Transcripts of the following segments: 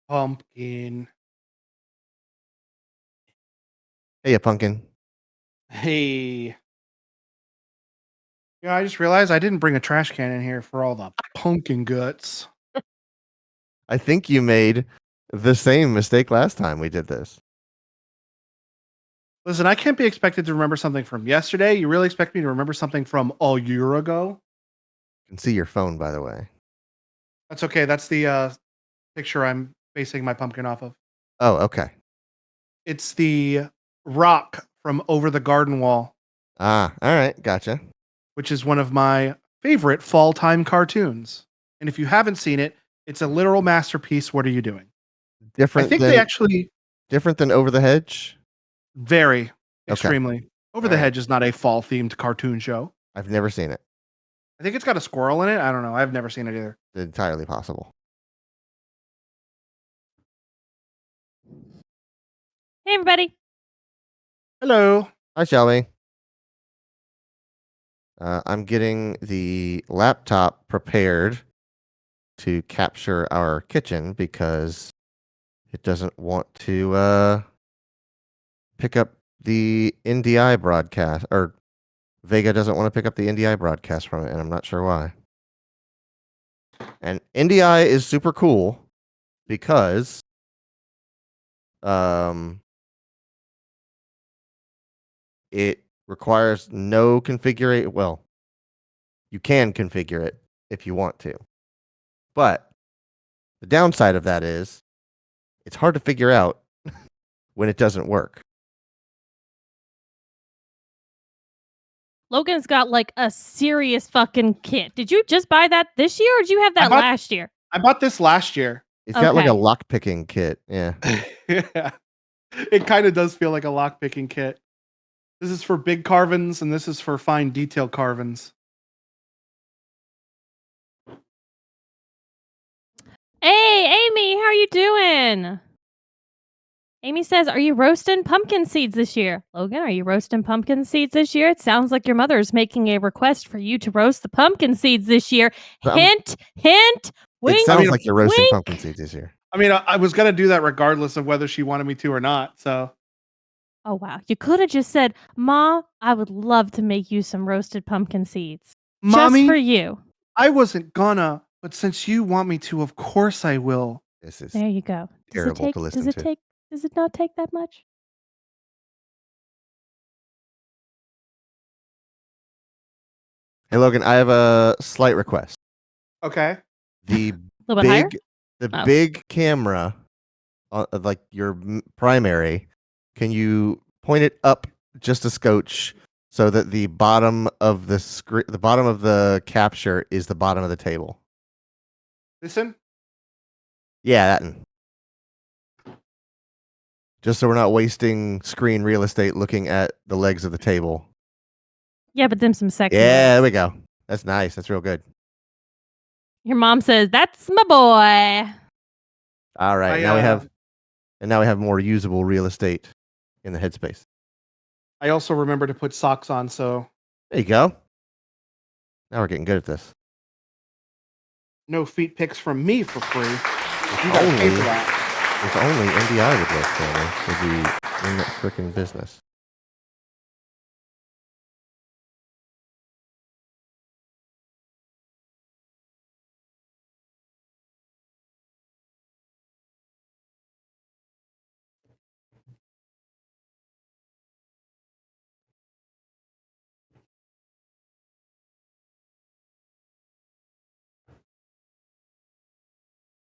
Pumpkin. Hey, you pumpkin. Hey. Yeah, I just realized I didn't bring a trash can in here for all the pumpkin guts. I think you made the same mistake last time we did this. Listen, I can't be expected to remember something from yesterday. You really expect me to remember something from a year ago? You can see your phone, by the way. That's okay. That's the picture I'm basing my pumpkin off of. Oh, okay. It's the rock from Over the Garden Wall, Ah, all right. Gotcha. which is one of my favorite fall time cartoons. And if you haven't seen it, it's a literal masterpiece. What are you doing? I Different think they than actually different than Over the Hedge. very Okay. extremely. Over All the right. Hedge is not a fall themed cartoon show. I've never seen it. I think it's got a squirrel in it. I don't know. I've never seen it either. It's entirely possible. Hey, everybody. Hello. Hi, Shelby. I'm getting the laptop prepared to capture our kitchen because it doesn't want to pick up the NDI broadcast, or Vega doesn't want to pick up the NDI broadcast from it, and I'm not sure why. And NDI is super cool because it requires no configuration. Well, you can configure it if you want to. But the downside of that is it's hard to figure out when it doesn't work. Logan's got like a serious fucking kit. Did you just buy that this year or did you have that last year? I bought this last year. It's got like a Okay. lock picking kit. Yeah. Yeah. It kind of does feel like a lock picking kit. This is for big carvings and this is for fine detail carvings. Hey, Amy, how are you doing? Amy says, "Are you roasting pumpkin seeds this year?" Logan, are you roasting pumpkin seeds this year? It sounds like your mother is making a request for you to roast the pumpkin seeds this year. Hint, hint, wink. It sounds like you're roasting wink. pumpkin seeds this year. I mean, I was going to do that regardless of whether she wanted me to or not. So, Oh, wow. You could have just said, "Ma, I would love to make you some roasted pumpkin seeds." Mommy, just for you. I wasn't gonna, but since you want me to, of course I will. This is There you go. terrible to listen to. Does it not take that much? Hey, Logan, I have a slight request. Okay. The A little bit higher? big camera, like your primary, can you point it up just a scotch so that the bottom of the screen, the bottom of the capture is the bottom of the table? Listen. Yeah, that one. Just so we're not wasting screen real estate looking at the legs of the table. Yeah, but them some sexy Yeah, legs. there we go. That's nice. That's real good. Your mom says, "That's my boy." All right, now we have more usable real estate in the headspace. I also remember to put socks on, so there you go. Now we're getting good at this. No feet pics from me for free. You gotta pay for that. If only NDI would work, Tanner, would be in that freaking business.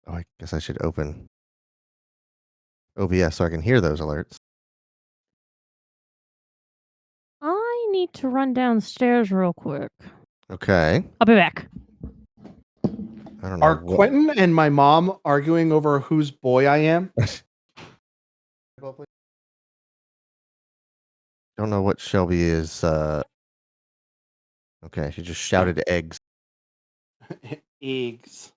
Oh, I guess I should open OBS so I can hear those alerts. I need to run downstairs real quick. Okay. I'll be back. I don't know. Are Quentin and my mom arguing over whose boy I am? Don't know what Shelby is. Okay, she just shouted eggs. Eggs.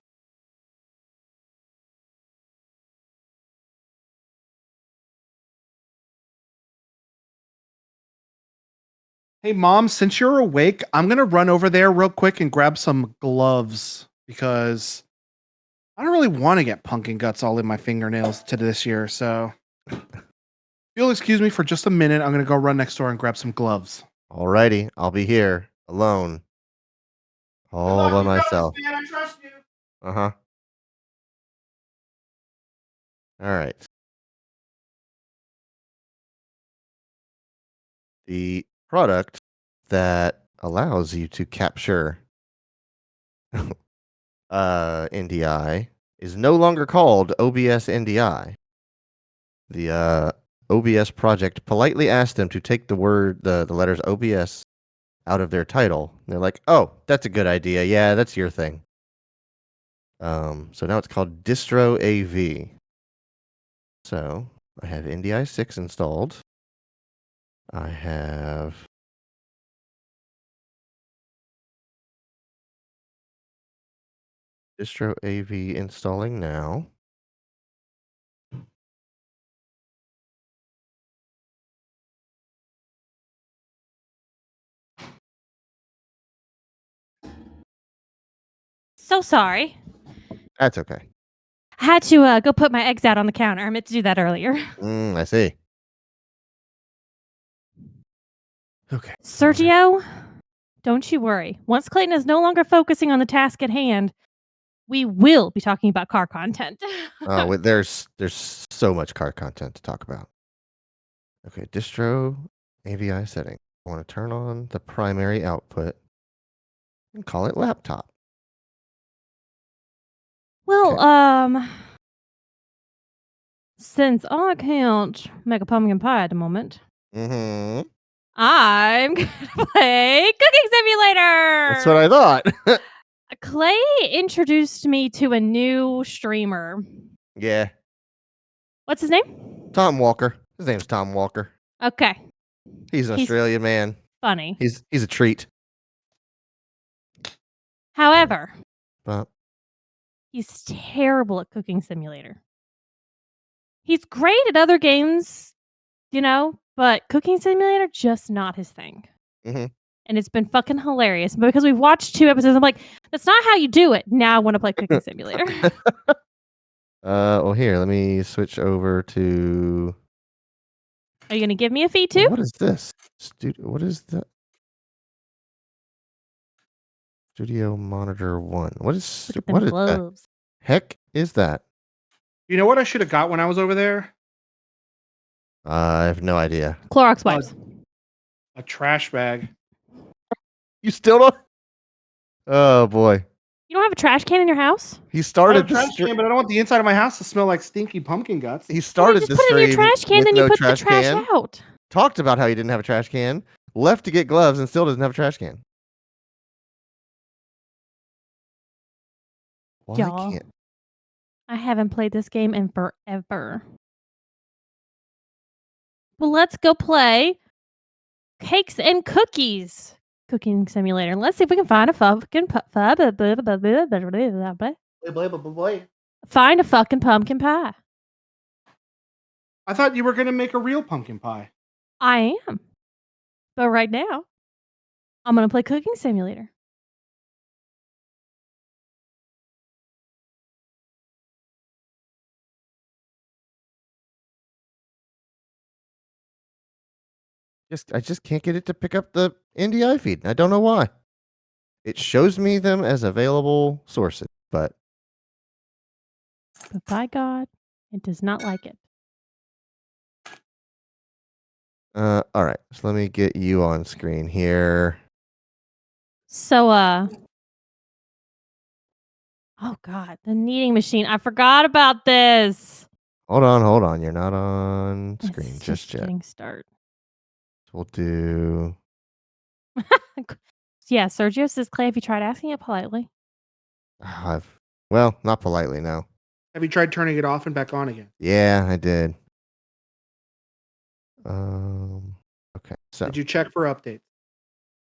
Hey, Mom, since you're awake, I'm going to run over there real quick and grab some gloves because I don't really want to get pumpkin guts all in my fingernails to this year, so if you'll excuse me for just a minute, I'm gonna go run next door and grab some gloves. Alrighty, I'll be here alone, all by myself. Man, I trust you. Uh huh. All right. The product that allows you to capture NDI is no longer called OBS NDI. The OBS project politely asked them to take the letters OBS out of their title. And they're like, "Oh, that's a good idea. Yeah, that's your thing." So now it's called Distro AV. So I have NDI 6 installed. I have Distro AV installing now. So sorry. That's okay. I had to go put my eggs out on the counter. I meant to do that earlier. I see. Okay. Sergio, don't you worry. Once Clayton is no longer focusing on the task at hand, we will be talking about car content. Oh, there's so much car content to talk about. Okay, distro AVI setting. I want to turn on the primary output and call it laptop. Well, since I can't make a pumpkin pie at the moment, Mm-hmm. I'm gonna play Cooking Simulator. That's what I thought. Clay introduced me to a new streamer. Yeah. What's his name? Tom Walker. His name's Tom Walker. Okay, He's an He's- Australian man. funny. He's a treat. However, But he's terrible at Cooking Simulator. He's great at other games, but Cooking Simulator, just not his thing. Mhm. And it's been fucking hilarious because we've watched 2 episodes. I'm like, that's not how you do it. Now I want to play Cooking Simulator. well, here, let me switch over to. Are you going to give me a fee too? What is this? What is that? Studio Monitor 1. What is Look at them what is that? gloves. Heck is that? You know what I should have got when I was over there? I have no idea. Clorox wipes. A trash bag. You still don't? Oh boy. You don't have a trash can in your house? He I started have a the trash can, but I don't want the inside of my house to smell like stinky pumpkin guts. He started just the put it in your stream trash can, with then you no put the trash can. out. Talked about how he didn't have a trash can. Left to get gloves and still doesn't have a trash can. Why Y'all, can't? I haven't played this game in forever. Well, let's go play Cakes and Cookies Cooking Simulator. Let's see if we can find a fucking find a fucking pumpkin pie. I thought you were going to make a real pumpkin pie. I am. But right now, I'm going to play Cooking Simulator. I just can't get it to pick up the NDI feed. I don't know why. It shows me them as available sources, but by God, it does not like it. all right. So let me get you on screen here. So, oh God, the kneading machine. I forgot about this. Hold on. You're not on screen It's just yet. getting started. We'll do. Yeah, Sergio says, Clay, have you tried asking it politely? Not politely, no. Have you tried turning it off and back on again? Yeah, I did. Okay. So Did you check for updates?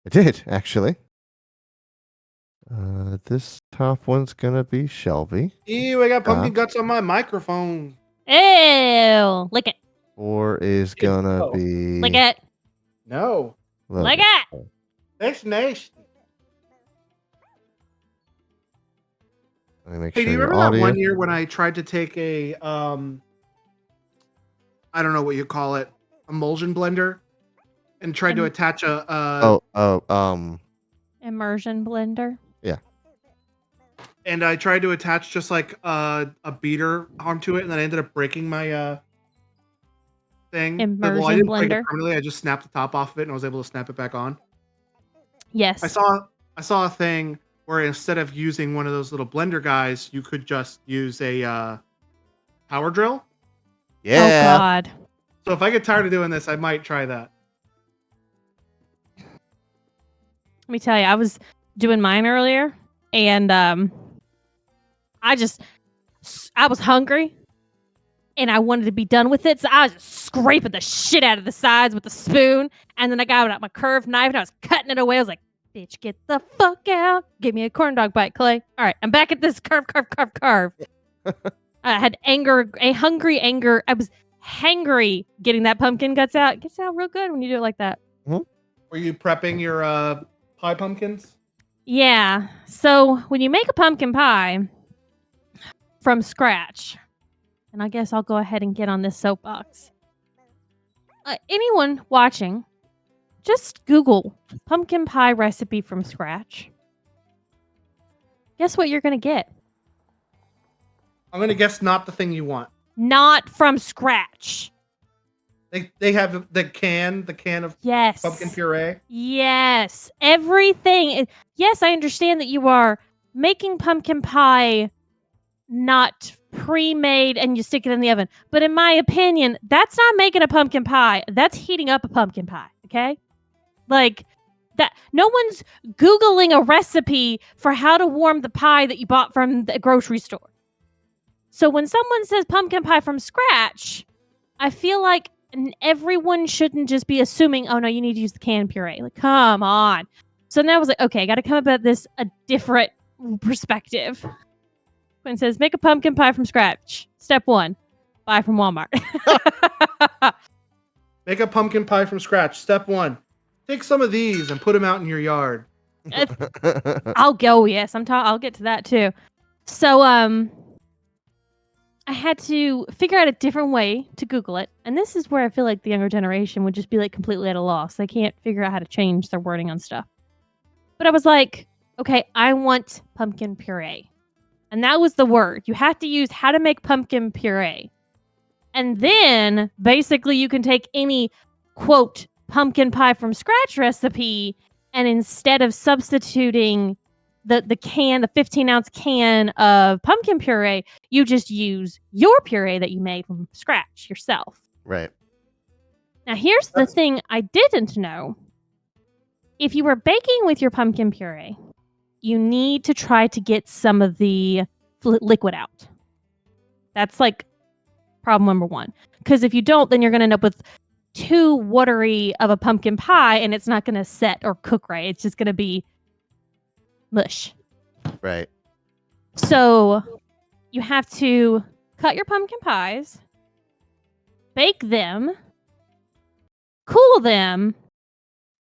I did actually. This top one's gonna be Shelby. Ew, I got pumpkin guts on my microphone. Ew. Lick it. 4 is gonna no. be. Lick it. No. Lick it. That's nasty. Let me make Hey, do sure you your remember that audio. one year when I tried to take a I don't know what you call it, emulsion blender, and tried to attach Immersion blender. Yeah. and I tried to attach just like a beater onto it, and then I ended up breaking my thing. But, well, I Immersion didn't break it blender. permanently. I just snapped the top off of it, and I was able to snap it back on. Yes. I saw a thing where instead of using one of those little blender guys, you could just use a power drill. Yeah. Oh God. So if I get tired of doing this, I might try that. Let me tell you, I was doing mine earlier, and I was hungry, and I wanted to be done with it, so I was just scraping the shit out of the sides with a spoon, and then I got out my curved knife, and I was cutting it away. I was like, "Bitch, get the fuck out! Give me a corn dog bite, Clay." All right, I'm back at this carve. I had a hungry anger. I was hangry getting that pumpkin guts out. It gets out real good when you do it like that. Were you prepping your pie pumpkins? Yeah. So when you make a pumpkin pie from scratch, and I guess I'll go ahead and get on this soapbox. Anyone watching, just Google pumpkin pie recipe from scratch. Guess what you're going to get? I'm gonna guess not the thing you want. Not from scratch. They have the can of Yes. pumpkin puree. Yes. Everything. Yes, I understand that you are making pumpkin pie not pre-made and you stick it in the oven. But in my opinion, that's not making a pumpkin pie. That's heating up a pumpkin pie, okay? Like that no one's Googling a recipe for how to warm the pie that you bought from the grocery store. So when someone says pumpkin pie from scratch, I feel like everyone shouldn't just be assuming, oh no, you need to use the canned puree. Like, come on. So now I was like, okay, I got to come up at this a different perspective. When it says make a pumpkin pie from scratch, step 1, buy from Walmart. Make a pumpkin pie from scratch. Step 1, take some of these and put them out in your yard. I'll go. Yes, I'll get to that too. So I had to figure out a different way to Google it, and this is where I feel like the younger generation would just be like completely at a loss. They can't figure out how to change their wording on stuff. But I was like, okay, I want pumpkin puree. And that was the word. You have to use how to make pumpkin puree. And then basically you can take any quote pumpkin pie from scratch recipe, and instead of substituting the 15-ounce can of pumpkin puree, you just use your puree that you made from scratch yourself. Right. Now here's the thing I didn't know. If you were baking with your pumpkin puree, you need to try to get some of the liquid out. That's like problem number 1. Because if you don't, then you're going to end up with too watery of a pumpkin pie, and it's not going to set or cook right. It's just going to be mush. Right. So you have to cut your pumpkin pies, bake them, cool them,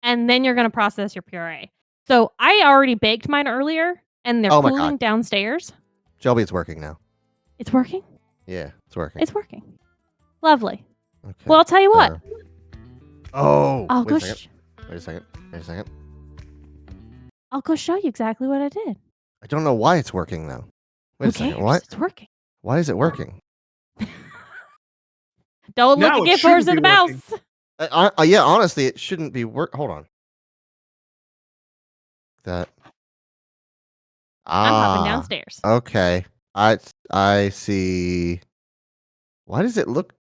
and then you're going to process your puree. So I already baked mine earlier, and they're cooling downstairs. Shelby, it's working now. It's working? Yeah, it's working. It's working. Lovely. Okay. Well, I'll tell you what. I'll go. Wait a second. I'll go show you exactly what I did. I don't know why it's working though. Wait a second. What? It's working. Why is it working? Don't look Now at it gift horse in shouldn't the be mouse. Yeah, honestly, it shouldn't be Hold on. That. I'm popping downstairs. Okay. I see. Why does it look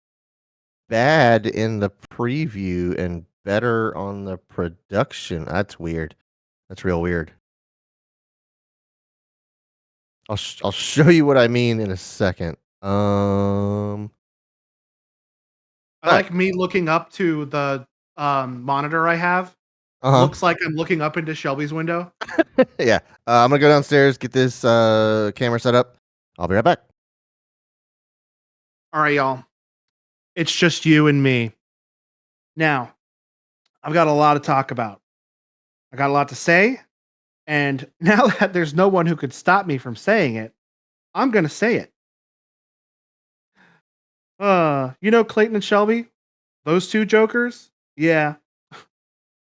bad in the preview and better on the production? That's weird. That's real weird. I'll show you what I mean in a second. I like me looking up to the monitor I have. Looks like I'm looking up into Shelby's window. Yeah. I'm gonna go downstairs, get this camera set up. I'll be right back. All right, y'all. It's just you and me. Now, I've got a lot to talk about. I got a lot to say, and now that there's no one who could stop me from saying it, I'm gonna say it. Clayton and Shelby? Those two jokers? Yeah,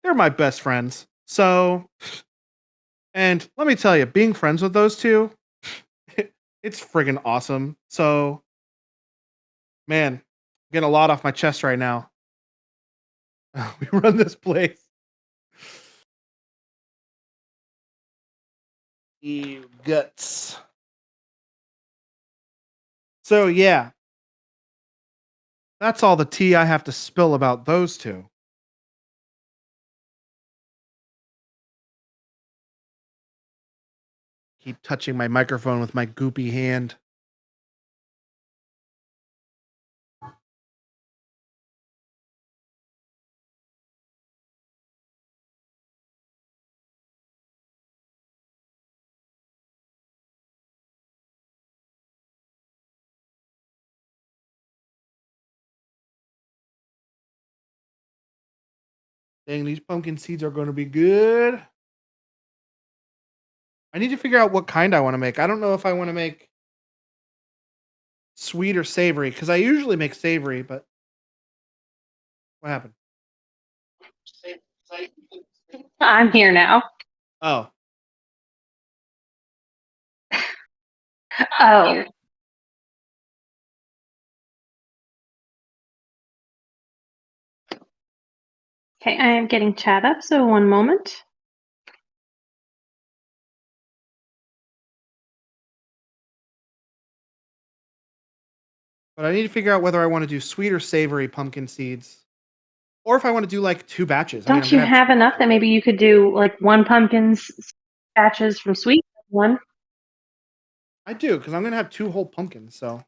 they're my best friends. So, and let me tell you, being friends with those two, it's friggin' awesome. So, man, I'm getting a lot off my chest right now. We run this place. You guts. So, yeah, that's all the tea I have to spill about those two. Keep touching my microphone with my goopy hand. Dang, these pumpkin seeds are going to be good. I need to figure out what kind I want to make. I don't know if I want to make sweet or savory because I usually make savory, but what happened? I'm here now. Oh, Oh, okay. I am getting chat up, so one moment. but I need to figure out whether I want to do sweet or savory pumpkin seeds, or if I want to do like two batches. I mean, I'm Don't you gonna have. have enough that maybe you could do like one pumpkin's batches from sweet, one? I do because I'm gonna have two whole pumpkins. So,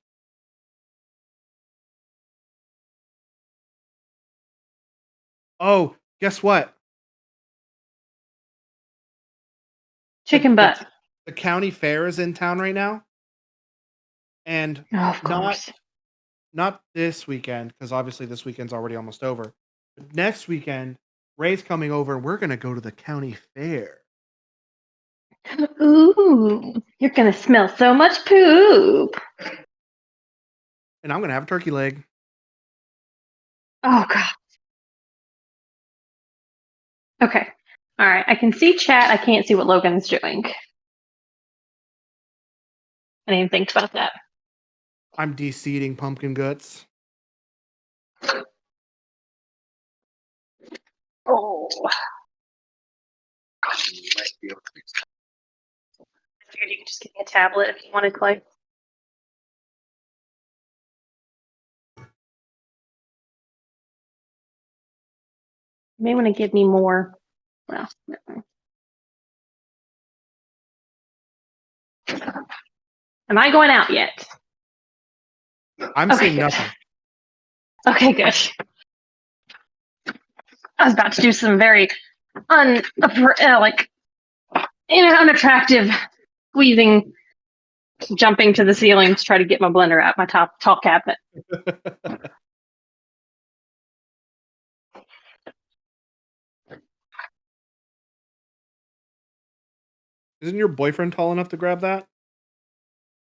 oh, guess what? The Chicken the butt. the county fair is in town right now, and Oh, of not course. not this weekend because obviously this weekend's already almost over. But next weekend, Ray's coming over, and we're gonna go to the county fair. Ooh, you're gonna smell so much poop. And I'm gonna have a turkey leg. Oh god. Okay. All right. I can see chat. I can't see what Logan's doing. I didn't even think about that. I'm de-seeding pumpkin guts. Oh. I figured you could just give me a tablet if you wanted, Clay. You may want to give me more. Well, never mind. Am I going out yet? I'm Okay, seeing good. nothing. Okay, good. I was about to do some very unattractive squeezing, jumping to the ceiling to try to get my blender out my tall cabinet. Isn't your boyfriend tall enough to grab that?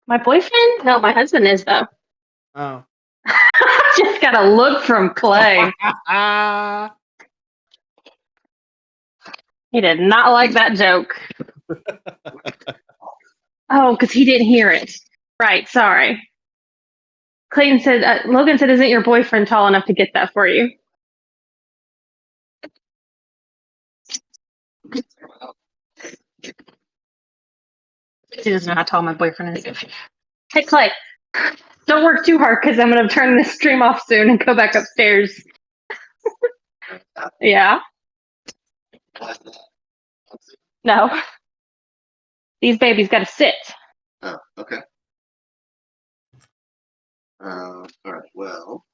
My boyfriend? No, my husband is though. Oh. Just got a look from Clay. He did not like that joke. Oh, because he didn't hear it. Right, sorry. Clayton said, Logan said, isn't your boyfriend tall enough to get that for you? He doesn't know how tall my boyfriend is. Hey, Clay, don't work too hard because I'm going to turn this stream off soon and go back upstairs. Yeah? No. These babies got to sit. Oh, okay. All right. Well,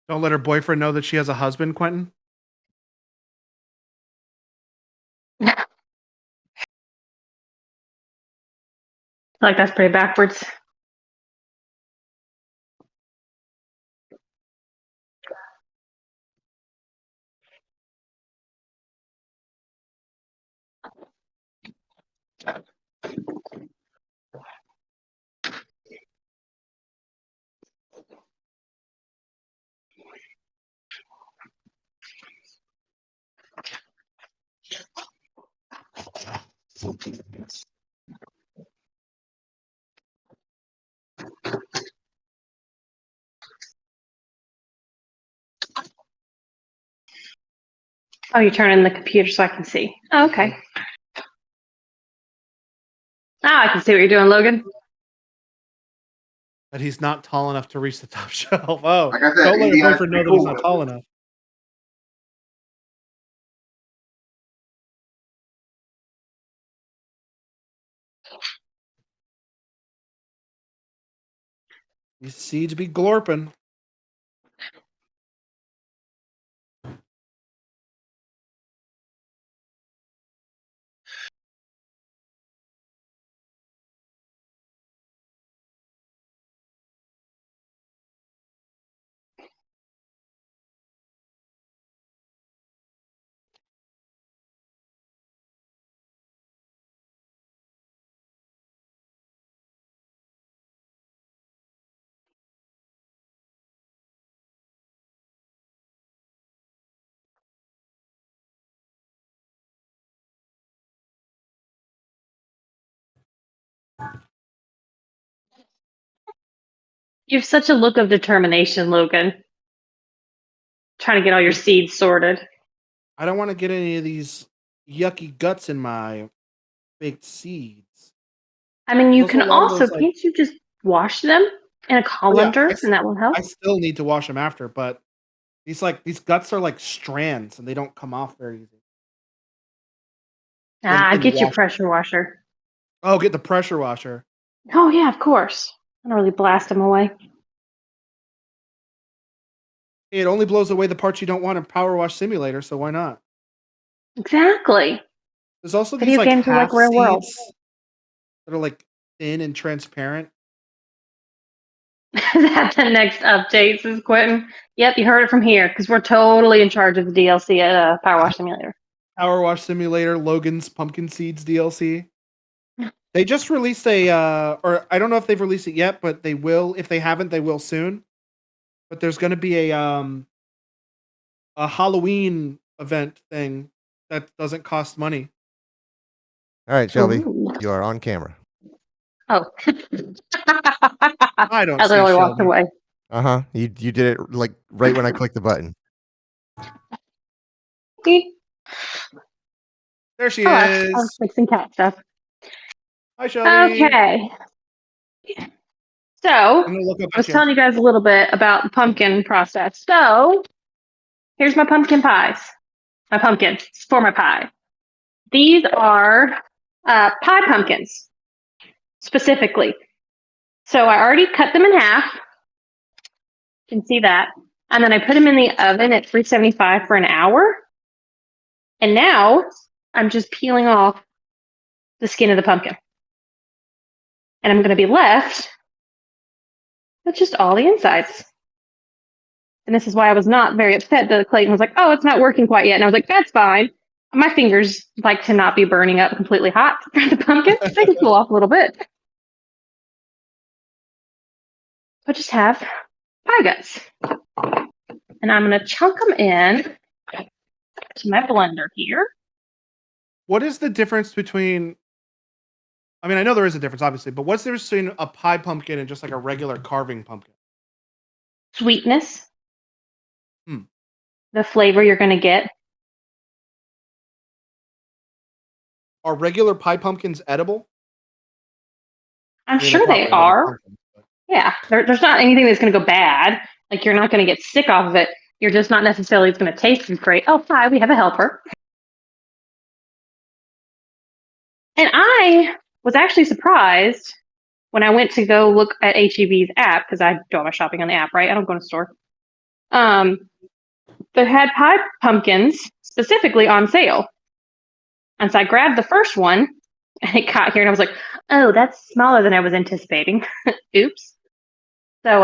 Don't let her boyfriend know that she has a husband, Quentin. Like, that's pretty backwards. Oh, you're turning the computer so I can see. Oh, okay. Now I can see what you're doing, Logan. That he's not tall enough to reach the top shelf. Oh, I got that don't let your Indiana boyfriend know that pretty he's cool, not tall though. enough. These seeds be glorping. You have such a look of determination, Logan. Trying to get all your seeds sorted. I don't want to get any of these yucky guts in my baked seeds. I mean, you There's also can a lot of also, those, like, can't you just wash them in a colander and that will help? I still need to wash them after, but these guts are like strands and they don't come off very easy. Get your wash. pressure washer. Oh, get the pressure washer. Oh, yeah, of course. I don't really blast them away. It only blows away the parts you don't want in Power Wash Simulator, so why not? Exactly. There's also Video these like games are half like real world. seeds that are like thin and transparent. That's the next update, says Quentin. Yep, you heard it from here because we're totally in charge of the DLC at Power Wash Simulator. Power Wash Simulator, Logan's Pumpkin Seeds DLC. They just released or I don't know if they've released it yet, but they will. If they haven't, they will soon. But there's going to be a Halloween event thing that doesn't cost money. All right, Shelby, Ooh. you are on camera. Oh. I don't I see literally walked Shelby. away. You did it like right when I clicked the button. See? There she Hello. is. I was fixing cat stuff. Hi, Shelby. Okay. So, I'm gonna look up I was at you. telling you guys a little bit about the pumpkin process. So, here's my pumpkin pies. My pumpkin for my pie. These are pie pumpkins, specifically. So I already cut them in half. You can see that. And then I put them in the oven at 375 for an hour. And now I'm just peeling off the skin of the pumpkin. And I'm going to be left with just all the insides. And this is why I was not very upset that Clayton was like, oh, it's not working quite yet. And I was like, that's fine. My fingers like to not be burning up completely hot for the pumpkin. They can cool off a little bit. I just have pie guts. And I'm going to chunk them in to my blender here. What is the difference between? I mean, I know there is a difference, obviously, but what's the difference between a pie pumpkin and just like a regular carving pumpkin? Sweetness. Hmm. The flavor you're going to get. Are regular pie pumpkins edible? I'm I mean, sure they probably are. pumpkins, but- Yeah, there's not anything that's going to go bad. Like, you're not going to get sick off of it. You're just not necessarily going to taste great. Oh, hi, we have a helper. And I was actually surprised when I went to go look at HEB's app, because I do all my shopping on the app, right? I don't go to the store. They had pie pumpkins specifically on sale. And so I grabbed the first one, and it got here, and I was like, oh, that's smaller than I was anticipating. Oops. So,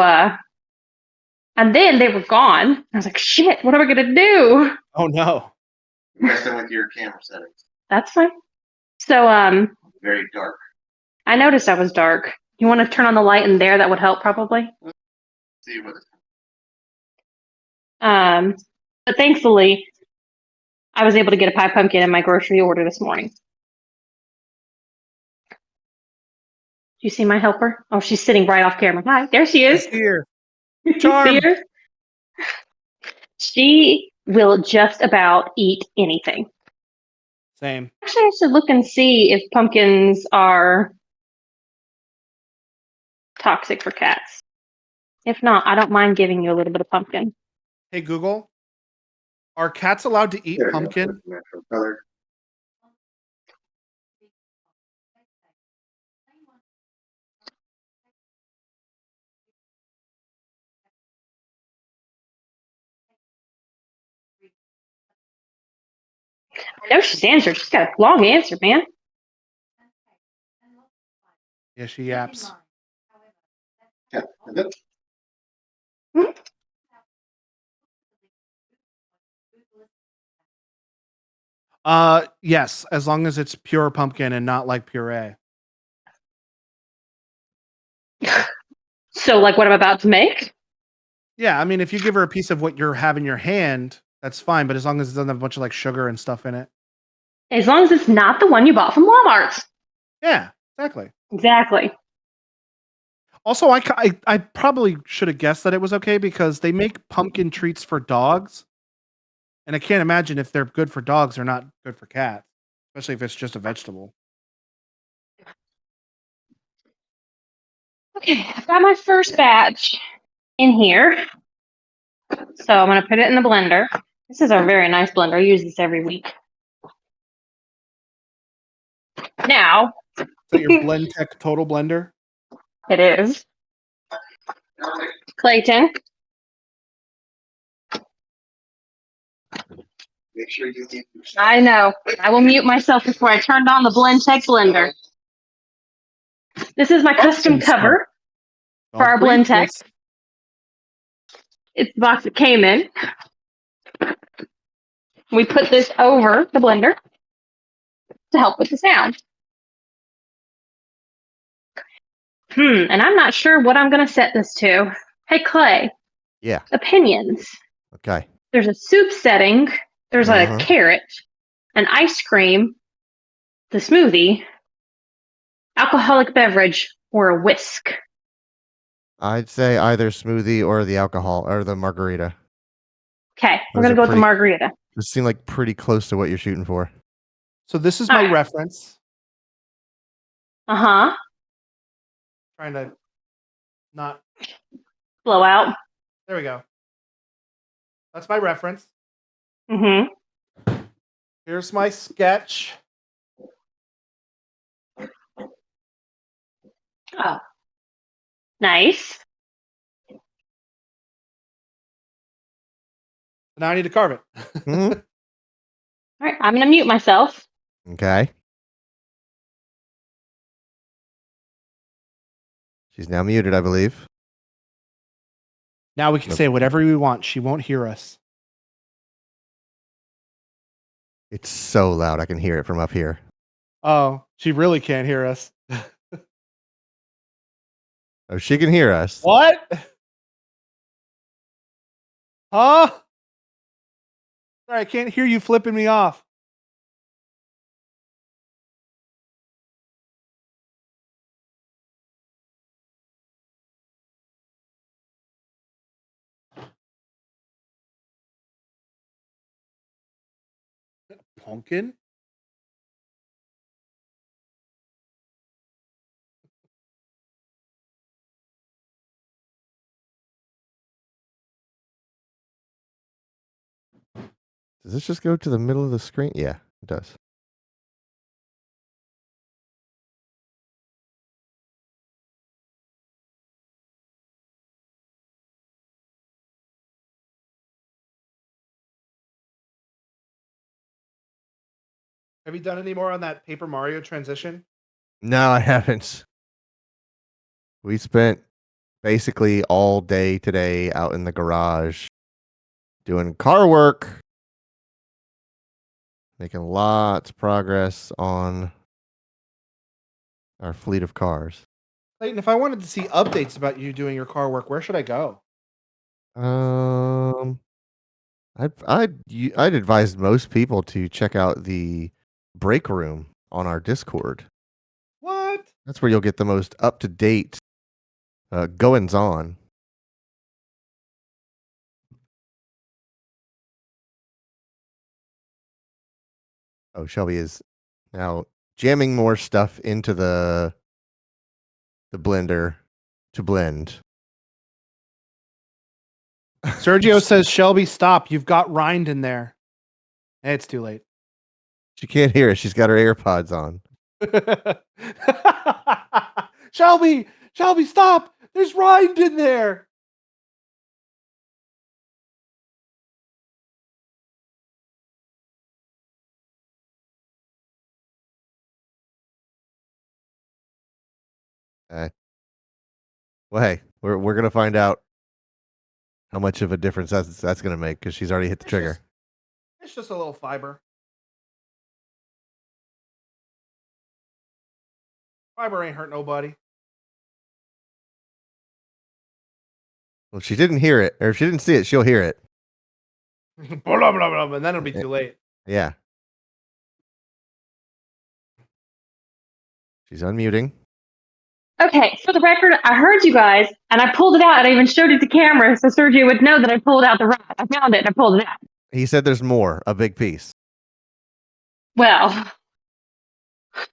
and then they were gone. I was like, shit, what am I going to do? Oh no. Messing with your camera settings. That's fine. So, very dark. I noticed I was dark. You want to turn on the light in there? That would help, probably. See what But thankfully, I was able to get a pie pumpkin in my grocery order this morning. Do you see my helper? Oh, she's sitting right off camera. Hi, there she is. She's here. You Charm. see her? She will just about eat anything. Same. Actually, I should look and see if pumpkins are toxic for cats. If not, I don't mind giving you a little bit of pumpkin. Hey Google, are cats allowed to eat there you go. pumpkin? Natural color. I know she's answered. She's got a long answer, man. Yeah, she yaps. Yeah. And then Yes, as long as it's pure pumpkin and not like puree. So, like what I'm about to make? Yeah, I mean, if you give her a piece of what you have in your hand, that's fine. But as long as it doesn't have a bunch of like sugar and stuff in it. As long as it's not the one you bought from Walmart. Yeah, exactly. Exactly. Also, I probably should have guessed that it was okay because they make pumpkin treats for dogs, and I can't imagine if they're good for dogs, they're not good for cats, especially if it's just a vegetable. Okay, I've got my first batch in here. So I'm going to put it in the blender. This is a very nice blender. I use this every week. Now, Is that your Blend Tech Total Blender? it is. Clayton, make sure you eat. I know. I will mute myself before I turned on the Blend Tech blender. This is my custom Pumpkin stuff. cover for Don't our breathe Blend Tech. this. It's the box it came in. We put this over the blender to help with the sound. And I'm not sure what I'm going to set this to. Hey, Clay. Yeah. Opinions. Okay. There's a soup setting. There's a Mhm. carrot, an ice cream, the smoothie, alcoholic beverage, or a whisk. I'd say either smoothie or the alcohol or the margarita. Okay, we're Those going to are go with the pretty- margarita. Those seem like pretty close to what you're shooting for. So this is my Alright. reference. Uh-huh. Trying to not. Blow out. There we go. That's my reference. Mm-hmm. Here's my sketch. Oh. Nice. Now I need to carve it. Mhm. All right, I'm going to mute myself. Okay. She's now muted, I believe. Now we can Nope. say whatever we want. She won't hear us. It's so loud. I can hear it from up here. Oh, she really can't hear us. Oh, she can hear us. What? Huh? Sorry, I can't hear you flipping me off. Pumpkin? Does this just go to the middle of the screen? Yeah, it does. Have you done any more on that Paper Mario transition? No, I haven't. We spent basically all day today out in the garage doing car work, making lots of progress on our fleet of cars. Clayton, if I wanted to see updates about you doing your car work, where should I go? I'd advise most people to check out the break room on our Discord. What? That's where you'll get the most up to date goings on. Oh, Shelby is now jamming more stuff into the blender to blend. Sergio says, Shelby, stop. You've got rind in there. Hey, it's too late. She can't hear it. She's got her AirPods on. Shelby, stop. There's rind in there. Well, hey, we're gonna find out how much of a difference that's gonna make because she's already hit the trigger. It's just a little fiber. Fiber ain't hurt nobody. Well, if she didn't hear it, or if she didn't see it, she'll hear it. Blah, blah, blah, blah, and then it'll be too late. Yeah. She's unmuting. Okay, for the record, I heard you guys, and I pulled it out, and I even showed it to camera so Sergio would know that I pulled out the rod. I found it, and I pulled it out. He said there's more, a big piece. Well,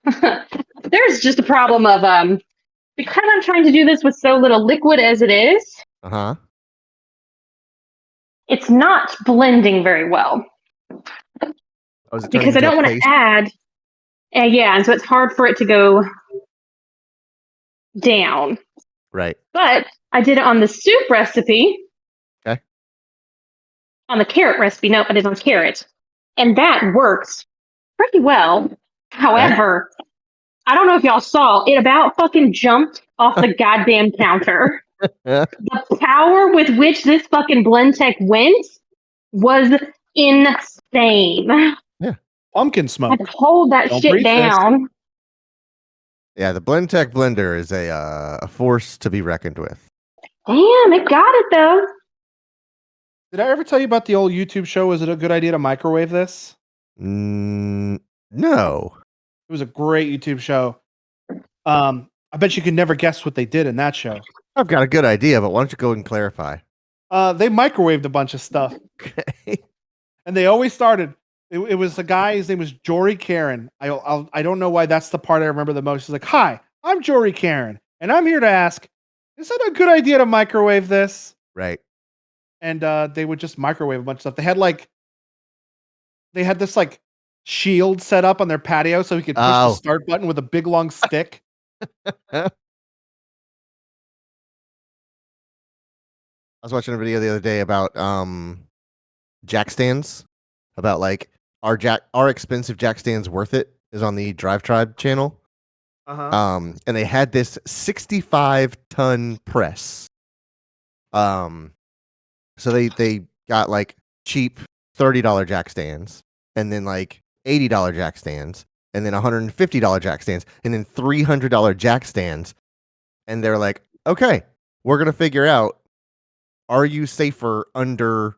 there's just a problem of because I'm trying to do this with so little liquid as it is, Uh-huh. it's not blending very well. Oh, is it turning Because I into don't a want to paste? add, yeah, and so it's hard for it to go down. Right. But I did it on the soup recipe. Okay. On the carrot recipe, no, I did on carrot. And that works pretty well. However, I don't know if y'all saw, it about fucking jumped off the goddamn counter. Yeah. The power with which this fucking blend tech went was insane. Pumpkin I smoke. had to hold that Don't shit breathe this. down. Yeah, the Blend Tech blender is a force to be reckoned with. Damn, it got it though. Did I ever tell you about the old YouTube show? Is it a good idea to microwave this? No. It was a great YouTube show. I bet you could never guess what they did in that show. I've got a good idea, but why don't you go and clarify? They microwaved a bunch of stuff, Okay. and they always started. It was a guy. His name was Jory Karen. I don't know why that's the part I remember the most. He's like, "Hi, I'm Jory Karen, and I'm here to ask, is it a good idea to microwave this?" Right. And they would just microwave a bunch of stuff. They had this like shield set up on their patio so he could push the Oh. start button with a big long stick. I was watching a video the other day about jack stands, about like our expensive jack stands worth it, is on the Drive Tribe channel. Uh-huh. And they had this 65-ton press. So they got like cheap $30 jack stands, and then like $80 jack stands, and then $150 jack stands, and then $300 jack stands. And they're like, okay, we're gonna figure out, are you safer under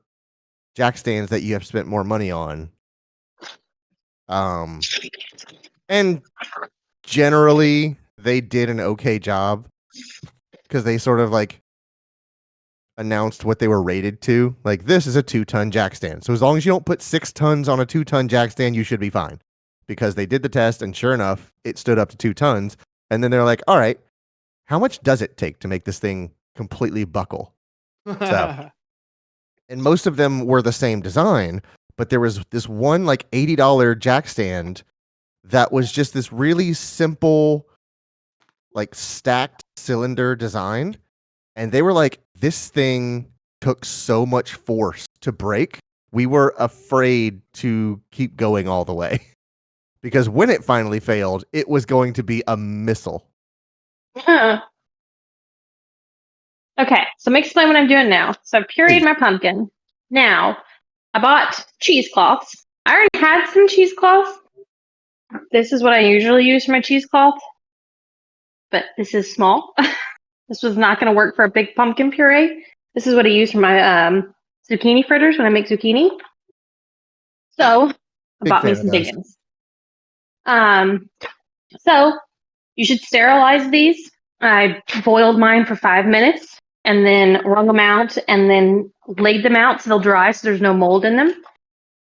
jack stands that you have spent more money on? And generally they did an okay job because they sort of like announced what they were rated to. Like, this is a 2-ton jack stand. So as long as you don't put 6 tons on a 2-ton jack stand, you should be fine. Because they did the test, and sure enough, it stood up to 2 tons. And then they're like, all right, how much does it take to make this thing completely buckle? So, and most of them were the same design, but there was this one like $80 jack stand that was just this really simple, like stacked cylinder design. And they were like, this thing took so much force to break. We were afraid to keep going all the way because when it finally failed, it was going to be a missile. Huh. Okay, so let me explain what I'm doing now. So I've pureed Please. my pumpkin. Now, I bought cheesecloths. I already had some cheesecloths. This is what I usually use for my cheesecloth. but this is small. This was not going to work for a big pumpkin puree. This is what I use for my zucchini fritters when I make zucchini. So I Big bought me fan of some big those. ones. So you should sterilize these. I boiled mine for 5 minutes and then wrung them out and then laid them out so they'll dry so there's no mold in them.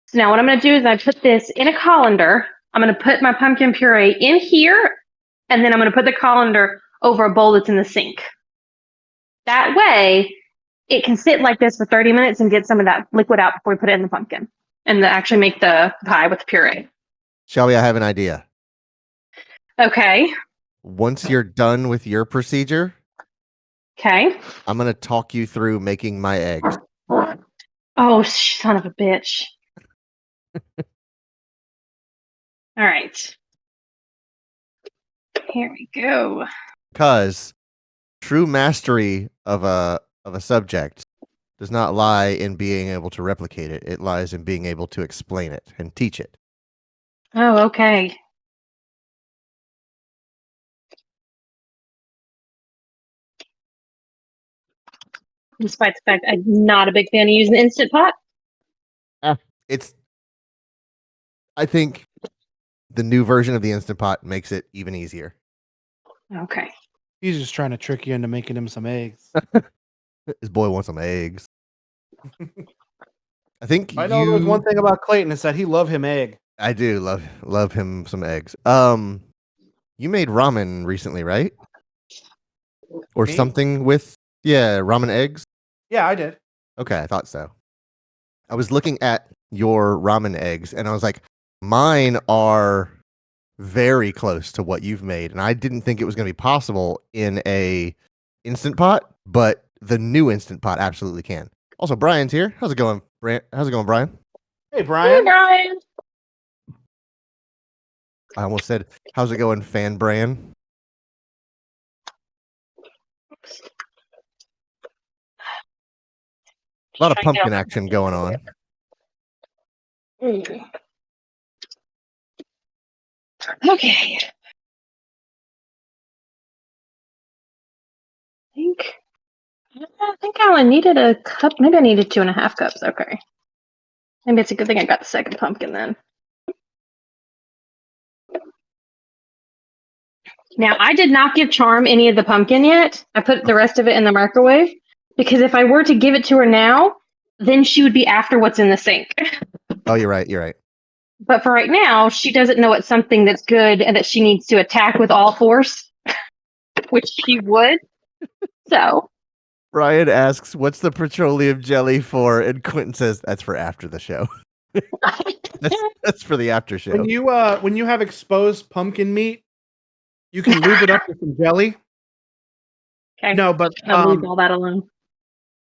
So now what I'm going to do is I put this in a colander. I'm going to put my pumpkin puree in here and then I'm going to put the colander over a bowl that's in the sink. That way it can sit like this for 30 minutes and get some of that liquid out before we put it in the pumpkin and actually make the pie with the puree. Shelby, I have an idea. Okay. Once you're done with your procedure, Okay. I'm going to talk you through making my eggs. Oh, son of a bitch. All right. Here we go. Because true mastery of a subject does not lie in being able to replicate it. It lies in being able to explain it and teach it. Oh, okay. Despite the fact I'm not a big fan of using the Instant Pot. I think the new version of the Instant Pot makes it even easier. Okay. He's just trying to trick you into making him some eggs. This boy wants some eggs. I think I know there's one thing about Clayton is that he love him egg. I do love him some eggs. You made ramen recently, right? Or Me? something with ramen eggs? Yeah, I did. Okay, I thought so. I was looking at your ramen eggs and I was like, mine are very close to what you've made, and I didn't think it was going to be possible in a Instant Pot, but the new Instant Pot absolutely can. Also, Brian's here. How's it going, How's it going, Brian? Hey, Hey, Brian. Brian. I almost said, how's it going, fan Brian? A lot of pumpkin action going on. Okay. I think I only needed a cup. Maybe I needed 2.5 cups. Okay. Maybe it's a good thing I got the second pumpkin then. Now, I did not give Charm any of the pumpkin yet. I put the rest of it in the microwave because if I were to give it to her now, then she would be after what's in the sink. Oh, you're right. You're right. But for right now, she doesn't know it's something that's good and that she needs to attack with all force, which she would. So, Brian asks, what's the petroleum jelly for? And Quentin says, that's for after the show. That's for the after show. When you have exposed pumpkin meat, you can lube it up with some jelly. okay. No, but I'll leave all that alone.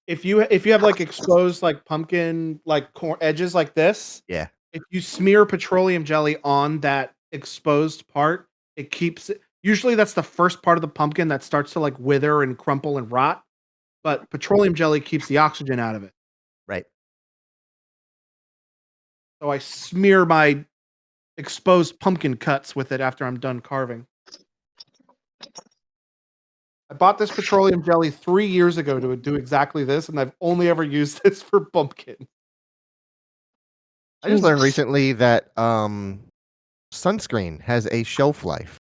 if you have like exposed like pumpkin like edges like this, Yeah. if you smear petroleum jelly on that exposed part, it keeps it. Usually that's the first part of the pumpkin that starts to like wither and crumple and rot, but petroleum jelly keeps the oxygen out of it. Right. So I smear my exposed pumpkin cuts with it after I'm done carving. I bought this petroleum jelly 3 years ago to do exactly this, and I've only ever used this for pumpkin. I just learned recently that sunscreen has a shelf life.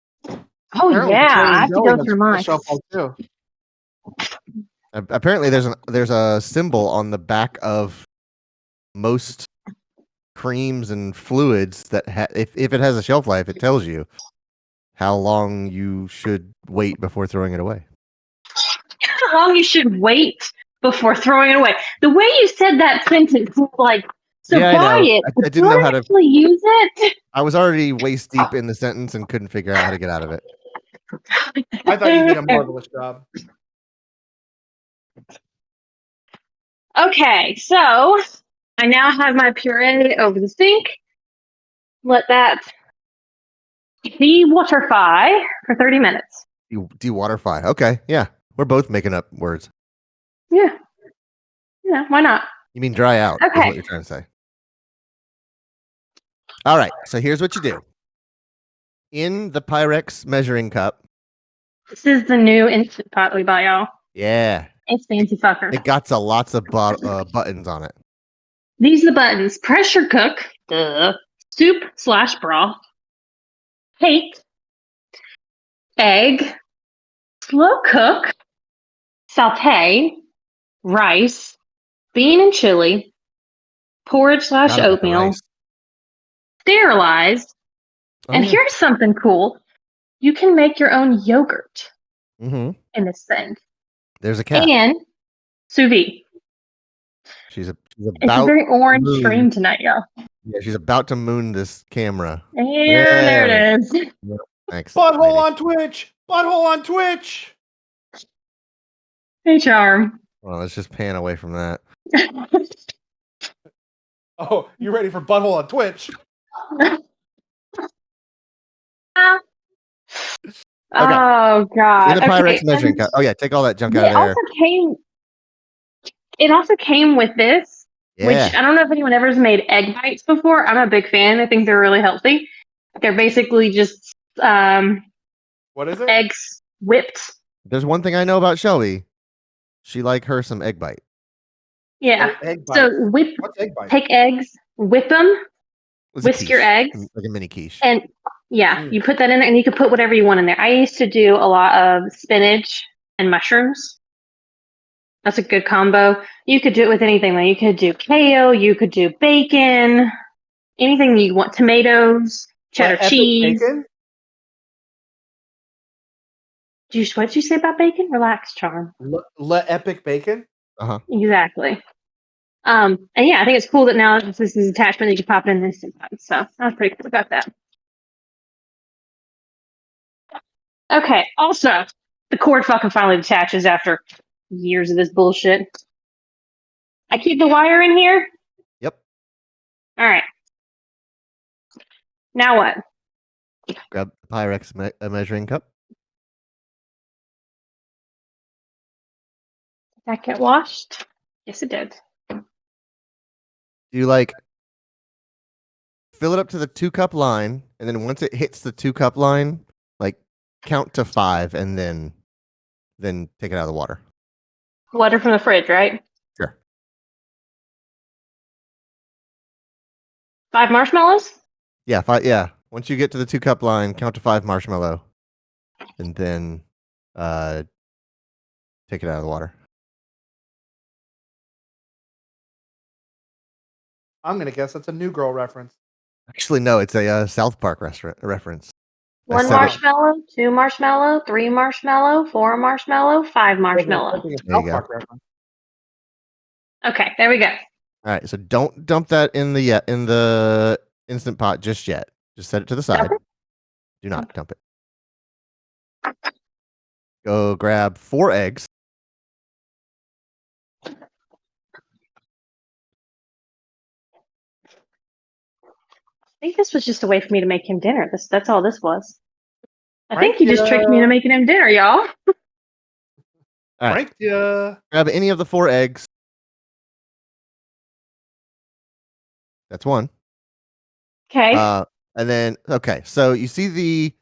Oh, Apparently yeah. petroleum I have to jelly go has through a mine. shelf life too. Apparently, there's a symbol on the back of most creams and fluids that if it has a shelf life, it tells you how long you should wait before throwing it away. How long you should wait before throwing it away. The way you said that sentence was like, so Yeah, I buy know. it. I didn't know how to. Actually use it. I was already waist deep in the sentence and couldn't figure out how to get out of it. I thought you did a marvelous job. Okay, so I now have my puree over the sink. Let that de-waterify for 30 minutes. De-waterify. Okay, yeah. We're both making up words. Yeah. Yeah, why not? You mean dry out is Okay. what you're trying to say. All right, so here's what you do. In the Pyrex measuring cup, This is the new Instant Pot we buy, y'all. Yeah. It's fancy fucker. It got lots of buttons on it. These are the buttons. Pressure cook. Duh. Soup/broth. Cake. Egg. Slow cook. Saute. Rice. Bean and chili. Porridge / Forgot about the oatmeal. rice. Sterilized. Oh, And yeah. here's something cool. You can make your own yogurt Mm-hmm. in this thing. There's a cat. And sous vide. She's It's about a very orange moon. stream tonight, y'all. Yeah, she's about to moon this camera. And there it is. Thanks. Butthole lady. on Twitch. Butthole on Twitch. Hey, Charm. Well, let's just pan away from that. Oh, you ready for butthole on Twitch? Oh In God. the Pyrex Okay. measuring and cup. Oh yeah, take all that junk out It of there. also came with this, which Yeah. I don't know if anyone ever's made egg bites before. I'm a big fan. I think they're really healthy. They're basically just What is it? eggs whipped. There's one thing I know about Shelby. She like her some egg bite. Yeah. Oh, egg So bites. What's egg bites? take eggs, whip them, It's a whisk your quiche, eggs, like a mini quiche. and yeah, Mm. you put that in there, and you can put whatever you want in there. I used to do a lot of spinach and mushrooms. That's a good combo. You could do it with anything. Like you could do kale, you could do bacon, anything you want. Tomatoes, cheddar Let epic cheese. bacon? What did you say about bacon? Relax, Charm. Let epic bacon? Exactly. And yeah, I think it's cool that now this is attachment you can pop it in an Instant Pot. So that's pretty cool about that. Okay. Also, the cord fucking finally detaches after years of this bullshit. I keep the wire in here. Yep. All right. Now what? Grab the Pyrex measuring cup. Did that get washed? Yes, it did. You like fill it up to the 2-cup line, and then once it hits the 2-cup line, like count to 5, and then take it out of the water. Water from the fridge, right? Sure. 5 marshmallows? Yeah, 5. Yeah. Once you get to the 2-cup line, count to 5 marshmallow, and then take it out of the water. I'm gonna guess that's a New Girl reference. Actually, no, it's a South Park reference. I 1 said it. marshmallow, 2 marshmallow, 3 marshmallow, 4 marshmallow, 5 marshmallow. There There you go. Okay, there we go. All right, so don't dump that in the Instant Pot just yet. Just set it to the side. Dump it? Do not dump it. Go grab 4 eggs. I think this was just a way for me to make him dinner. That's all this was. I Frank, think he just tricked me into making him dinner, y'all. All right. Frank, yeah. Grab any of the 4 eggs. That's 1. Okay. And then so you see the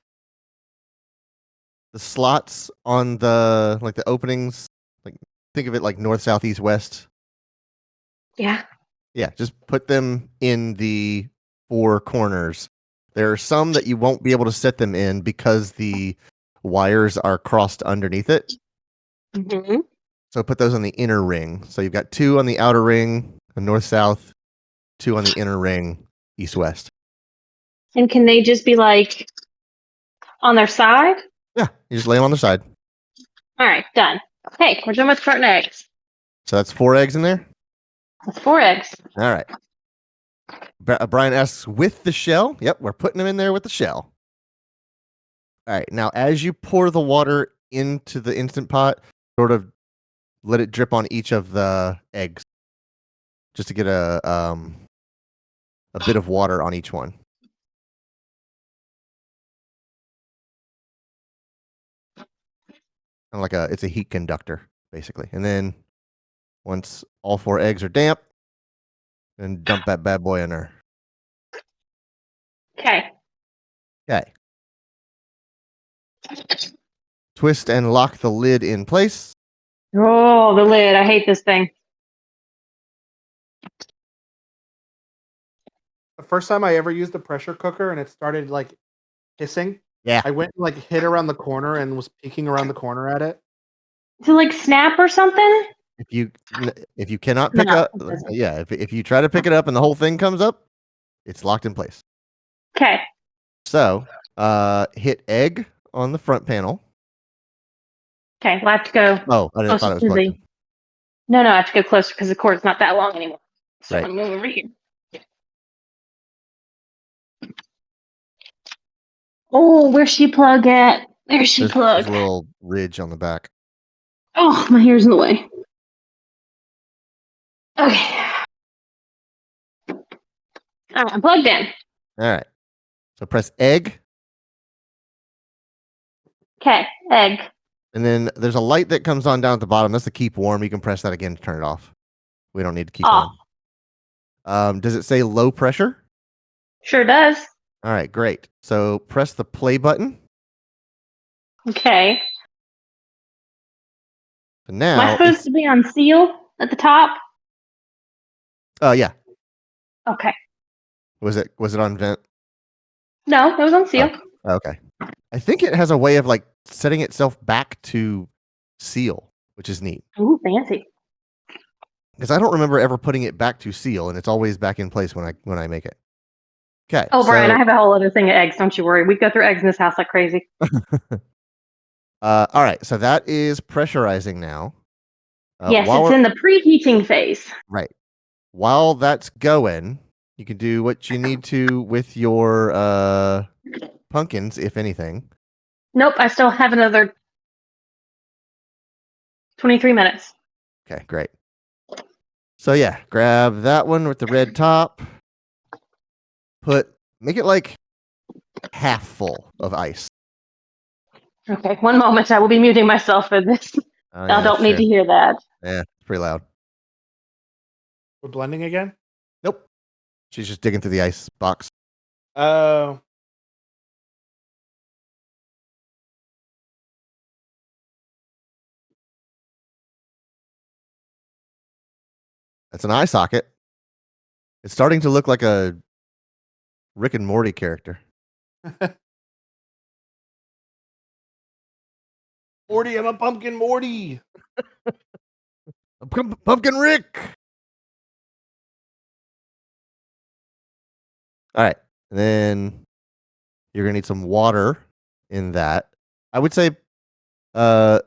slots on the openings, like think of it like north, south, east, west. Yeah. Yeah, just put them in the 4 corners. There are some that you won't be able to set them in because the wires are crossed underneath it. Mm-hmm. So put those on the inner ring. So you've got 2 on the outer ring, the north, south, 2 on the inner ring, east, west. And can they just be like on their side? Yeah, you just lay them on the side. All right, done. Hey, we're done with carton eggs. So that's 4 eggs in there. That's 4 eggs. All right. Brian asks, with the shell? Yep, we're putting them in there with the shell. All right. Now, as you pour the water into the Instant Pot, sort of let it drip on each of the eggs, just to get a bit of water on each one. Kind of like it's a heat conductor, basically. And then once all 4 eggs are damp, then dump that bad boy in there. Okay. Okay. twist and lock the lid in place. Oh, the lid. I hate this thing. The first time I ever used a pressure cooker and it started like hissing, Yeah. I went and like hid around the corner and was peeking around the corner at it. To like snap or something? If you cannot pick No, up, it doesn't. yeah, if you try to pick it up and the whole thing comes up, it's locked in place. Okay. So, hit egg on the front panel. Okay. We'll have to go Oh, I didn't thought it was closer to plugged the. in. No, I have to go closer because the cord's not that long anymore. So Right. I'm going over here. Oh, where's she plug at? There's she There's plug. a little ridge on the back. Oh, my hair's in the way. Okay. All right, I'm plugged in. All right. So press egg, Okay, egg. and then there's a light that comes on down at the bottom. That's the keep warm. You can press that again to turn it off. We don't need to keep Off. warm. Does it say low pressure? Sure does. All right, great. So press the play button. Okay. So Am I now, supposed to be on seal at the top? oh yeah, Okay. was it on vent? No, it was on seal. Okay. I think it has a way of like setting itself back to seal, which is neat. Ooh, fancy. Because I don't remember ever putting it back to seal, and it's always back in place when I make it. Okay. Oh, Brian, so, I have a whole other thing of eggs. Don't you worry. We go through eggs in this house like crazy. all right. So that is pressurizing now. Yes, while it's we're- in the preheating phase. Right. While that's going, you can do what you need to with your pumpkins, if anything. Nope, I still have another 23 minutes. Okay, great. So yeah, grab that one with the red top. Make it like half full of ice. Okay, one moment. I will be muting myself for this. Oh, I yeah, don't need sure. to hear that. Yeah, it's pretty loud. We're blending again? Nope. She's just digging through the ice box. Oh. That's an eye socket. It's starting to look like a Rick and Morty character. Morty, I'm a pumpkin Morty. Pumpkin Rick. All right. And then you're gonna need some water in that. I would say fill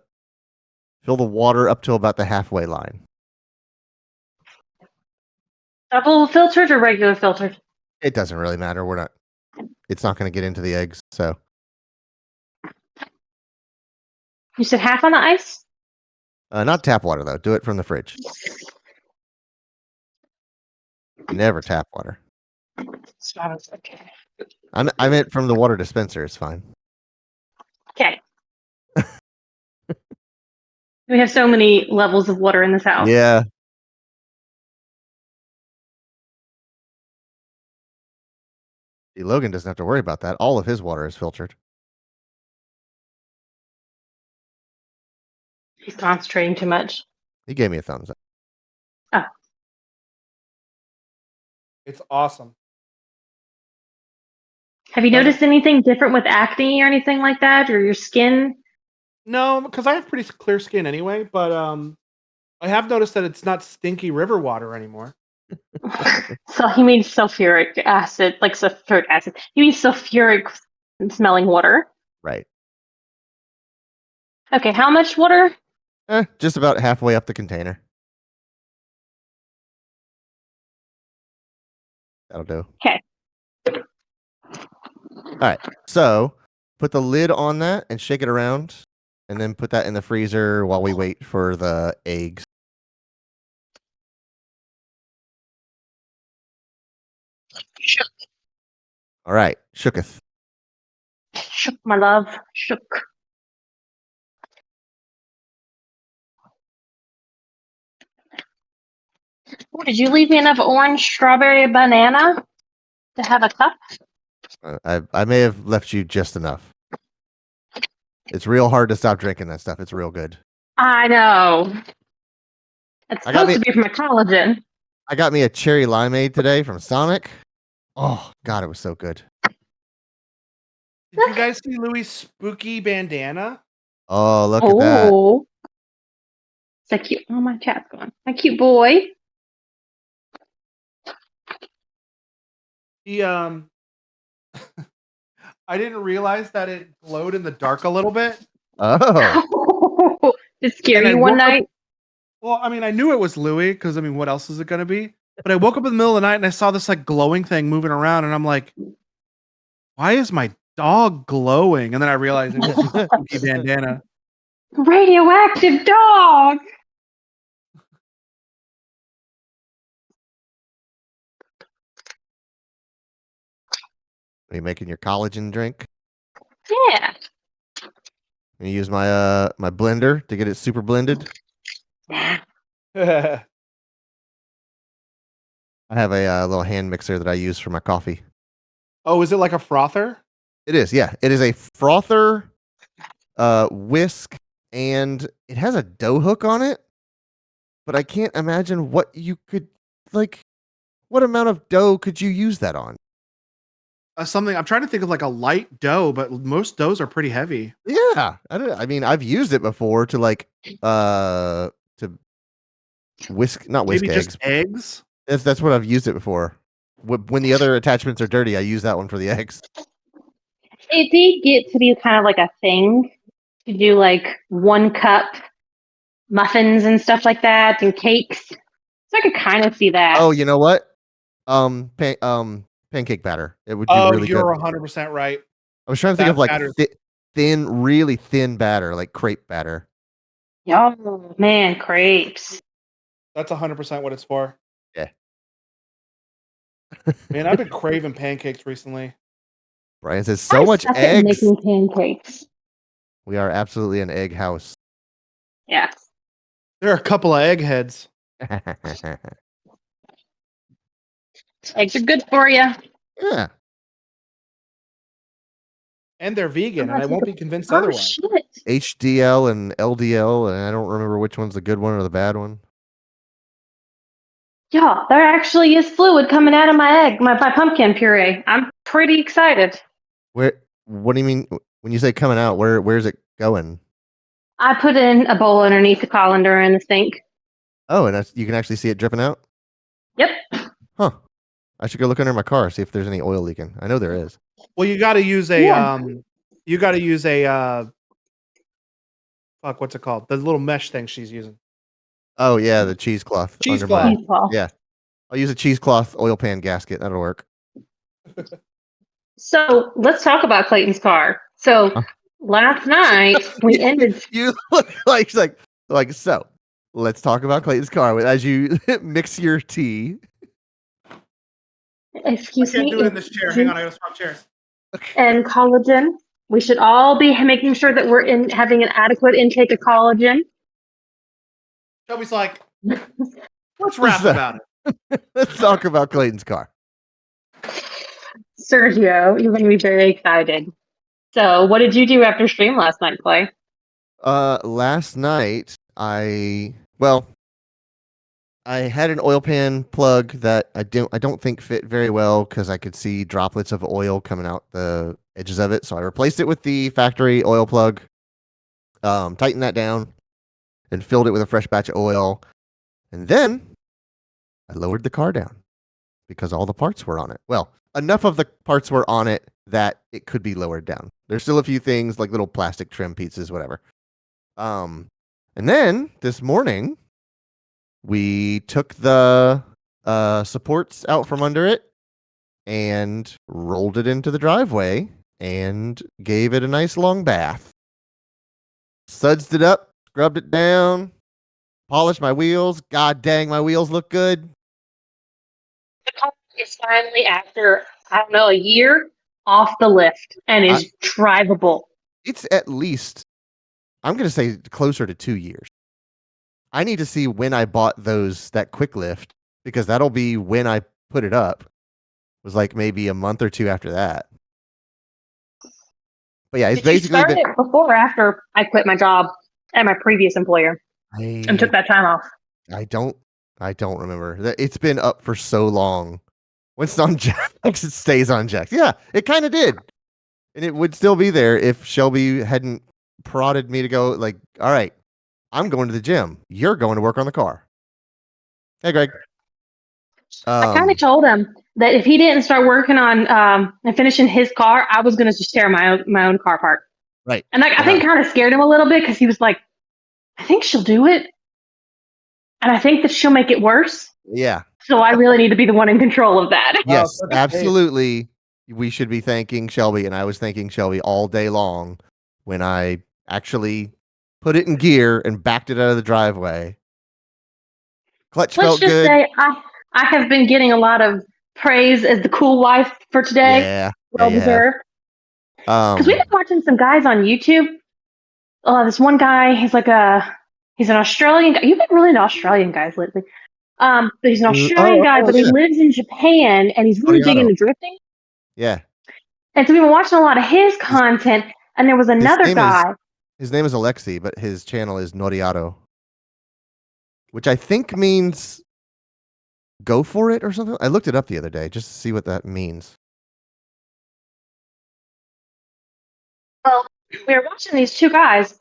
the water up to about the halfway line. Double filtered or regular filtered? It doesn't really matter. It's not gonna get into the eggs, so You said half on the ice? not tap water though. Do it from the fridge. Never tap water. Okay. I meant from the water dispenser. It's fine. Okay. We have so many levels of water in this house. Yeah. See, Logan doesn't have to worry about that. All of his water is filtered. He's concentrating too much. He gave me a thumbs up. Oh. It's awesome. Have you noticed anything different with acne or anything like that, or your skin? No, because I have pretty clear skin anyway, but I have noticed that it's not stinky river water anymore. So he means sulfuric acid, like sulfuric acid. He means sulfuric smelling water. Right. Okay, how much water? Just about halfway up the container. That'll do. Okay. All right. So put the lid on that and shake it around, and then put that in the freezer while we wait for the eggs. Shook. All right. Shooketh. Shook, my love. Shook. Oh, did you leave me enough orange, strawberry, banana to have a cup? I may have left you just enough. It's real hard to stop drinking that stuff. It's real good. I know. It's I got supposed me- to be for my collagen. I got me a cherry limeade today from Sonic. Oh God, it was so good. Did you guys see Louis' spooky bandana? Oh, look at that. Oh. So cute. Oh, my cat's going. My cute boy. He I didn't realize that it glowed in the dark a little bit. Oh, Did it scare And I you one woke up- night? Well, I mean, I knew it was Louis because I mean, what else is it going to be? But I woke up in the middle of the night and I saw this like glowing thing moving around, and I'm like, "Why is my dog glowing?" And then I realized it was a spooky bandana. Radioactive dog. are you making your collagen drink? Yeah. And you use my my blender to get it super blended. Oh, I have a little hand mixer that I use for my coffee. is it like a frother? It is, yeah. It is a frother, whisk, and it has a dough hook on it. But I can't imagine what you could like. What amount of dough could you use that on? Something I'm trying to think of like a light dough, but most doughs are pretty heavy. Yeah, I mean, I've used it before to like to whisk, not whisk Maybe eggs. just eggs. That's what I've used it before. When the other attachments are dirty, I use that one for the eggs. It did get to be kind of like a thing to do like 1 cup muffins and stuff like that and cakes. So I could kind of see that. Oh, you know what? Pancake batter. It would do really good. You're 100% right. I was trying to think of that like batter- thin, really thin batter, like crepe batter. Oh man, crepes. That's 100% what it's for. Yeah. Man, I've been craving pancakes recently. Brian says so much suck at eggs. making pancakes. We are absolutely an egg house. Yeah. There are a couple of eggheads. Eggs are good for you. Yeah. And they're vegan, and I won't be convinced Oh otherwise. shit. HDL and LDL, and I don't remember which one's the good one or the bad one. Yeah, there actually is fluid coming out of my egg, my pumpkin puree. I'm pretty excited. Where? What do you mean when you say coming out? Where's it going? I put in a bowl underneath the colander in the sink. Oh, and you can actually see it dripping out. Yep. Huh. I should go look under my car, see if there's any oil leaking. I know there is. Well, you got to use a Yeah. fuck, what's it called? The little mesh thing she's using. Oh yeah, the cheesecloth. Cheesecloth. my- Cheesecloth. Yeah. I'll use a cheesecloth oil pan gasket. That'll work. So let's talk about Clayton's car. So Huh. last night we ended. You look like so. Let's talk about Clayton's car as you mix your tea. Excuse me. in this chair. Hang on, I gotta swap chairs. And collagen. We should all be making sure that we're having an adequate intake of collagen. Shelby's like, let's rap about it. Let's talk about Clayton's car. Sergio, you're going to be very excited. So, what did you do after stream last night, Clay? Last night I had an oil pan plug that I don't think fit very well because I could see droplets of oil coming out the edges of it. So I replaced it with the factory oil plug, tightened that down, and filled it with a fresh batch of oil. And then I lowered the car down because all the parts were on it. Well, enough of the parts were on it that it could be lowered down. There's still a few things like little plastic trim pieces, whatever. And then this morning, we took the supports out from under it and rolled it into the driveway and gave it a nice long bath. Sudsed it up, scrubbed it down, polished my wheels. God dang, my wheels look good. The car is finally, after, I don't know, a year, off the lift and is drivable. It's at least, I'm going to say closer to 2 years. I need to see when I bought that quick lift because that'll be when I put it up. It was like maybe a month or two after that. But yeah, it's Did you basically start been. it before or after I quit my job at my previous employer and took I that time off? I don't remember. It's been up for so long. When it's on Jax, it stays on Jax. Yeah, it kind of did, and it would still be there if Shelby hadn't prodded me to go. Like, all right, I'm going to the gym. You're going to work on the car. Hey, Greg. I kind of told him that if he didn't start working on and finishing his car, I was going to just share my own car park. Right. And like, I think kind of scared him a little bit because he was like, I think she'll do it. And I think that she'll make it worse. Yeah. So I really need to be the one in control of that. Yes, so that's great. absolutely. We should be thanking Shelby, and I was thanking Shelby all day long when I actually put it in gear and backed it out of the driveway. Clutch Let's felt just good. say I have been getting a lot of praise as the cool wife for today. Yeah, Well you have. deserved. Because we've been watching some guys on YouTube. This one guy, he's an Australian guy. You've been really into Australian guys lately. But he's an Australian guy, but he yeah. lives in Japan and he's really big Toriano. into drifting. Yeah. And so we've been watching a lot of his content. And there was another guy. His name is Alexi, but his channel is Noriato, which I think means go for it or something. I looked it up the other day just to see what that means. Well, we were watching these two guys,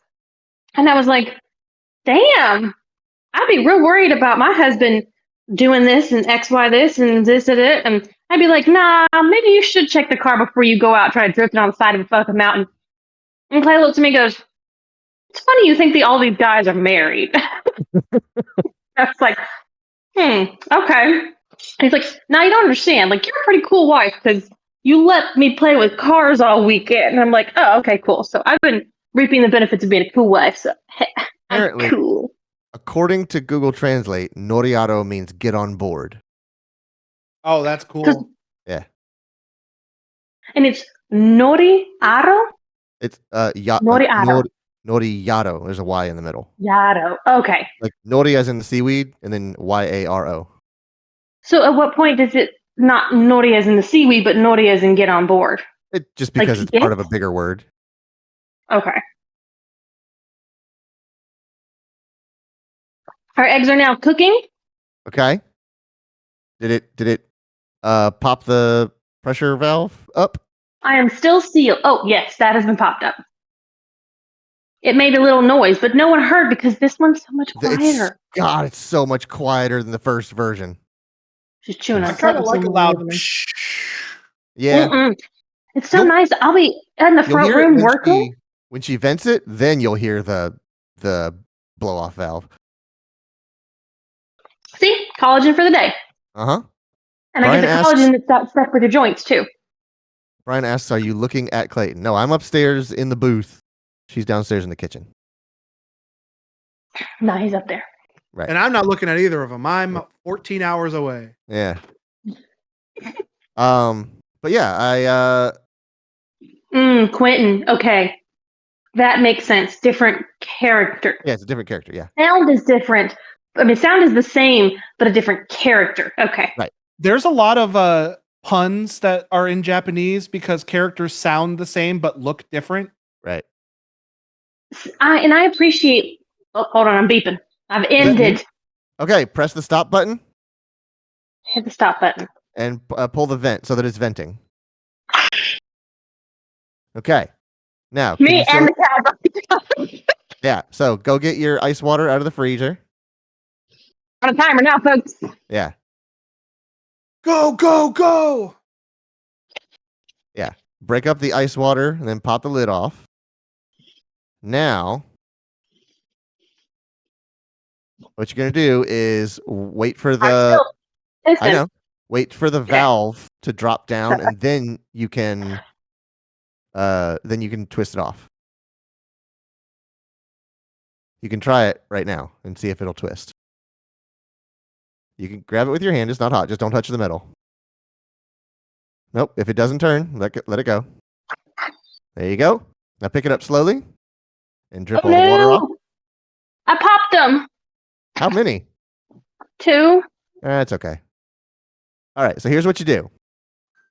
and I was like, damn, I'd be real worried about my husband doing this and XY this and this and it. And I'd be like, nah, maybe you should check the car before you go out try to drift it on the side of a fucking mountain. And Clay looked at me and goes, it's funny you think all these guys are married. I was like, okay. And he's like, now you don't understand. Like, you're a pretty cool wife because you let me play with cars all weekend. And I'm like, oh, okay, cool. So I've been reaping the benefits of being a cool wife. So hey, I'm Apparently, cool. according to Google Translate, Noriato means get on board. Oh, that's cool. Yeah. And it's Noriato? It's Noriato. Noriato. There's a Y in the middle. Yato. Okay. Like nori as in the seaweed, and then Yaro. So at what point does it not nori as in the seaweed, but nori as in get on board? It just because Like it's part get? of a bigger word. Okay. Our eggs are now cooking. Okay. Did it pop the pressure valve up? I am still sealed. Oh, yes, that has been popped up. It made a little noise, but no one heard because this one's so much quieter. It's so much quieter than the first version. She's chewing I on kind of something. like a loud. Yeah. It's so You'll- nice. I'll be in the You'll front hear it room working. when she vents it, then you'll hear the blow off valve. See, collagen for the day. Uh-huh. And Brian I get the asks- collagen that's got stuff for the joints too. Brian asks, are you looking at Clayton? No, I'm upstairs in the booth. She's downstairs in the kitchen. No, he's up there. Right. And I'm not looking at either of them. I'm 14 hours away. Yeah. But yeah, Quentin. Okay. That makes sense. Different character. yeah, it's a different character, yeah. Sound is different. I mean, sound is the same, but a different character. Okay. Right. There's a lot of puns that are in Japanese because characters sound the same but look different. Right. I appreciate. Oh, hold on, I'm beeping. I've ended. Okay, press the stop button Hit the stop button. and pull the vent so that it's venting. Okay. Now, can Me you and the cat. yeah, so go get your ice water out of the freezer. On a timer now, folks. Yeah. Go, go, go! Yeah. Break up the ice water and then pop the lid off. Now, what you're going to do is wait for the I know. Wait for the valve to drop down and then you can twist it off. You can try it right now and see if it'll twist. You can grab it with your hand. It's not hot. Just don't touch the metal. Nope. If it doesn't turn, let it go. There you go. Now pick it up slowly and drip all the water off. I popped them. How many? 2. That's okay. All right. So here's what you do.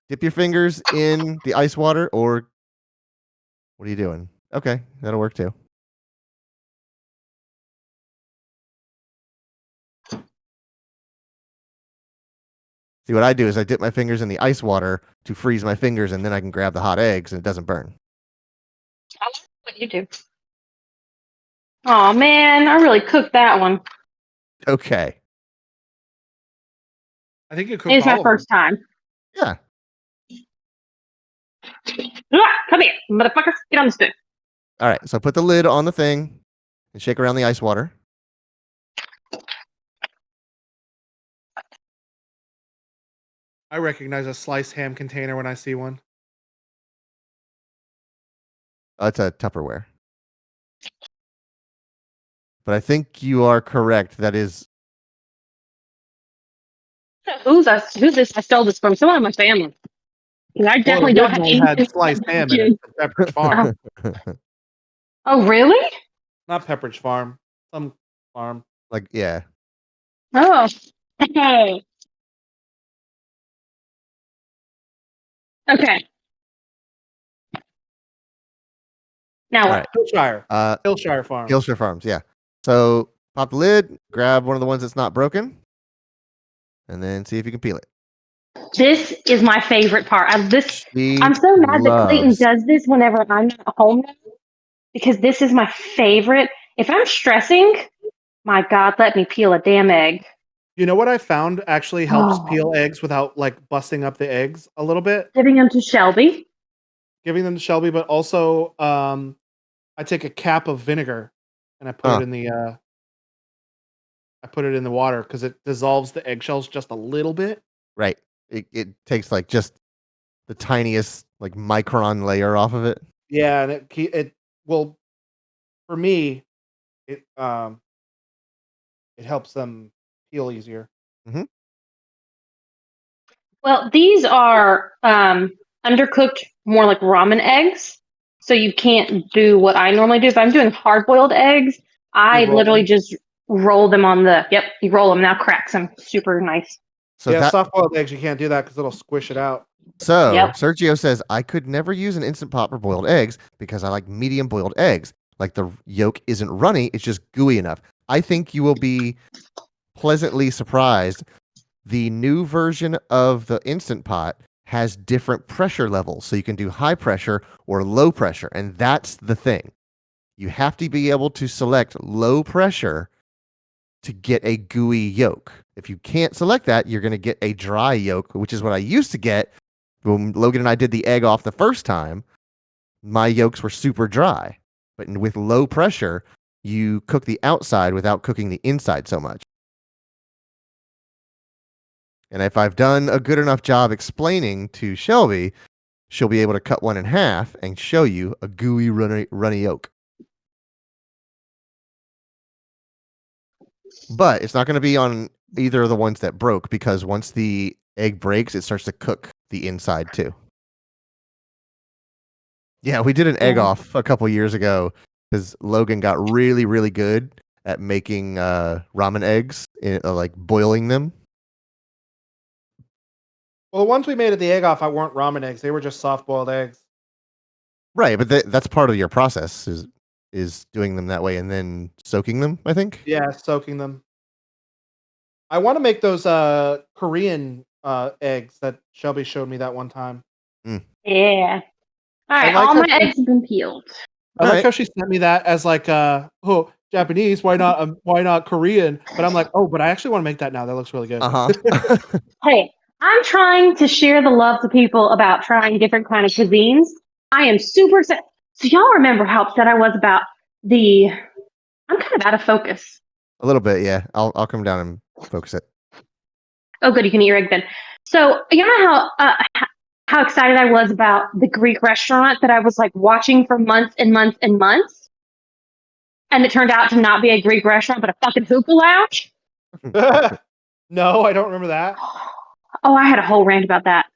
Dip your fingers in the ice water or What are you doing? Okay, that'll work too. See, what I do is I dip my fingers in the ice water to freeze my fingers, and then I can grab the hot eggs, and it doesn't burn. I like what you do. Oh man, I really cooked that one. Okay. I think you cooked It's all my of first time. Yeah. Come here, motherfucker. Get on the spoon. All right. So put the lid on the thing and shake around the ice water. I recognize a sliced ham container when I see one. Oh, it's a Tupperware. But I think you are correct. That is. Who's this? I stole this from someone in my family. 'Cause I Well, definitely the don't have original had anything. sliced ham in it from Pepperidge Farm. Oh, really? Not Pepperidge Farm. Some farm. Like, yeah. Oh. Okay. Okay. Now All what? right. Hillshire. Uh, Hillshire Farm. Hillshire Farms. Yeah. So pop the lid, grab one of the ones that's not broken, and then see if you can peel it. This is my favorite part. She I'm so mad that Clayton loves. does this whenever I'm not home now, because this is my favorite. If I'm stressing, my God, let me peel a damn egg. You know what I found actually helps Oh. peel eggs without like busting up the eggs a little bit? Giving them to Shelby. Giving them to Shelby, but also I take a cap of vinegar and I put it in the water because it dissolves the eggshells just a little bit. Right. It takes like just the tiniest like micron layer off of it. Yeah, and it well for me it helps them peel easier. Well, these are undercooked, more like ramen eggs. So you can't do what I normally do. If I'm doing hard boiled eggs, I roll literally them? just roll them on the. Yep, you roll them now, cracks them. Super nice. So Yeah, that soft boiled eggs you can't do that because it'll squish it out. so Yep. Sergio says I could never use an instant pot for boiled eggs because I like medium boiled eggs. Like the yolk isn't runny, it's just gooey enough. I think you will be pleasantly surprised. The new version of the instant pot has different pressure levels, so you can do high pressure or low pressure, and that's the thing. You have to be able to select low pressure to get a gooey yolk. If you can't select that, you're going to get a dry yolk, which is what I used to get when Logan and I did the egg off the first time. My yolks were super dry, but with low pressure, you cook the outside without cooking the inside so much. And if I've done a good enough job explaining to Shelby, she'll be able to cut one in half and show you a gooey, runny yolk. But it's not going to be on either of the ones that broke because once the egg breaks, it starts to cook the inside too. Yeah, we did an egg off a couple years ago because Logan got really, really good at making ramen eggs, like boiling them. Well, the ones we made at the egg off, I weren't ramen eggs; they were just soft boiled eggs. Right, but that's part of your process is doing them that way and then soaking them, I think. Yeah, soaking them. I want to make those Korean eggs that Shelby showed me that one time. Yeah. All I right, like all how my eggs have been peeled. I like Alright. how she sent me that as like oh, Japanese, why not Korean? But I'm like, "Oh, but I actually want to make that now. That looks really good." Uh-huh. Hey, I'm trying to share the love to people about trying different kind of cuisines. I am super excited. So y'all remember how upset I was about the. I'm kind of out of focus. A little bit, yeah. I'll come down and focus it. Oh, good, you can eat your egg then. So you know how excited I was about the Greek restaurant that I was like watching for months and months and months, and it turned out to not be a Greek restaurant but a fucking hookah lounge. No, I don't remember that. Oh, I had a whole rant about that.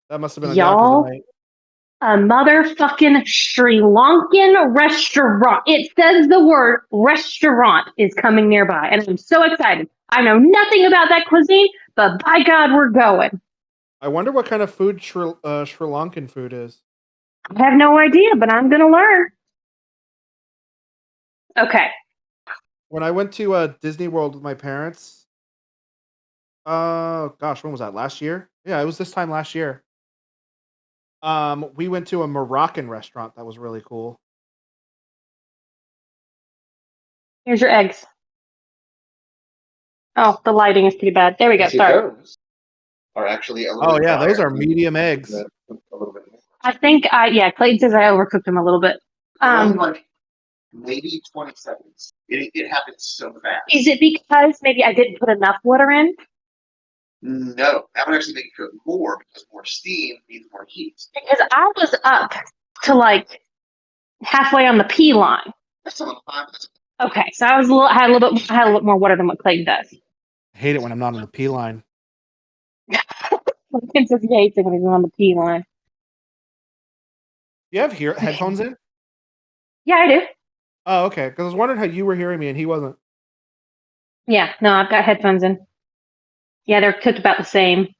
That must have been on Yonkers Y'all, night. a motherfucking Sri Lankan restaurant. It says the word restaurant is coming nearby, and I'm so excited. I know nothing about that cuisine, but by God, we're going. I wonder what kind of food Sri Lankan food is. I have no idea, but I'm gonna learn. Okay. When I went to Disney World with my parents, gosh, when was that? Last year? Yeah, it was this time last year. We went to a Moroccan restaurant that was really cool. Here's your eggs. Oh, the lighting is pretty bad. There we go. See, Sorry. those are actually a little Oh bit yeah, those drier. are medium eggs. A little bit. I think Clayton says I overcooked them a little bit. Only like maybe 20 seconds. It happens so fast. Is it because maybe I didn't put enough water in? No, that would actually make it cook more because more steam means more heat. Because I was up to like halfway on the P line. That's on time. Okay, so I was had a little bit more water than what Clayton does. I hate it when I'm not on the P line. Clayton says he hates it when he's on the P line. You have headphones in? Yeah, I do. Oh, okay. Because I was wondering how you were hearing me and he wasn't. Yeah, no, I've got headphones in. Yeah, they're cooked about the same.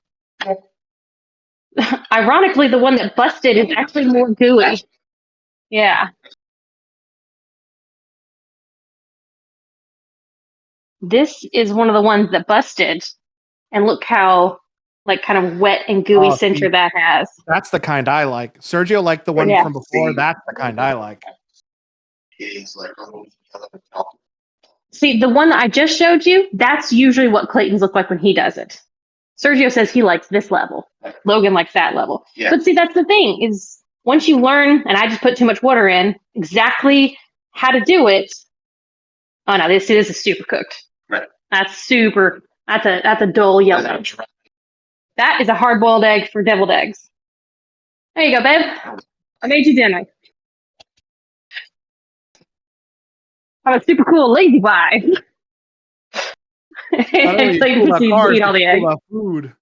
Ironically, the one that busted is actually more gooey. Yeah. This is one of the ones that busted. And look how like kind of wet and gooey Oh, center see, that has. that's the kind I like. Sergio liked the one Yeah. from before. That's the kind I like. It's like a little yellow and top. See, the one that I just showed you, that's usually what Clayton's look like when he does it. Sergio says he likes this level. Logan likes that level. Yeah. But see, that's the thing is once you learn, and I just put too much water in, exactly how to do it. Oh no, this is super cooked. Right. That's a dull yellow. That is a hard boiled egg for deviled eggs. There you go, babe. I made you dinner. I'm a super cool lazy boy. Not only And are you Clayton cool about proceeds to cars, eat all the you're cool eggs. about food.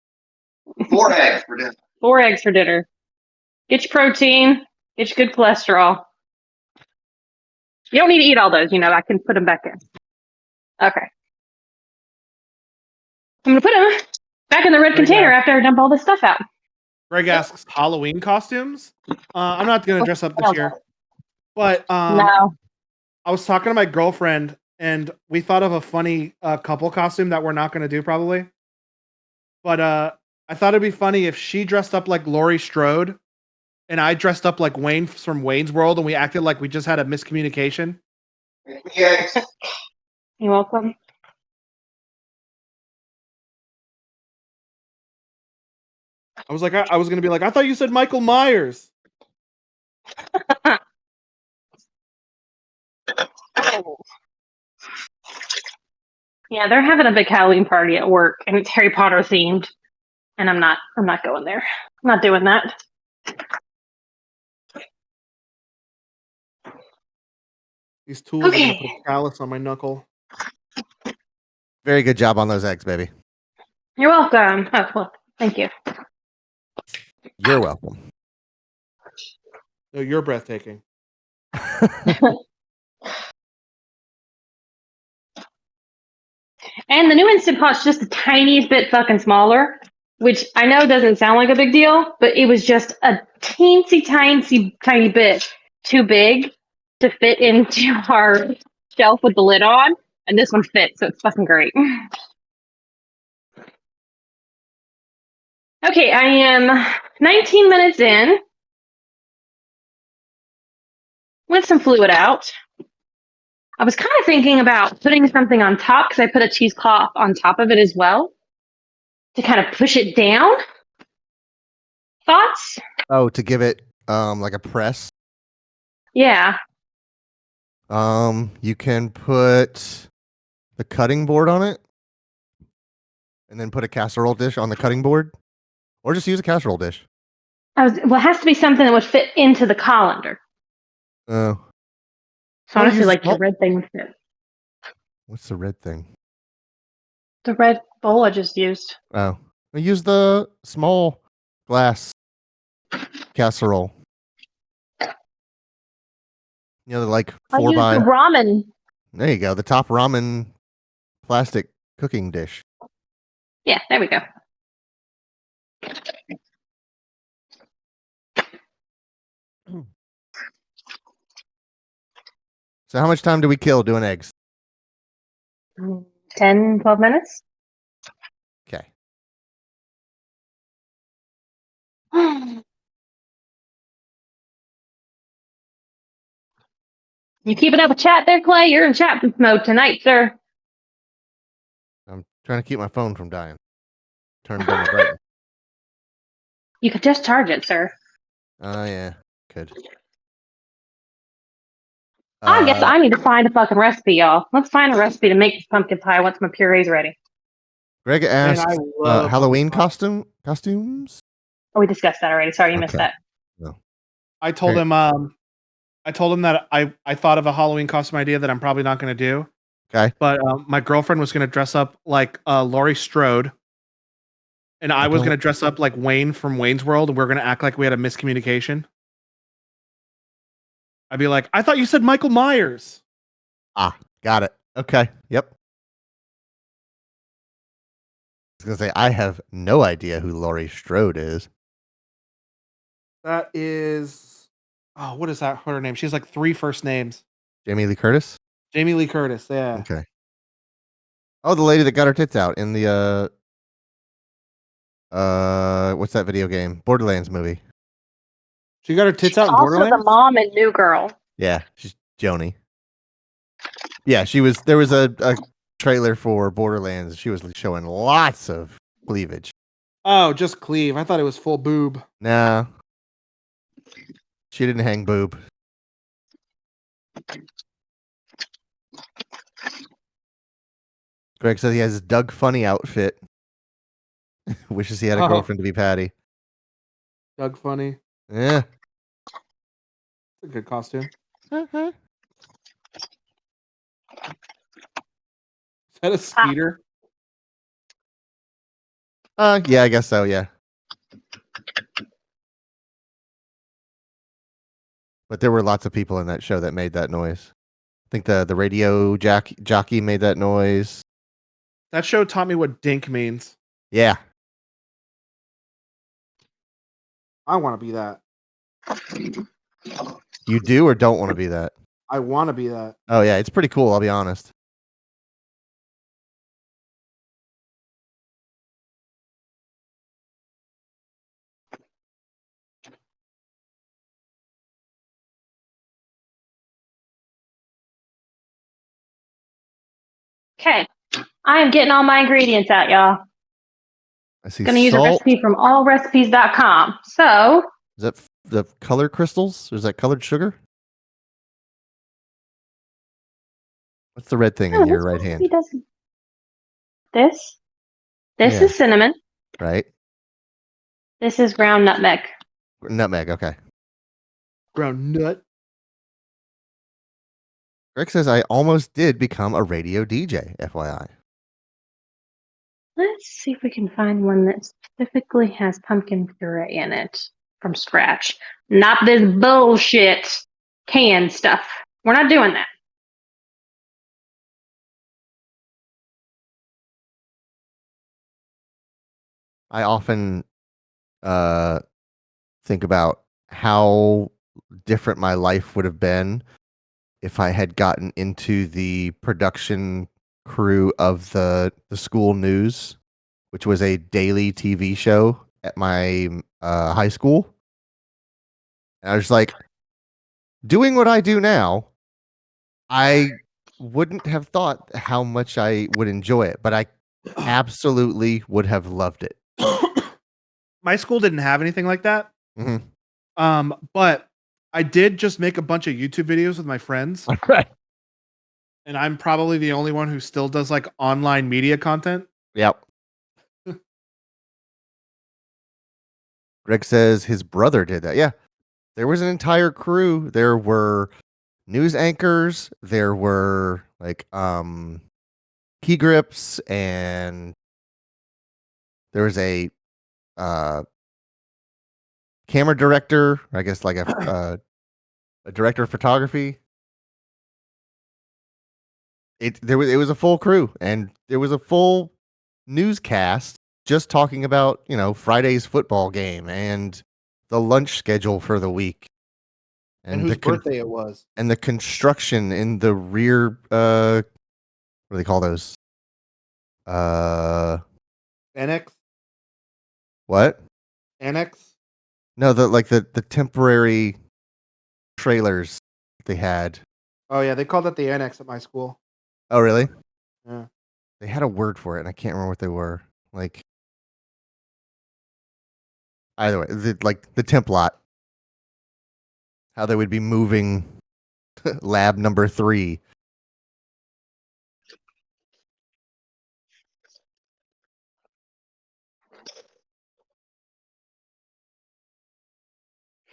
4 eggs for dinner. 4 eggs for dinner. Get your protein. Get your good cholesterol. You don't need to eat all those, I can put them back in. Okay. I'm going to put them back in the red Greg container asks, after I dump all this stuff out. Greg asks Halloween costumes. I'm not going to dress up this year. But No. I was talking to my girlfriend and we thought of a funny couple costume that we're not going to do probably. But I thought it'd be funny if she dressed up like Laurie Strode and I dressed up like Wayne from Wayne's World and we acted like we just had a miscommunication. Eggs. You're welcome. I was going to be like, I thought you said Michael Myers. Yeah, they're having a big Halloween party at work, and it's Harry Potter themed. And I'm not going there. I'm not doing that. These tools are going to Okay. put a callus on my knuckle. Very good job on those eggs, baby. You're welcome. Oh, well, thank you. You're welcome. No, you're breathtaking. And the new Instant Pot's just the tiniest bit fucking smaller, which I know doesn't sound like a big deal, but it was just a tiny bit too big to fit into our shelf with the lid on. And this one fits, so it's fucking great. Okay, I am 19 minutes in with some fluid out. I was kind of thinking about putting something on top because I put a cheesecloth on top of it as well to kind of push it down. Thoughts? Oh, to give it like a press. Yeah. You can put the cutting board on it and then put a casserole dish on the cutting board. Or just use a casserole dish. Well, it has to be something that would fit into the colander. Oh. So Oh, honestly, use like small- the red thing would fit. What's the red thing? The red bowl I just used. Oh. Well, use the small glass casserole. Like I 4 used by. the ramen. There you go. The top ramen plastic cooking dish. Yeah, there we go. So how much time do we kill doing eggs? 10, 12 minutes. Okay. You keeping up with chat there, Clay? You're in chat mode tonight, sir. I'm trying to keep my phone from dying. Turn down my brightness. You could just charge it, sir. Oh, yeah. Could. I guess I need to find a fucking recipe, y'all. Let's find a recipe to make this pumpkin pie once my puree's ready. Greg Man, I asks, love Halloween pumpkin pie. costumes? Oh, we discussed that already. Sorry, you missed Okay. that. No. I told him that I thought of a Halloween costume idea that I'm probably not going to do. Okay. But my girlfriend was going to dress up like Laurie Strode, and I was going to dress up like Wayne from Wayne's World, and we are going to act like we had a miscommunication. I'd be like, I thought you said Michael Myers. Ah, got it. Okay. Yep. I was going to say, I have no idea who Laurie Strode is. That is, what is that? Her name? She has like 3 first names. Jamie Lee Curtis? Jamie Lee Curtis. Yeah. Okay. Oh, the lady that got her tits out in the what's that video game? Borderlands movie. She got her tits out in Also, Borderlands. the mom in New Girl. Yeah, she's Joni. Yeah, she was. There was a trailer for Borderlands. She was showing lots of cleavage. Oh, just cleave. I thought it was full boob. No, she didn't hang boob. Greg says he has his Doug Funny outfit. Wishes he had a Oh. girlfriend to be Patty. Doug Funny. Yeah. It's a good costume. Uh-huh. Is that a Skeeter? Yeah, I guess so. Yeah. But there were lots of people in that show that made that noise. I think the radio jockey made that noise. That show taught me what dink means. Yeah. I want to be that. You do or don't want to be that? I want to be that. Oh, yeah. It's pretty cool. I'll be honest. Okay, I am getting all my ingredients out, y'all. I see Gonna use a salt. recipe from allrecipes.com. So, Is that the colored crystals? Or is that colored sugar? What's the red thing in your right hand? This Yeah. is cinnamon. Right? This is ground nutmeg. Nutmeg. Okay. Ground nut. Greg says I almost did become a radio DJ, FYI. Let's see if we can find one that specifically has pumpkin puree in it from scratch. Not this bullshit canned stuff. We're not doing that. I often think about how different my life would have been if I had gotten into the production crew of the school news, which was a daily TV show at my high school. And I was like, doing what I do now, I wouldn't have thought how much I would enjoy it, but I absolutely would have loved it. My school didn't have anything like that. Mm-hmm. But I did just make a bunch of YouTube videos with my friends. Right. And I'm probably the only one who still does like online media content. Yep. Greg says his brother did that. Yeah. There was an entire crew. There were news anchors. There were like key grips, and there was a camera director, I guess like a director of photography. It was a full crew, and there was a full newscast just talking about, Friday's football game and the lunch schedule for the week. And whose birthday it was. And the construction in the rear, what do they call those? Annex? What? Annex? No, the temporary trailers they had. Oh yeah, they called it the annex at my school. Oh, really? Yeah. They had a word for it, and I can't remember what they were. Like, either way, the temp lot. How they would be moving lab number 3.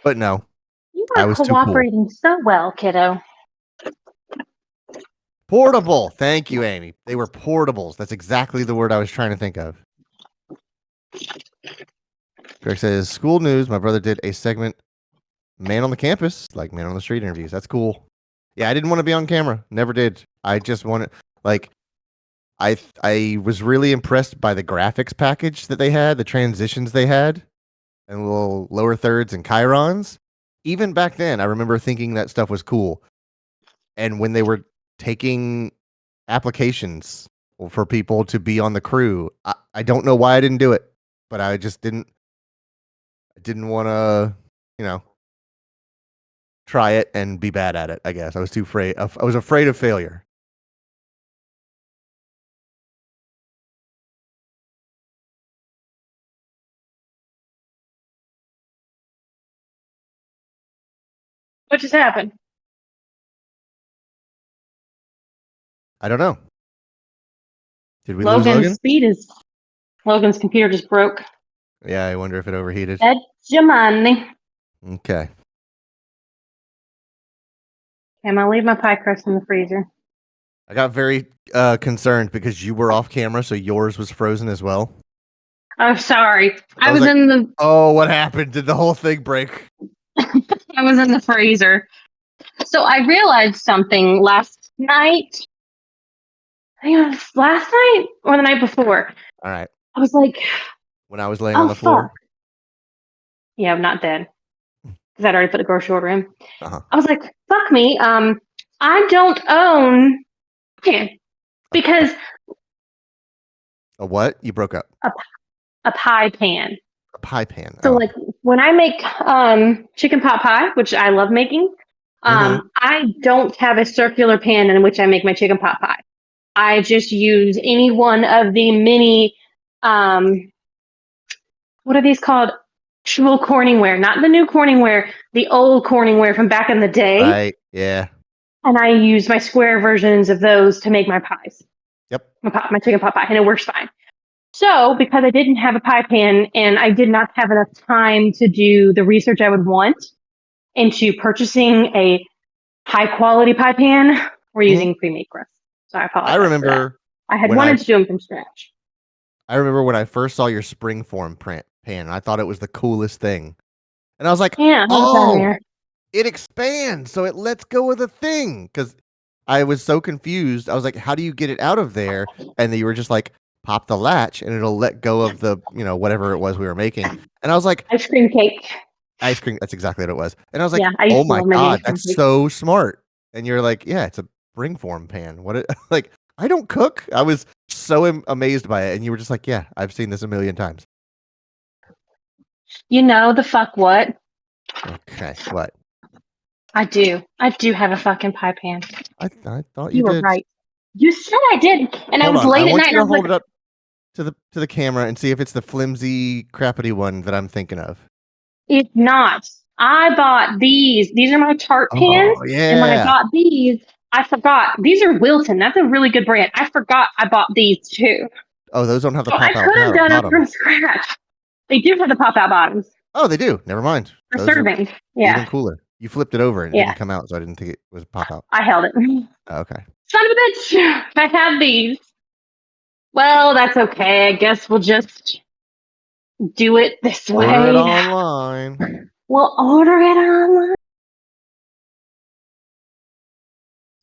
But no, You I are was too cool. cooperating so well, kiddo. Portable. Thank you, Amy. They were portables. That's exactly the word I was trying to think of. Greg says, school news. My brother did a segment, man on the campus, like man on the street interviews. That's cool. Yeah, I didn't want to be on camera. Never did. I just wanted, like, I was really impressed by the graphics package that they had, the transitions they had, and little lower thirds and chirons. Even back then, I remember thinking that stuff was cool. And when they were taking applications for people to be on the crew, I don't know why I didn't do it, but I just didn't want to, try it and be bad at it. I guess I was too afraid. I was afraid of failure. What just happened? I don't know. Did we lose Logan's Logan? speed is. Logan's computer just broke. Yeah, I wonder if it overheated. Edgemani. Okay. I'm gonna leave my pie crust in the freezer. I got very concerned because you were off camera, so yours was frozen as well. I'm sorry. I was was like, in the. Oh, what happened? Did the whole thing break? I was in the freezer. So I realized something last night. I think it was last night or the night before. All right. I was like, When I was laying oh, on the floor. fuck. Yeah, I'm not dead. Because I'd already put the grocery order in. Uh-huh. I was like, fuck me. I don't own pan. Because A what? You broke up. a pie pan. A pie pan. So Oh. like when I make chicken pot pie, which I love making, I don't have a circular pan in which I make my chicken pot pie. I just use any one of the mini what are these called? Actual Corningware, not the new Corningware, the old Corningware from back in the day. Right. Yeah. And I use my square versions of those to make my pies. Yep. My chicken pot pie, and it works fine. So, because I didn't have a pie pan and I did not have enough time to do the research I would want into purchasing a high quality pie pan, we're using pre-made crust. So I apologize. I remember I had when wanted to do them from scratch. I remember when I first saw your springform pan, and I thought it was the coolest thing. And I was like, Yeah, oh, it expands, so it lets go of the thing. Because I was so confused. I was like, how do you get it out of there? And you were just like, pop the latch, and it'll let go of the, whatever it was we were making. And I was like, ice cream cake. Ice cream. That's exactly what it was. And I was like, Yeah, I used oh to my love making God, ice cream that's cake. so smart. And you're like, yeah, it's a springform pan. Like, I don't cook. I was so amazed by it. And you were just like, yeah, I've seen this a million times. You know the fuck what? Okay, what? I do. I do have a fucking pie pan. I thought you You were did. right. You said I did, and I Hold was on. I late at want night. you And to I was hold it like, up to the camera and see if it's the flimsy, crappity one that I'm thinking of. it's not. I bought these. These are my tart pans. Oh, And when I yeah. got these, I forgot. These are Wilton. That's a really good brand. I forgot I bought these too. Oh, those don't have the So I pop out could have done it bottom. from scratch. They do have the pop out bottoms Oh, they do. Never mind. for Those are serving. Yeah. even cooler. You flipped it over and it Yeah. didn't come out, so I didn't think it was pop out. I held it. Oh, okay. Son of a bitch. I have these. Well, that's okay. I guess we'll just do it this way. Order it online. We'll order it online.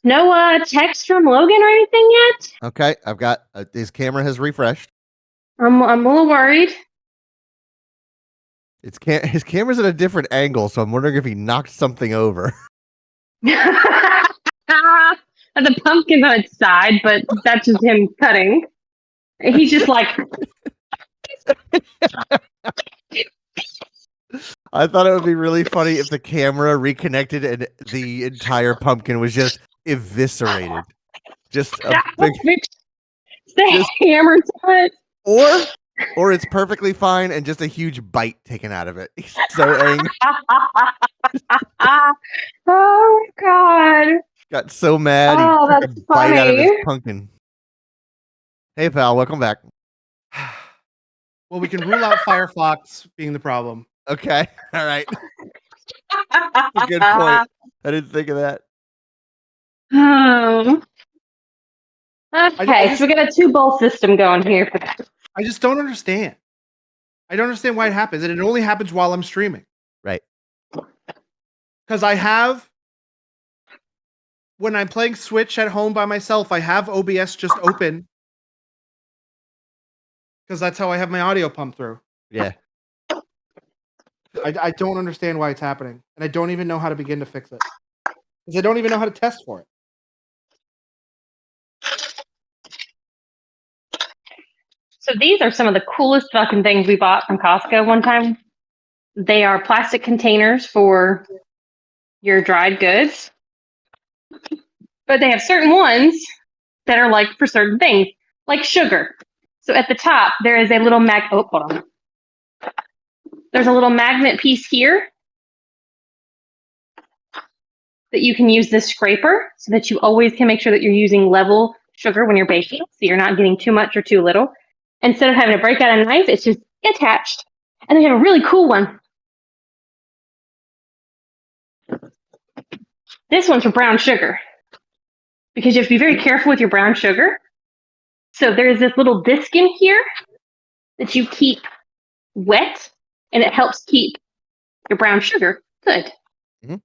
No text from Logan or anything yet? Okay, I've got his camera has refreshed. I'm a little worried. His camera's at a different angle, so I'm wondering if he knocked something over. The pumpkin's on its side, but that's just him cutting. He's just like, I thought it would be really funny if the camera reconnected and the entire pumpkin was just eviscerated. Just a big, the just- hammer to it. or it's perfectly fine and just a huge bite taken out of it. He's so angry. Oh my god. Got so mad Oh, he took that's a bite out of his funny. pumpkin. Hey pal, welcome back. Well, we can rule out Firefox being the problem. Okay. All right. That's a good point. I didn't think of that. Okay, so we got a 2-bowl system going here. I just don't understand. I don't understand why it happens, and it only happens while I'm streaming. Right. Because I have, when I'm playing Switch at home by myself, I have OBS just open. Because that's how I have my audio pumped through. Yeah. I don't understand why it's happening, and I don't even know how to begin to fix it. Because I don't even know how to test for it. So these are some of the coolest fucking things we bought from Costco one time. They are plastic containers for your dried goods. But they have certain ones that are like for certain things, like sugar. So at the top, there is a little hold on. There's a little magnet piece here that you can use this scraper so that you always can make sure that you're using level sugar when you're baking, so you're not getting too much or too little. Instead of having to break out a knife, it's just attached. And they have a really cool one. This one's for brown sugar, because you have to be very careful with your brown sugar. So there's this little disc in here that you keep wet, and it helps keep your brown sugar good. Mm-hmm.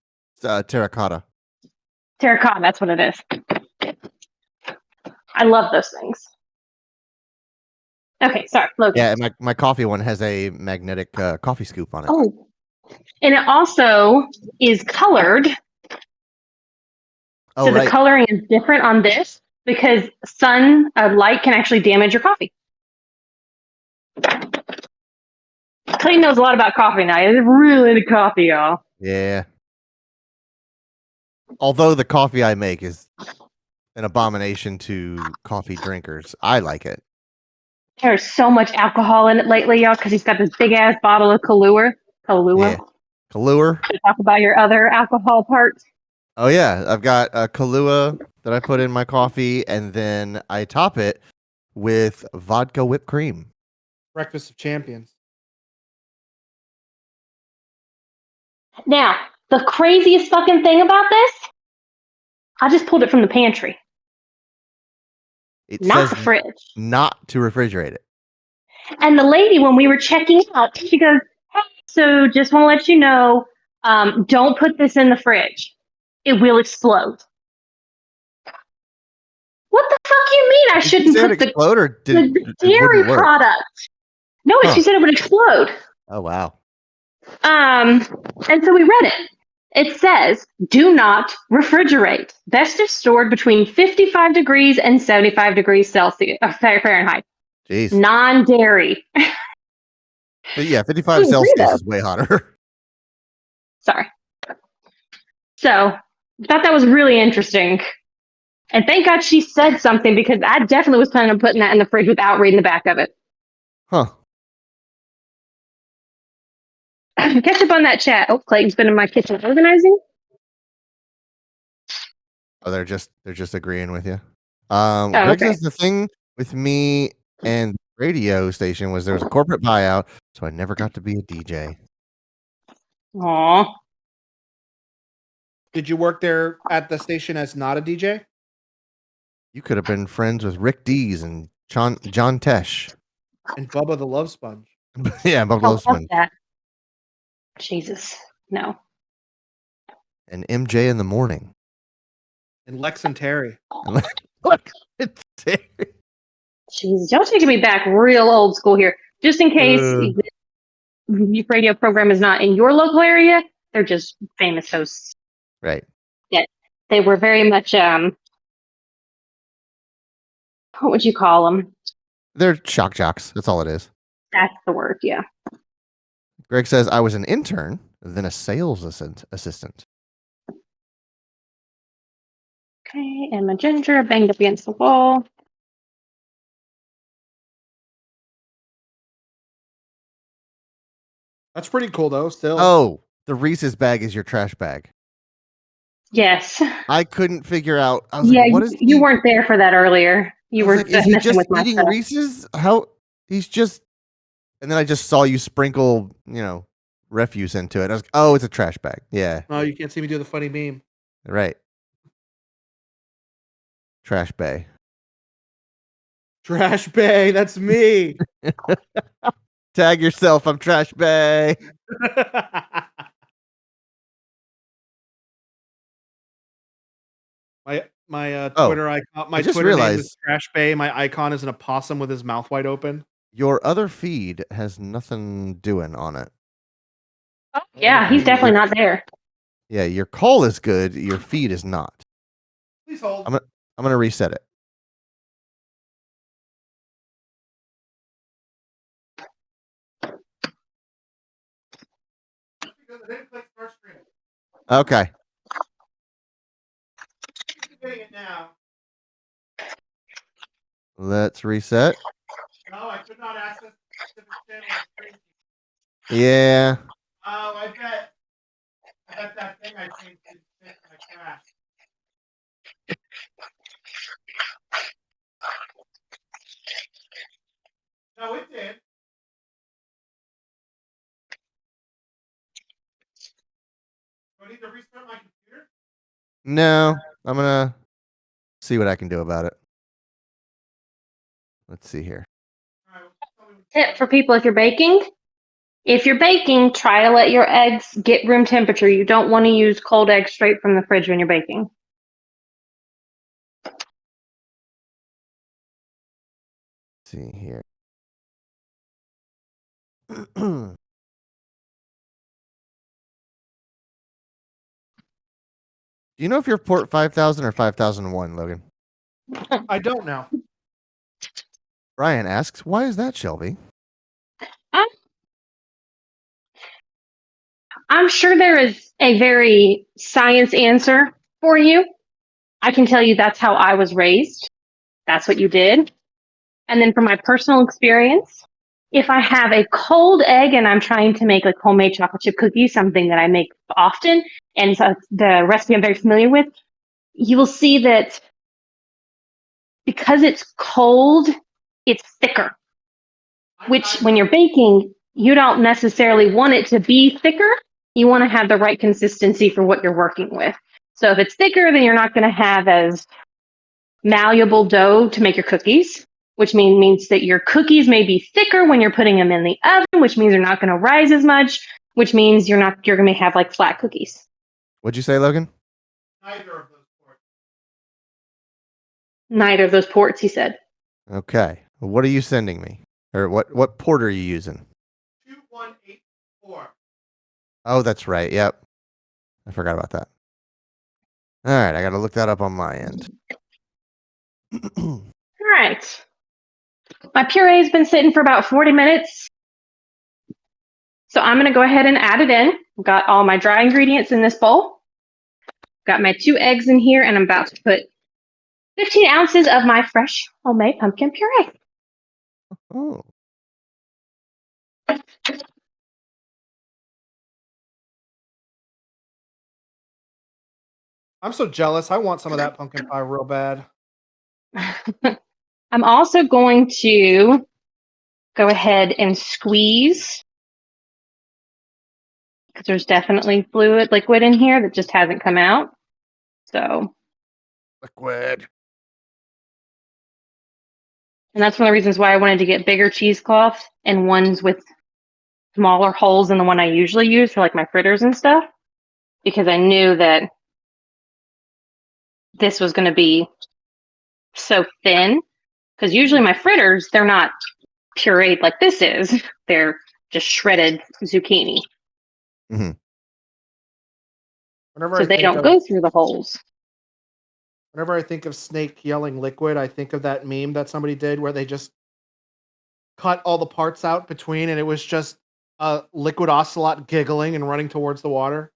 It's terracotta. Terracotta, that's what it is. I love those things. Okay, sorry, Logan. Yeah, and my coffee one has a magnetic coffee scoop on it. Oh, and it also is colored. Oh, So right. the coloring is different on this because light can actually damage your coffee. Clayton knows a lot about coffee now. He's really into coffee, y'all. Yeah. Although the coffee I make is an abomination to coffee drinkers, I like it. There's so much alcohol in it lately, y'all, because he's got this big ass bottle of Kahlua. Yeah. Kahlua. Talk about your other alcohol parts. Oh yeah, I've got a Kahlua that I put in my coffee, and then I top it with vodka whipped cream. Breakfast of champions. Now, the craziest fucking thing about this, I just pulled it from the pantry. It Not says the fridge. not to refrigerate it. And the lady, when we were checking out, she goes, "Hey, so just want to let you know, don't put this in the fridge. It will explode." What the fuck you mean I Did shouldn't you say put it explode or did the it dairy wouldn't work? product? No, Huh. she said it would explode. Oh wow. And so we read it. It says, "Do not refrigerate. Best is stored between 55 degrees and 75 degrees Celsius, Fahrenheit. Jeez. Non-dairy." But yeah, 55 Celsius is way hotter. Sorry. So, I thought that was really interesting. And thank God she said something, because I definitely was planning on putting that in the fridge without reading the back of it. Huh. Catch up on that chat. Oh, Clayton's been in my kitchen organizing. Oh, they're just agreeing with you. Oh, Greg okay. says the thing with me and radio station was there was a corporate buyout, so I never got to be a DJ. Aw. Did you work there at the station as not a DJ? You could have been friends with Rick Dees and John Tesh. And Bubba the Love Sponge. Yeah, Bob I love Losman. that. Jesus. No. And MJ in the morning. And Lex and Terry. Look, it's Jesus. Y'all taking me back real old school here. Just in case youth radio program is not in your local area, they're just famous hosts. Right. Yeah, they were very much what would you call them? They're shock jocks. That's all it is. That's the word. Yeah. Greg says, I was an intern, then a sales assistant. Okay, and my ginger banged up against the wall. That's pretty cool though. Still. Oh, the Reese's bag is your trash bag. Yes. I couldn't figure out. I was Yeah, like, what is you he? weren't there for that earlier. I You was were like, is he messing just with my eating stuff. Reese's? How? He's just. And then I just saw you sprinkle, refuse into it. I was like, oh, it's a trash bag. Yeah, Oh, you can't see me do the funny meme. right. Trash bay. Trash Bay, that's me. Tag yourself. I'm trash bay. my Oh, Twitter icon. My I just Twitter name is realized Trash Bay. My icon is an opossum with his mouth wide open. your other feed has nothing doing on it. Oh, yeah, he's definitely not there. Yeah, your call is good. Your feed is not. Please hold. I'm gonna reset it. Because I didn't click start streaming. Okay. I'm doing it now. Let's reset. No, I could not access the specific channel or screen. Yeah. Oh, I bet that thing I changed didn't fit my crash. No, it did. Do I need to restart my computer? No, I'm gonna see what I can do about it. Let's see here. All right, tell me what- Tip for people if you're baking. If you're baking, try to let your eggs get room temperature. You don't want to use cold eggs straight from the fridge when you're baking. Let's see here. Do you know if you're port 5000 or 5001, Logan? I don't know. Brian asks, why is that, Shelby? I'm sure there is a very science answer for you. I can tell you that's how I was raised. That's what you did. And then from my personal experience, if I have a cold egg and I'm trying to make like homemade chocolate chip cookies, something that I make often, and so the recipe I'm very familiar with, you will see that because it's cold, it's thicker, which when you're baking, you don't necessarily want it to be thicker. You want to have the right consistency for what you're working with. So if it's thicker, then you're not going to have as malleable dough to make your cookies, which means that your cookies may be thicker when you're putting them in the oven, which means they're not going to rise as much, which means you're going to have like flat cookies. What'd you say, Logan? Neither of those ports. Neither of those ports, he said. Okay. What are you sending me? Or what port are you using? 2184. Oh, that's right. Yep. I forgot about that. All right. I got to look that up on my end. All right. My puree has been sitting for about 40 minutes. So I'm going to go ahead and add it in. I've got all my dry ingredients in this bowl. Got my 2 eggs in here, and I'm about to put 15 ounces of my fresh homemade pumpkin puree. Oh. I'm so jealous. I want some of that pumpkin pie real bad. I'm also going to go ahead and squeeze, because there's definitely liquid in here that just hasn't come out. So, Liquid. and that's one of the reasons why I wanted to get bigger cheesecloths and ones with smaller holes than the one I usually use for like my fritters and stuff, because I knew that this was going to be so thin. Because usually my fritters, they're not pureed like this is. They're just shredded zucchini. Mm-hmm. Whenever So I they think don't of go through the holes. whenever I think of Snake yelling liquid, I think of that meme that somebody did where they just cut all the parts out between, and it was just a liquid ocelot giggling and running towards the water.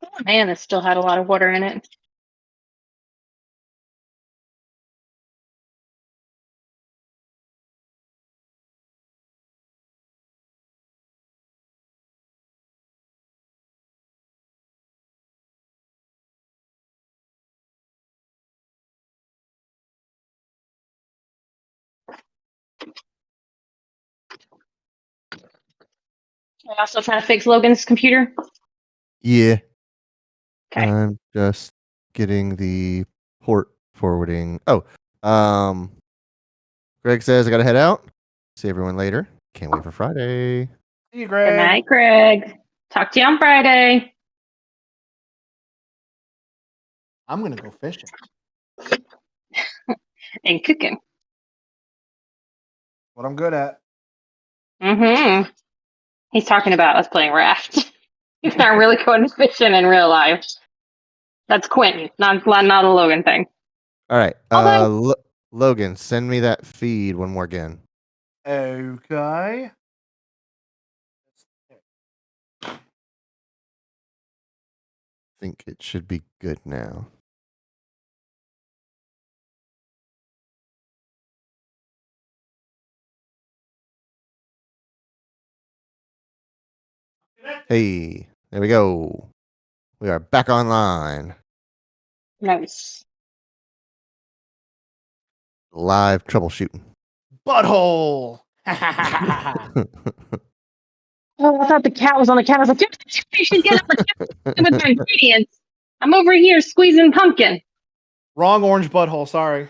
Oh, man, this still had a lot of water in it. Are y'all still trying to fix Logan's computer? Yeah. Okay. I'm just getting the port forwarding. Oh, um, Greg says I gotta head out. See everyone later. Can't wait for Friday. See you, Good Greg. night, Greg. Talk to you on Friday. I'm gonna go fishing. And cooking. What I'm good at. Mm-hmm. He's talking about us playing raft. He's not really going fishing in real life. That's Quentin, not a Logan thing. All right. Although, Logan, send me that feed one more again. Okay. I think it should be good now. Hey, there we go. We are back online. nice. Live troubleshooting. Butthole. Oh, I thought the cat was on the counter. I was like, she's getting up with my ingredients. I'm over here squeezing pumpkin. Wrong orange butthole. Sorry.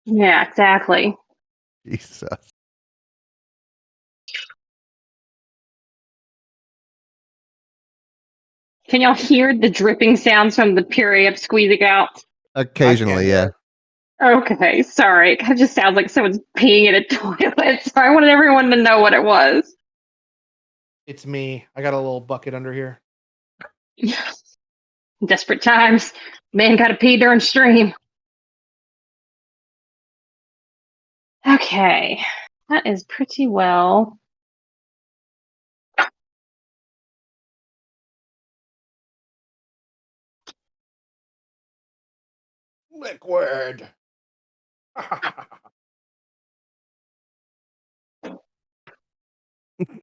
Yeah, exactly. Jesus. Can y'all hear the dripping sounds from the puree I'm squeezing out? Occasionally, yeah. Okay, sorry. It kind of just sounds like someone's peeing in a toilet. So I wanted everyone to know what it was. It's me. I got a little bucket under here. Desperate times. Man gotta pee during stream. Okay. That is pretty well. Liquid.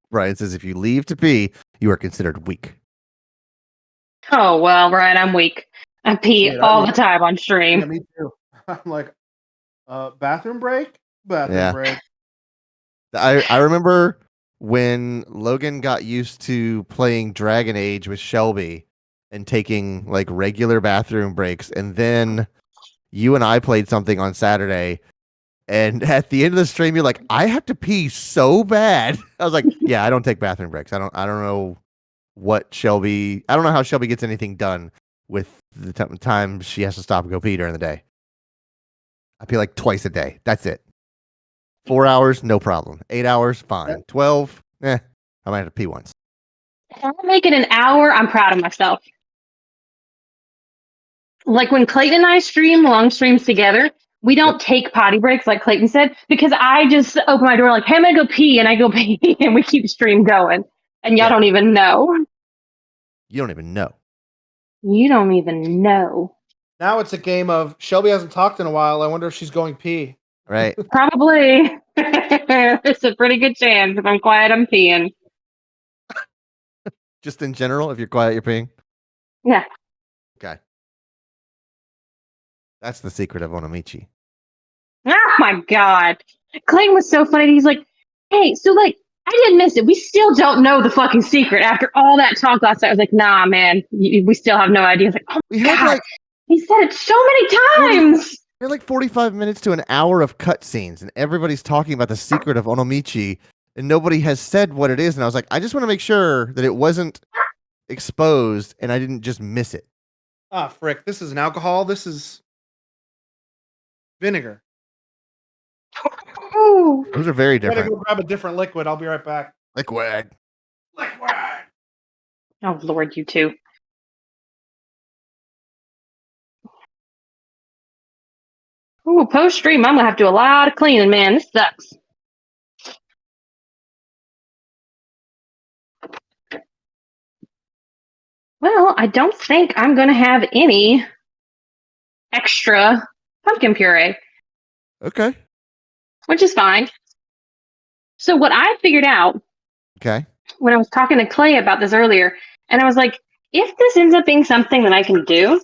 Ryan says if you leave to pee, you are considered weak. Oh, well, right. I'm weak. I pee Shit, all the time on stream. Yeah, me too. I'm like, bathroom break? Bathroom Yeah. break. I remember when Logan got used to playing Dragon Age with Shelby and taking like regular bathroom breaks, and then you and I played something on Saturday, and at the end of the stream, you're like, I have to pee so bad. I was like, yeah, I don't take bathroom breaks. I don't know what Shelby. I don't know how Shelby gets anything done with the time she has to stop and go pee during the day. I pee like twice a day. That's it. 4 hours, no problem. 8 hours, fine. 12, I might have to pee once. If I make it an hour, I'm proud of myself. Like when Clayton and I stream long streams together, we don't take potty breaks like Clayton said, because I just open my door like, hey, I'm gonna go pee, and I go pee, and we keep stream going. And y'all Yeah. don't even know. You don't even know. You don't even know. Now it's a game of Shelby hasn't talked in a while. I wonder if she's going pee. Right? Probably. It's a pretty good chance. If I'm quiet, I'm peeing. Just in general, if you're quiet, you're peeing. Yeah. Okay. That's the secret of Onomichi. Oh my god. Clayton was so funny. He's like, hey, so like, I didn't miss it. We still don't know the fucking secret after all that talk last night. I was like, nah, man, we still have no idea. He's like, oh We my had god. like He said it so many 40 times. we had like 45 minutes to an hour of cutscenes, and everybody's talking about the secret of Onomichi, and nobody has said what it is. And I was like, I just want to make sure that it wasn't exposed, and I didn't just miss it. Ah, frick. This is an alcohol. This is vinegar. Ooh. Those are very I gotta different. go grab a different liquid. I'll be right back. Liquid. Liquid! Oh, Lord, you two. Ooh, post stream, I'm gonna have to do a lot of cleaning, man. This sucks. Well, I don't think I'm gonna have any extra pumpkin puree, Okay. which is fine. So what I figured out Okay. when I was talking to Clay about this earlier, and I was like, if this ends up being something that I can do,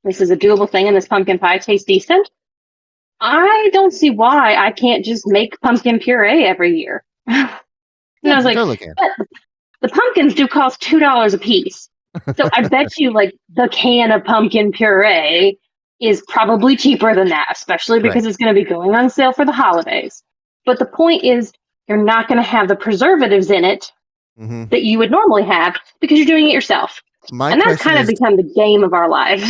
this is a doable thing and this pumpkin pie tastes decent, I don't see why I can't just make pumpkin puree every year. And Yeah, I was you like, totally can. but the pumpkins do cost $2 a piece. So I bet you like the can of pumpkin puree is probably cheaper than that, especially because Right. it's going to be going on sale for the holidays. But the point is, you're not going to have the preservatives in it Mm-hmm. that you would normally have because you're doing it yourself. My And that's question kind of is, become the game of our lives.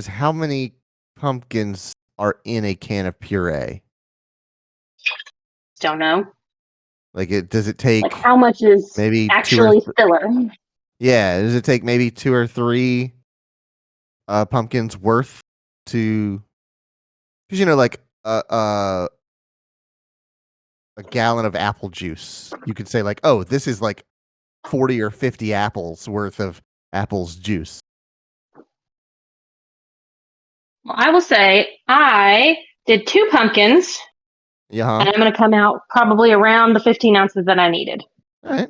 how many pumpkins are in a can of puree? Don't know. Like, does it take Like how much is maybe actually filler? yeah, does it take maybe 2 or 3 pumpkins worth to, because like a gallon of apple juice, you could say like, oh, this is like 40 or 50 apples worth of apples juice. Well, I will say I did 2 pumpkins, Yeah. and I'm going to come out probably around the 15 ounces that I needed. All right.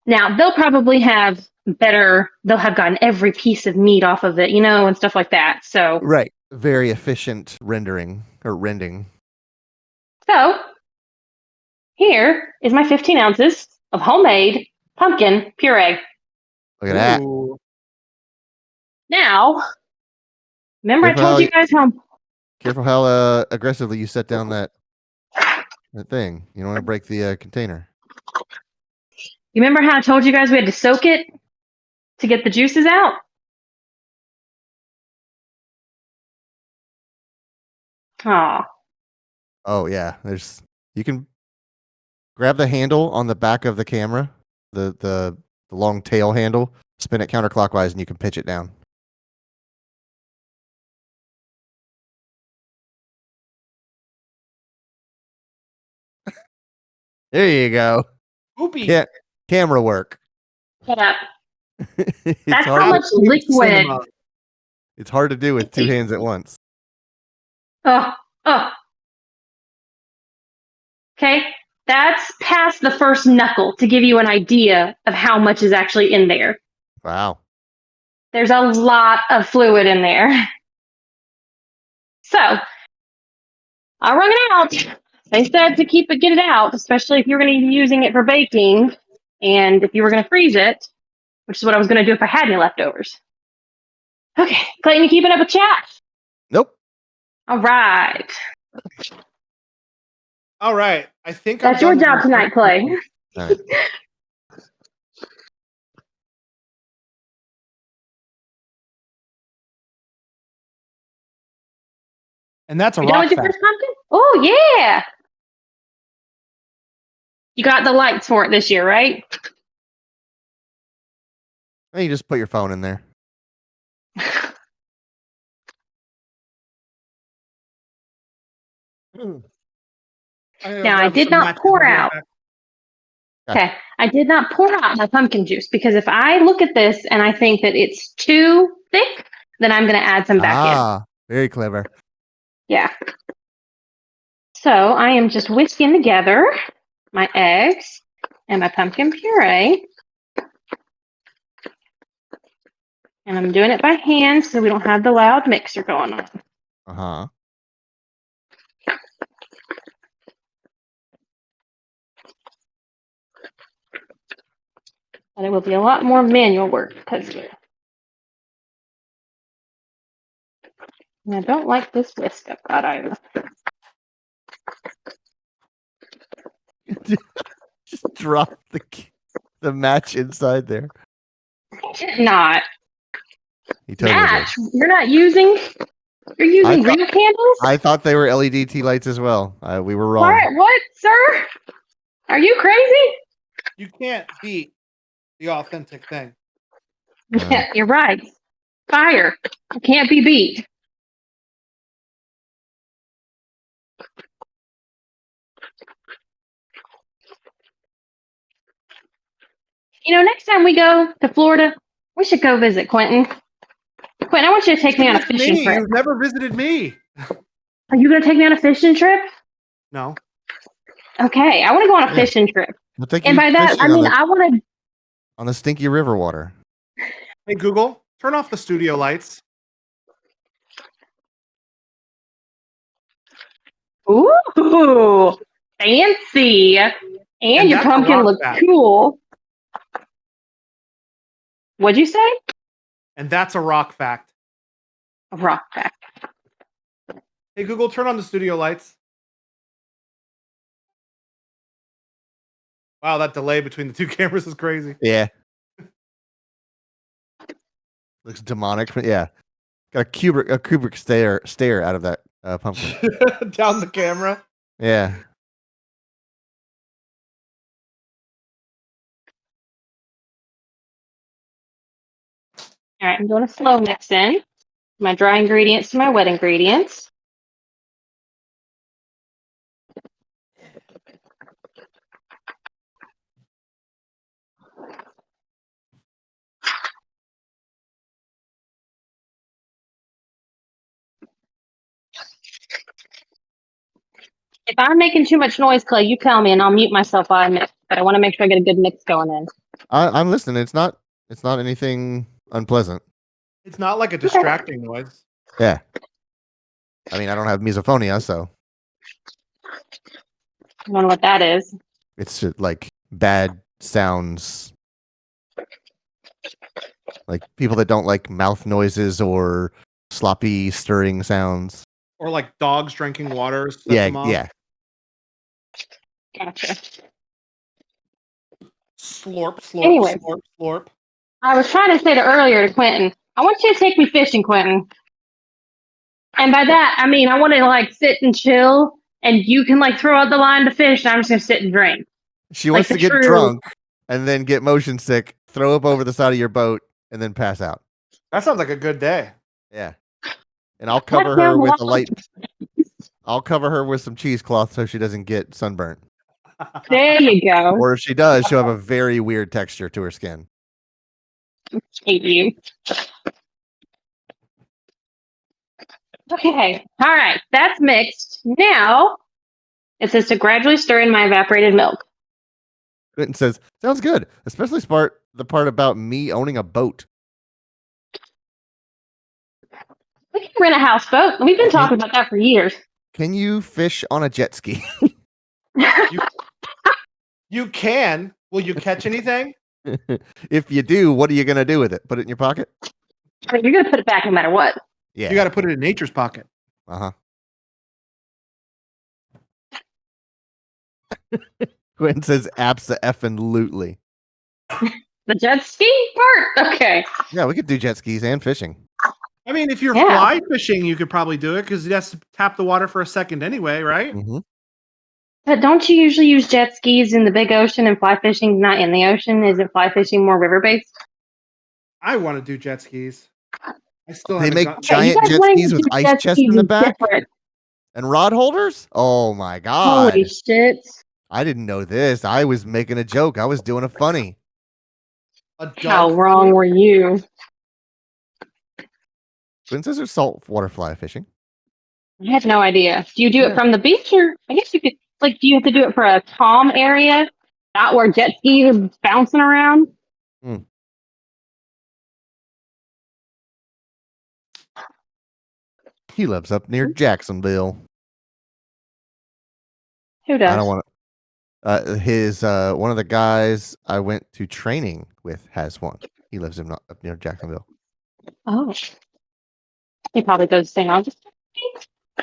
Now, they'll probably have they'll have gotten every piece of meat off of it, and stuff like that. So, Right. Very efficient rendering or rending. so here is my 15 ounces of homemade pumpkin puree. Look at that. Ooh. Now, remember I told you guys how Careful how aggressively you set down that thing. You don't want to break the container. you remember how I told you guys we had to soak it to get the juices out? Oh, Oh yeah, you can grab the handle on the back of the camera, the long tail handle, spin it counterclockwise, and you can pitch it down. There you go. Poopy. Yeah, camera work. shut up. It's That's hard. how much Absolute liquid. cinema. It's hard to do with 2 hands at once. Oh, oh. Okay, that's past the first knuckle to give you an idea of how much is actually in there. Wow. There's a lot of fluid in there. So, I wrung it out. They said to get it out, especially if you're going to be using it for baking and if you were going to freeze it, which is what I was going to do if I had any leftovers. Okay, Clayton, you keeping up with chat? Nope. All right. All right. I think That's I'm your done with job my tonight, Clay. All right. And that's a You done rock with your fact. first pumpkin? Oh, yeah. You got the lights for it this year, right? Well, you just put your phone in there. Now, I did not pour out. Okay, I did not pour out my pumpkin juice because if I look at this and I think that it's too thick, then I'm going to add some back in. Very clever. Yeah. So I am just whisking together my eggs and my pumpkin puree. And I'm doing it by hand so we don't have the loud mixer going on. Uh-huh. And it will be a lot more manual work because of it. And I don't like this whisk I've got either. Just drop the match inside there. Not He totally did. match. You're using I thought- real candles? I thought they were LED tea lights as well. We were wrong. What, sir? Are you crazy? You can't beat the authentic thing. Yeah, you're right. Fire. It can't be beat. Next time we go to Florida, we should go visit Quentin. Quentin, I want you to take me on a Visit fishing me. trip. You've never visited me. Are you going to take me on a fishing trip? No. Okay, I want to go on a Yeah. fishing trip. We'll take And you by that, fishing I mean, I want to. on the stinky river water. Hey, Google, turn off the studio lights. Ooh, fancy. And your that's a pumpkin rock looks fact. cool. What'd you say? And that's a rock fact. A rock fact. Hey, Google, turn on the studio lights. Wow, that delay between the two cameras is crazy. Yeah. Looks demonic. Yeah. Got a Kubrick stare out of that pumpkin. Down the camera. Yeah. All right, I'm doing a slow mix in. My dry ingredients to my wet ingredients. If I'm making too much noise, Clay, you tell me and I'll mute myself while I mix. But I want to make sure I get a good mix going in. I'm listening. It's not anything unpleasant. It's not like a distracting noise. Yeah. I mean, I don't have misophonia, so I don't know what that is. it's just like bad sounds. Like people that don't like mouth noises or sloppy stirring sounds. Or like dogs drinking water. Set Yeah, them off. yeah. Gotcha. Slorp, slorp, Anyways. slorp, slorp. I was trying to say earlier to Quentin, I want you to take me fishing, Quentin. And by that, I mean, I want to like sit and chill and you can like throw out the line to fish and I'm just going to sit and drink. She wants Like to the get true- drunk and then get motion sick, throw up over the side of your boat, and then pass out. That sounds like a good day. Yeah. And I'll cover her with a light. I'll cover her with some cheesecloth so she doesn't get sunburnt. There you go. Or if she does, she'll have a very weird texture to her skin. Hate you. Okay. All right. That's mixed. Now it says to gradually stir in my evaporated milk. Quentin says, sounds good, especially the part about me owning a boat. We can rent a houseboat. We've been talking about that for years. Can you fish on a jet ski? You can. Will you catch anything? If you do, what are you going to do with it? Put it in your pocket? I mean, you're going to put it back no matter what. Yeah. You got to put it in nature's pocket. Uh-huh. Quentin says, abso-effing-lutely. The jet ski part? Okay. Yeah, we could do jet skis and fishing. I mean, if you're Yeah. fly fishing, you could probably do it because it has to tap the water for a second anyway, right? Mm-hmm. But don't you usually use jet skis in the big ocean and fly fishing not in the ocean? Isn't fly fishing more river based? I want to do jet skis. I still They haven't make got- giant jet skis with ice chests in the back and rod holders? Oh my God. Holy shit. I didn't know this. I was making a joke. I was doing a funny. a How dog wrong were you? Quentin says there's saltwater fly fishing. I had no idea. Do you do Yeah. it from the beach or I guess you could like do you have to do it for a calm area? Not where jet skis are bouncing around? He lives up near Jacksonville. Who does? I don't want to. His one of the guys I went to training with has one. He lives up near Jacksonville. Oh. He probably goes to St. Augustine.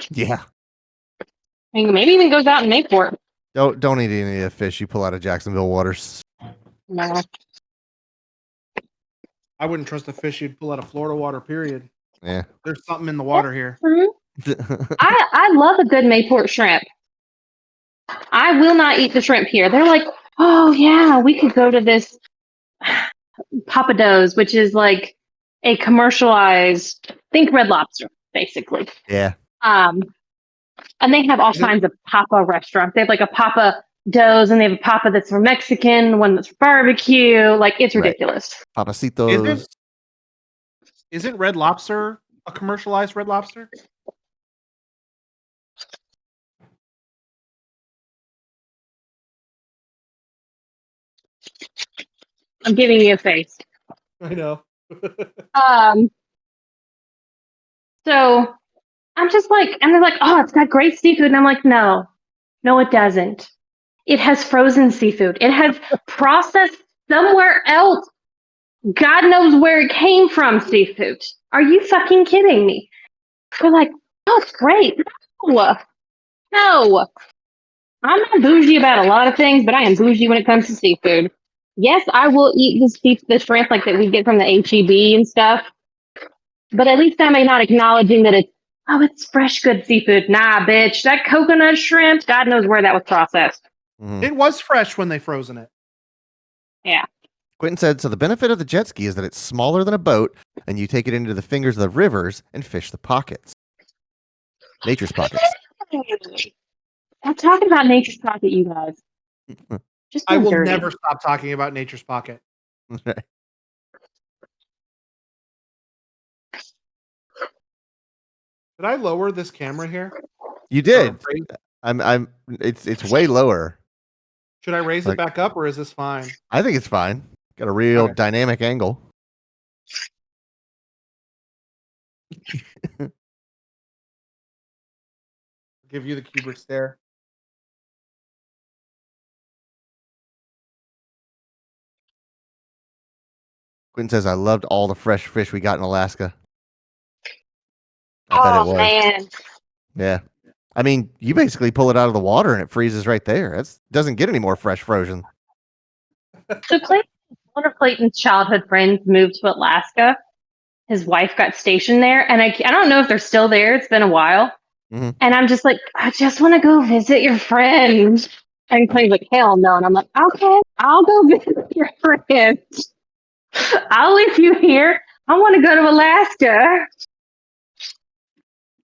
Yeah. Maybe even goes out in Mayport. Don't eat any of the fish you pull out of Jacksonville waters. No. I wouldn't trust a fish you'd pull out of Florida water, period. Yeah. There's something in the water here. I love a good Mayport shrimp. I will not eat the shrimp here. They're like, oh yeah, we could go to this Papados, which is like a commercialized, think Red Lobster, basically. Yeah. And they have all Is it- kinds of Papa restaurants. They have like a Papa Do's, and they have a Papa that's for Mexican, one that's for barbecue. Like, it's Right. ridiculous. Papacitos. Isn't Red Lobster a commercialized Red Lobster? I'm giving you a face. I know. So I'm just like, and they're like, oh, it's got great seafood. And I'm like, no, it doesn't. It has frozen seafood. It has processed somewhere else. God knows where it came from, seafood. Are you fucking kidding me? They're like, oh, it's great. No. I'm not bougie about a lot of things, but I am bougie when it comes to seafood. Yes, I will eat the shrimp like that we get from the HEB and stuff. But at least I'm not acknowledging that it's fresh, good seafood. Nah, bitch. That coconut shrimp, God knows where that was processed. Mhm. It was fresh when they frozen it. Yeah. Quentin said, so the benefit of the jet ski is that it's smaller than a boat, and you take it into the fingers of the rivers and fish the pockets. Nature's pockets. I'm talking about Nature's Pocket, you guys. Just I will dirty. never stop talking about Nature's Pocket. Right. Did I lower this camera here? You did. Or raise- It's way lower. Should I raise Like- it back up, or is this fine? I think it's fine. Got a real Okay. dynamic angle. Give you the Kubrick stare. Quentin says, I loved all the fresh fish we got in Alaska. I bet it was. Man. Yeah. I mean, you basically pull it out of the water and it freezes right there. It doesn't get any more fresh frozen. So one of Clayton's childhood friends moved to Alaska. His wife got stationed there, and I don't know if they're still there. It's been a while. Mhm. And I'm just like, I just want to go visit your friend. And Clayton's like, hell no. And I'm like, okay, I'll go visit your friend. I'll leave you here. I want to go to Alaska.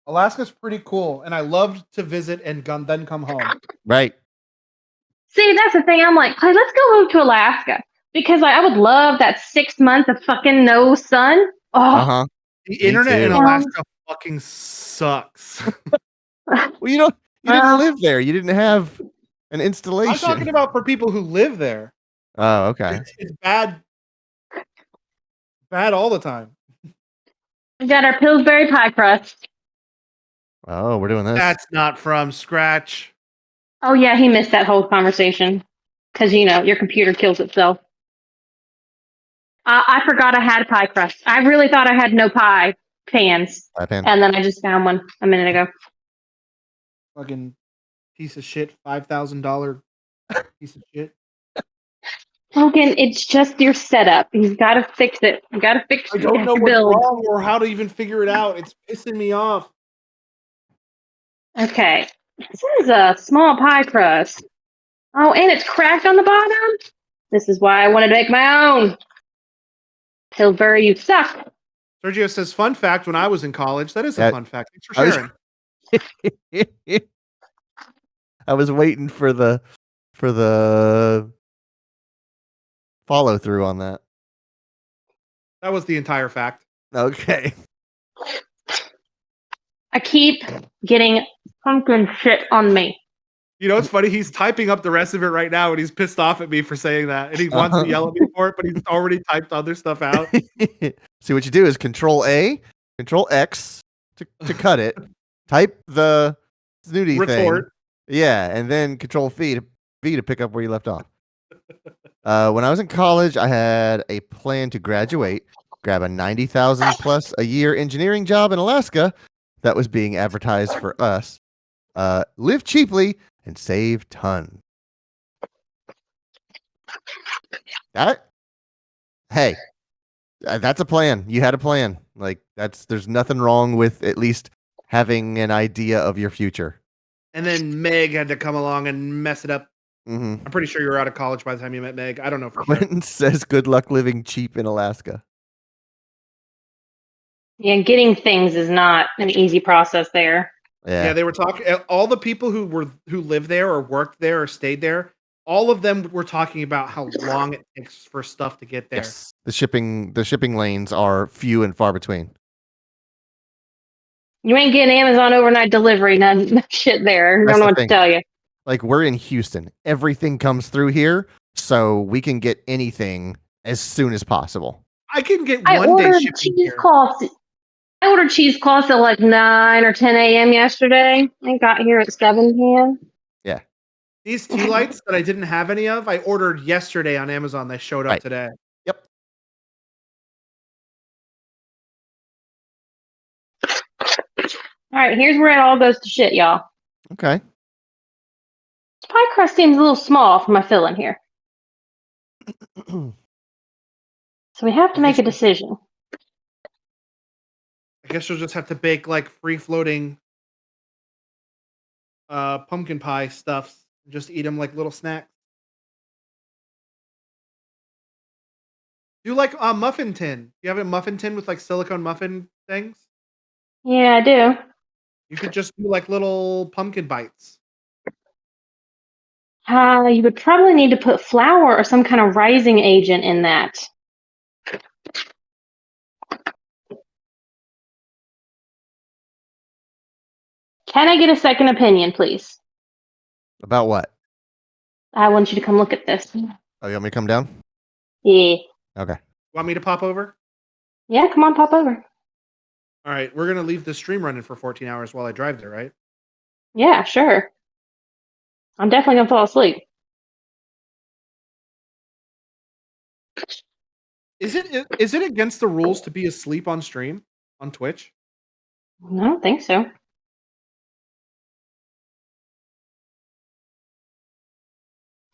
Alaska's pretty cool, and I loved to visit and then come home. Right. See, that's the thing. I'm like, Clay, let's go move to Alaska. Because I would love that 6 months of fucking no sun. Oh, Uh-huh. The Me internet in too. Alaska fucking sucks. Well, you didn't live there. You didn't have an installation. I'm talking about for people who live there. Oh, okay. It's bad all the time. we got our Pillsbury pie crust. Oh, we're doing this. That's not from scratch. Oh, yeah, he missed that whole conversation. Because, your computer kills itself. I forgot I had pie crust. I really thought I had no pie pans. Pie pan. And then I just found one a minute ago. Fucking piece of shit, $5,000 piece of shit. Logan, it's just your setup. You've got to fix it. You got to fix I don't know your what's build. wrong or how to even figure it out. It's pissing me off. Okay. This is a small pie crust. Oh, and it's cracked on the bottom. This is why I wanted to make my own. Pillsbury, you suck. Sergio says, fun fact, when I was in college. That is a That- fun fact. Thanks for I was- sharing. I was waiting for the follow through on that. That was the entire fact. Okay. I keep getting pumpkin shit on me. You know, it's funny. He's typing up the rest of it right now, and he's pissed off at me for saying that. And he wants to yell at me for it, but he's already typed other stuff out. See, what you do is Control A, Control X, to cut it. Type the snooty thing. Retort. Yeah, and then Control V to pick up where you left off. When I was in college, I had a plan to graduate, grab a 90,000 plus a year engineering job in Alaska that was being advertised for us, live cheaply, and save tons. Hey, that's a plan. You had a plan. Like there's nothing wrong with at least having an idea of your future. And then Meg had to come along and mess it up. Mm-hmm. I'm pretty sure you were out of college by the time you met Meg. I don't know for Quentin says, "Good luck living cheap in Alaska." Yeah, getting things is not an easy process there. Yeah, they were talking. All the people who lived there or worked there or stayed there, all of them were talking about how long it takes for stuff to get there. Yes, the shipping lanes are few and far between. You ain't getting Amazon overnight delivery, none shit there. I don't know what to tell you. Like, we're in Houston. Everything comes through here, so we can get anything as soon as possible. I can get I one day ordered shipping here. I ordered cheesecloths at like 9 or 10 a.m. yesterday. I got here at 7 p.m. Yeah. These tea lights that I didn't have any of, I ordered yesterday on Amazon. They showed up today. Yep. All right, here's where it all goes to shit, y'all. Okay. Pie crust seems a little small for my filling here. So we have to make a decision. I guess you'll just have to bake like free floating pumpkin pie stuffs and just eat them like little snacks. Do you like a muffin tin? You have a muffin tin with like silicone muffin things? Yeah, I do. You could just do like little pumpkin bites. You would probably need to put flour or some kind of rising agent in that. Can I get a second opinion, please? About what? I want you to come look at this. Oh, you want me to come down? Yeah. Okay. Want me to pop over? Yeah, come on, pop over. All right, we're going to leave the stream running for 14 hours while I drive there, right? Yeah, sure. I'm definitely going to fall asleep. Is it against the rules to be asleep on stream on Twitch? I don't think so.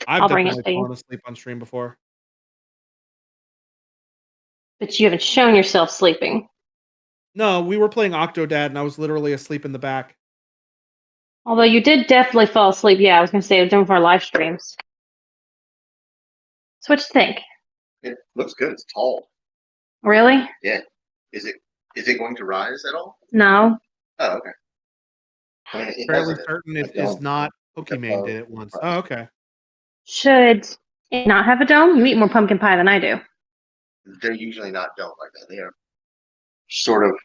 I've I'll bring it definitely to you. fallen asleep on stream before. But you haven't shown yourself sleeping. No, we were playing Octodad and I was literally asleep in the back. Although you did definitely fall asleep. Yeah, I was going to say it was one of our live streams. So what you think? It looks good. It's tall. Really? Yeah. Is it going to rise at all? No. Oh, okay. I mean, Fairly certain it is not Pokimane did it once. Oh, okay. Should it not have a dome? You eat more pumpkin pie than I do. They're usually not dome like that. They are sort of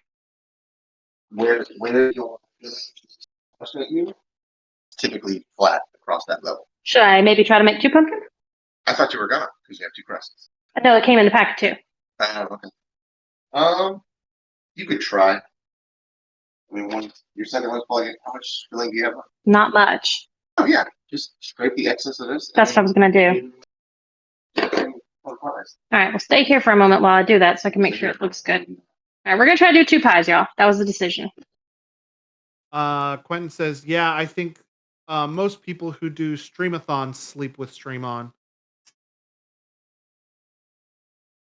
where you'll at you, typically flat across that level. Should I maybe try to make 2 pumpkins? I thought you were gonna because you have 2 crusts. No, it came in the packet too. Okay. You could try. I mean, your second one's probably how much filling do you have? Not much. Oh yeah, just scrape the excess of this. That's what I was gonna do. All right, well, stay here for a moment while I do that so I can make sure it looks good. All right, we're gonna try to do 2 pies, y'all. That was the decision. Quentin says, yeah, I think most people who do streamathons sleep with stream on.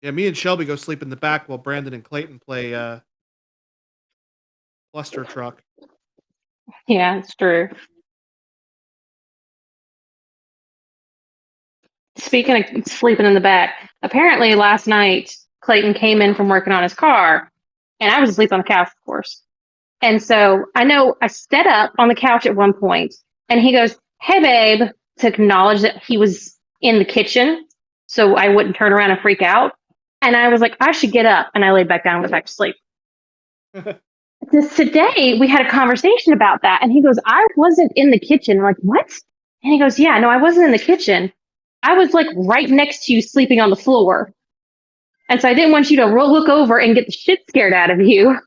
Yeah, me and Shelby go sleep in the back while Brandon and Clayton play Cluster Truck. Yeah, it's true. Speaking of sleeping in the back, apparently last night Clayton came in from working on his car, and I was asleep on the couch, of course. And so I know I stood up on the couch at one point, and he goes, "Hey, babe," to acknowledge that he was in the kitchen, so I wouldn't turn around and freak out. And I was like, I should get up, and I laid back down and went back to sleep. Today we had a conversation about that, and he goes, "I wasn't in the kitchen." I'm like, what? And he goes, "Yeah, no, I wasn't in the kitchen. I was like right next to you sleeping on the floor. And so I didn't want you to look over and get the shit scared out of you."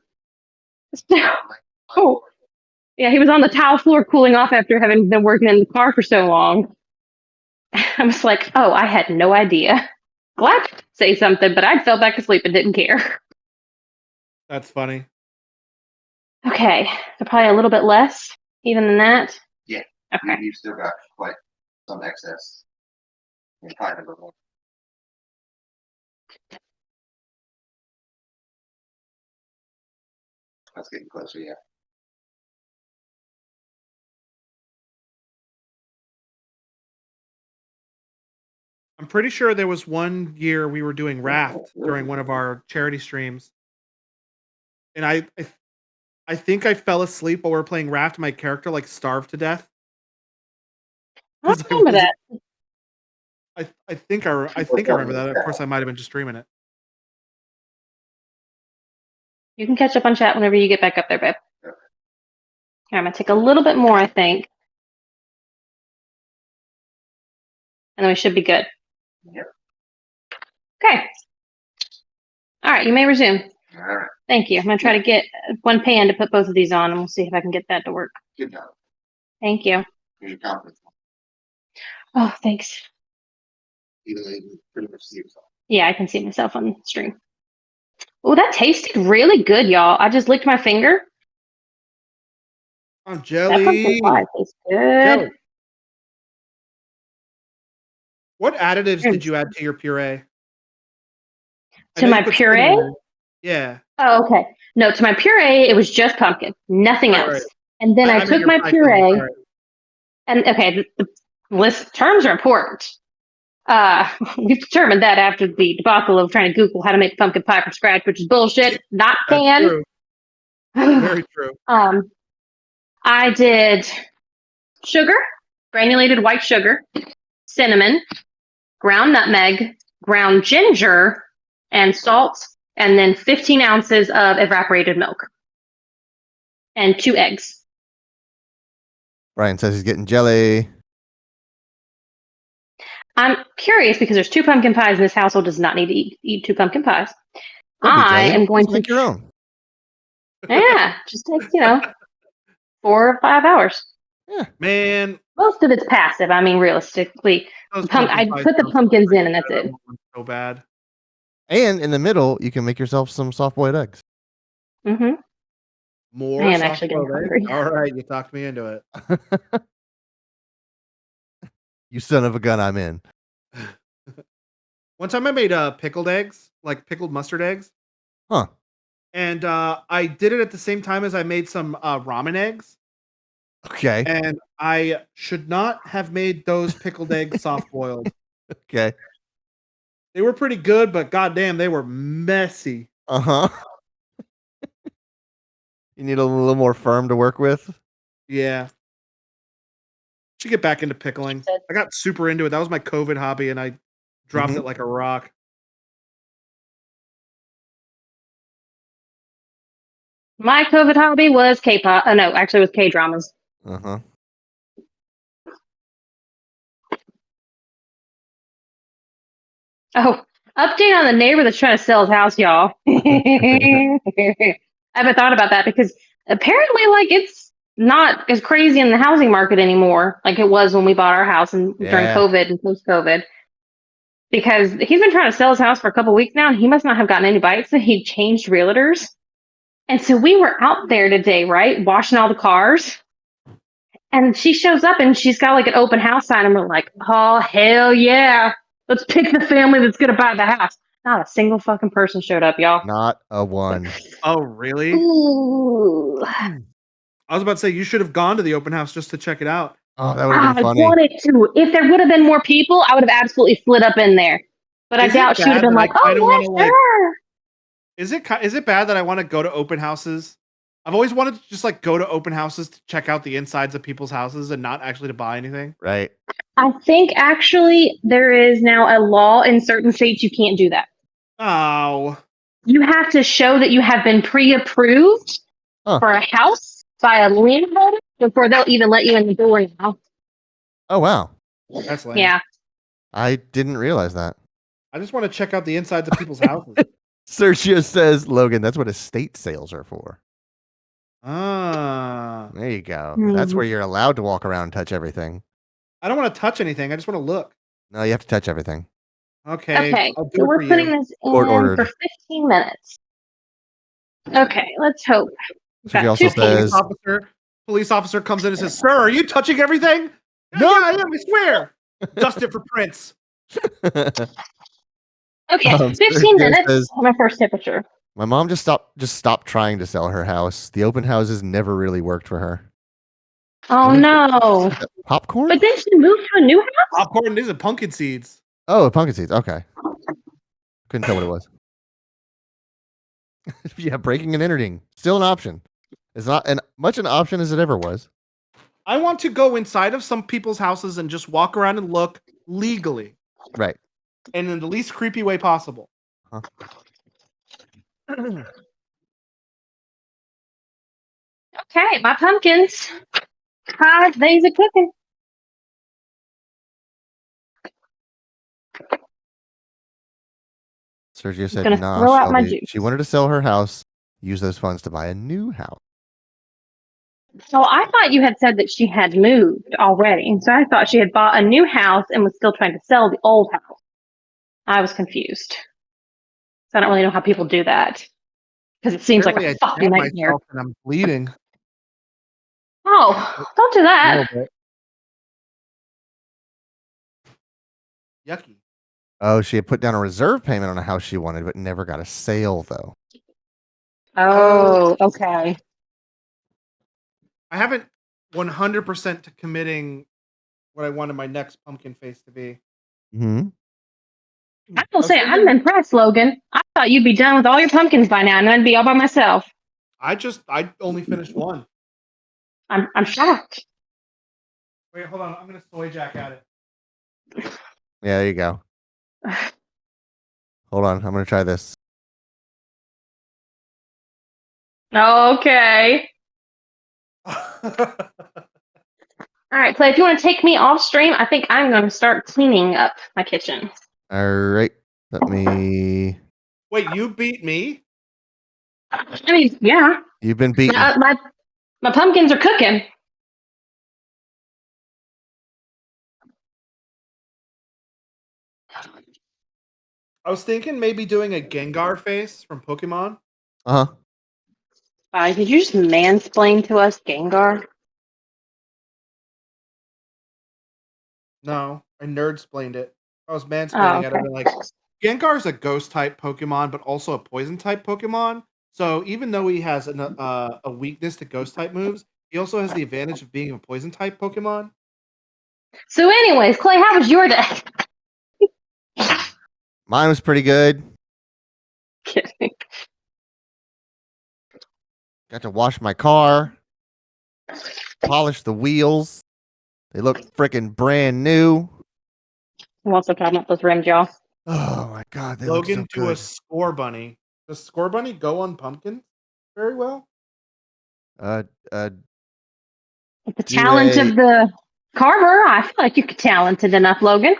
Oh, yeah, he was on the tile floor cooling off after having been working in the car for so long. I was like, oh, I had no idea. Glad to say something, but I fell back asleep and didn't care. That's funny. Okay, so probably a little bit less even than that. Yeah. Okay. You've still got quite some excess. And kind of a little. That's getting closer, yeah. I'm pretty sure there was one year we were doing raft during one of our charity streams, and I think I fell asleep while we were playing raft. My character like starved to death I don't because I remember wasn't. that. I think I remember that. Of course, I might have been just streaming it. You can catch up on chat whenever you get back up there, babe. Okay, I'm gonna take a little bit more, I think. And then we should be good. Yep. Okay. All right, you may resume. All right. Thank you. I'm gonna try to get one pan to put both of these on, and we'll see if I can get that to work. Good job. Thank you. Here's your confidence. Oh, thanks. Even though you can pretty much see yourself. Yeah, I can see myself on stream. Oh, that tasted really good, y'all. I just licked my finger. Oh, That jelly. pumpkin pie tastes good. Jelly. What additives did you add to your puree? I To know you my put puree? cinnamon. Yeah. Oh, okay. No, to my puree, it was just pumpkin, nothing Right, else. right. And then I meant took your my pie puree, fillings, right. and okay, the list terms are important. We've determined that after the debacle of trying to Google how to make pumpkin pie from scratch, which is bullshit. Not That's can. true. Very true. I did sugar, granulated white sugar, cinnamon, ground nutmeg, ground ginger, and salt, and then 15 ounces of evaporated milk and 2 eggs. Brian says he's getting jelly. I'm curious because there's 2 pumpkin pies and this household does not need to eat 2 pumpkin pies. Don't be I jelly. am going Just make to your own. Yeah, just takes 4 or 5 hours. Yeah. Man, Most of it's passive. I mean, realistically, those I pumpkin pies put the sound so pumpkins freaking in, and that's good. I it. want one so bad. And in the middle, you can make yourself some soft-boiled eggs. Mm-hmm. More I am soft actually getting boiled eggs? hungry. All right, you talked me into it. You son of a gun, I'm in. One time I made pickled eggs, like pickled mustard eggs. Huh. And I did it at the same time as I made some ramen eggs. Okay. And I should not have made those pickled eggs soft boiled. Okay. They were pretty good, but goddamn, they were messy. Uh-huh. You need a little more firm to work with? Yeah. Should get back into pickling. I got super into it. That was my COVID hobby, and I dropped it like a rock. My COVID hobby was K-pop. Oh, no, actually, it was K-dramas. Uh-huh. Oh, update on the neighbor that's trying to sell his house, y'all. I haven't thought about that because apparently, like, it's not as crazy in the housing market anymore, like it was when we bought our house and during Yeah. COVID and post-COVID. Because he's been trying to sell his house for a couple weeks now, and he must not have gotten any bites. And he changed realtors, and so we were out there today, right, washing all the cars. And she shows up, and she's got like an open house sign, and we're like, "Oh hell yeah, let's pick the family that's gonna buy the house." Not a single fucking person showed up, y'all. Not a one. Oh, really? Ooh. I was about to say you should have gone to the open house just to check it out. Oh, that would have been I funny. wanted to. If there would have been more people, I would have absolutely slid up in there. But I Is it doubt she would have bad been that I like, kinda "Oh wanna, yeah, sure." Is it bad that I want to go to open houses? I've always wanted to just like go to open houses to check out the insides of people's houses and not actually to buy anything. Right. I think actually there is now a law in certain states you can't do that. Oh. You have to show that you have been pre-approved for a house by a landholder before they'll even let you in the door now. Oh, wow. That's lame. Yeah. I didn't realize that. I just want to check out the insides of people's houses. Sergio says, Logan, that's what estate sales are for. Ah. There you go. That's Hmm. where you're allowed to walk around and touch everything. I don't want to touch anything. I just want to look. No, you have to touch everything. Okay, Okay, I'll do so it for we're putting you. this Court in ordered. for 15 minutes. Okay, let's hope. We've So she got also two says, pins. Police officer comes in and says, "Sir, are you touching everything?" No. Yeah, I am. I swear. Dust it for prints. Okay, 15 Sergio minutes says, on my first temperature. my mom just stopped trying to sell her house. The open houses never really worked for her. Oh What is no. that, popcorn? But then she moved to a new house? Popcorn. These are pumpkin seeds. Oh, pumpkin seeds. Okay. Couldn't tell what it was. Yeah, breaking and entering. Still an option. It's not much an option as it ever was. I want to go inside of some people's houses and just walk around and look legally Right. and in the least creepy way possible. Huh. Okay, my pumpkins. 5 days of cooking. Sergio Just said, gonna nah, throw out my Shelby. juice. She wanted to sell her house, use those funds to buy a new house. So I thought you had said that she had moved already. And so I thought she had bought a new house and was still trying to sell the old house. I was confused. So I don't really know how people do that. Because it seems like Apparently, a I fucking stabbed nightmare. myself and I'm bleeding. Oh, don't do A that. little bit. Yucky. Oh, she had put down a reserve payment on a house she wanted, but never got a sale, though. Oh, okay. I haven't 100% to committing what I wanted my next pumpkin face to be. Hmm. I I will was say, I'm thinking, impressed, Logan. I thought you'd be done with all your pumpkins by now and I'd be all by myself. I only finished one. I'm shocked. Wait, hold on. I'm gonna soy jack at it. Yeah, there you go. Hold on. I'm going to try this. Okay. All right, Clay, if you want to take me off stream, I think I'm going to start cleaning up my kitchen. All right. Let me. Wait, you beat me? I mean, yeah. You've been beaten. My pumpkins are cooking. I was thinking maybe doing a Gengar face from Pokemon. Uh huh. Did you just mansplain to us, Gengar? No, I nerd-splained it. I was Oh, mansplaining it. okay. I'd be like, Gengar is a ghost type Pokemon, but also a poison type Pokemon. So even though he has a weakness to ghost type moves, he also has the advantage of being a poison type Pokemon. So, anyways, Clay, how was your day? Mine was pretty good. Kidding. Got to wash my car, polish the wheels. They look freaking brand new. I'm also talking about those rims, y'all. Oh my god, they Logan look so to a good. Score Bunny. Does Score Bunny go on pumpkins very well? Uh, With the Do talent a- of the carver, I feel like you're talented enough, Logan.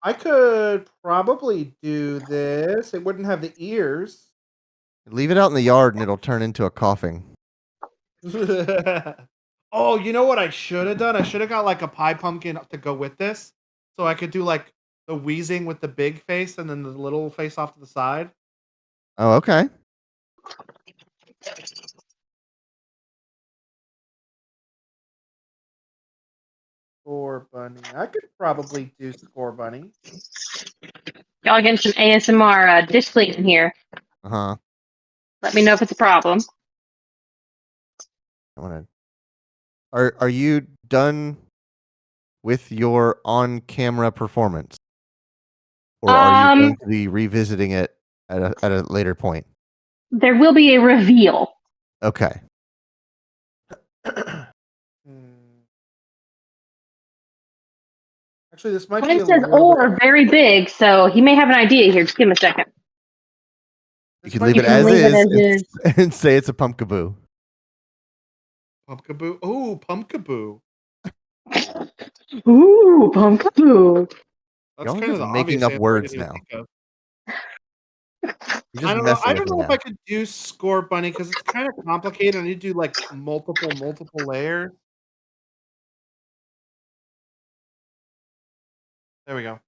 I could probably do this. It wouldn't have the ears. leave it out in the yard and it'll turn into a coughing. Oh, you know what I should have done? I should have got like a pie pumpkin to go with this. So I could do like the wheezing with the big face and then the little face off to the side. Oh, okay. Score Bunny. I could probably do Score Bunny. Y'all getting some ASMR dish cleaning here. Uh huh. Let me know if it's a problem. I want to. Are you done with your on-camera performance, or are you going to be revisiting it at a later point? There will be a reveal. Okay. Actually, this might be Mine a says little bit. "or" very big, so he may have an idea here. Just give him a second. You This could might leave be it You can as leave it is, as is. and say it's a pumpkaboo. Pumpkaboo. Oh, Pumpkaboo. Ooh, pumpkaboo. That's Y'all are kind of just the making obvious up answer I words didn't even now. think of. You're just I don't know. messing I with don't me know if now. I could do score bunny because it's kind of complicated. I need to do like multiple layers. There we go.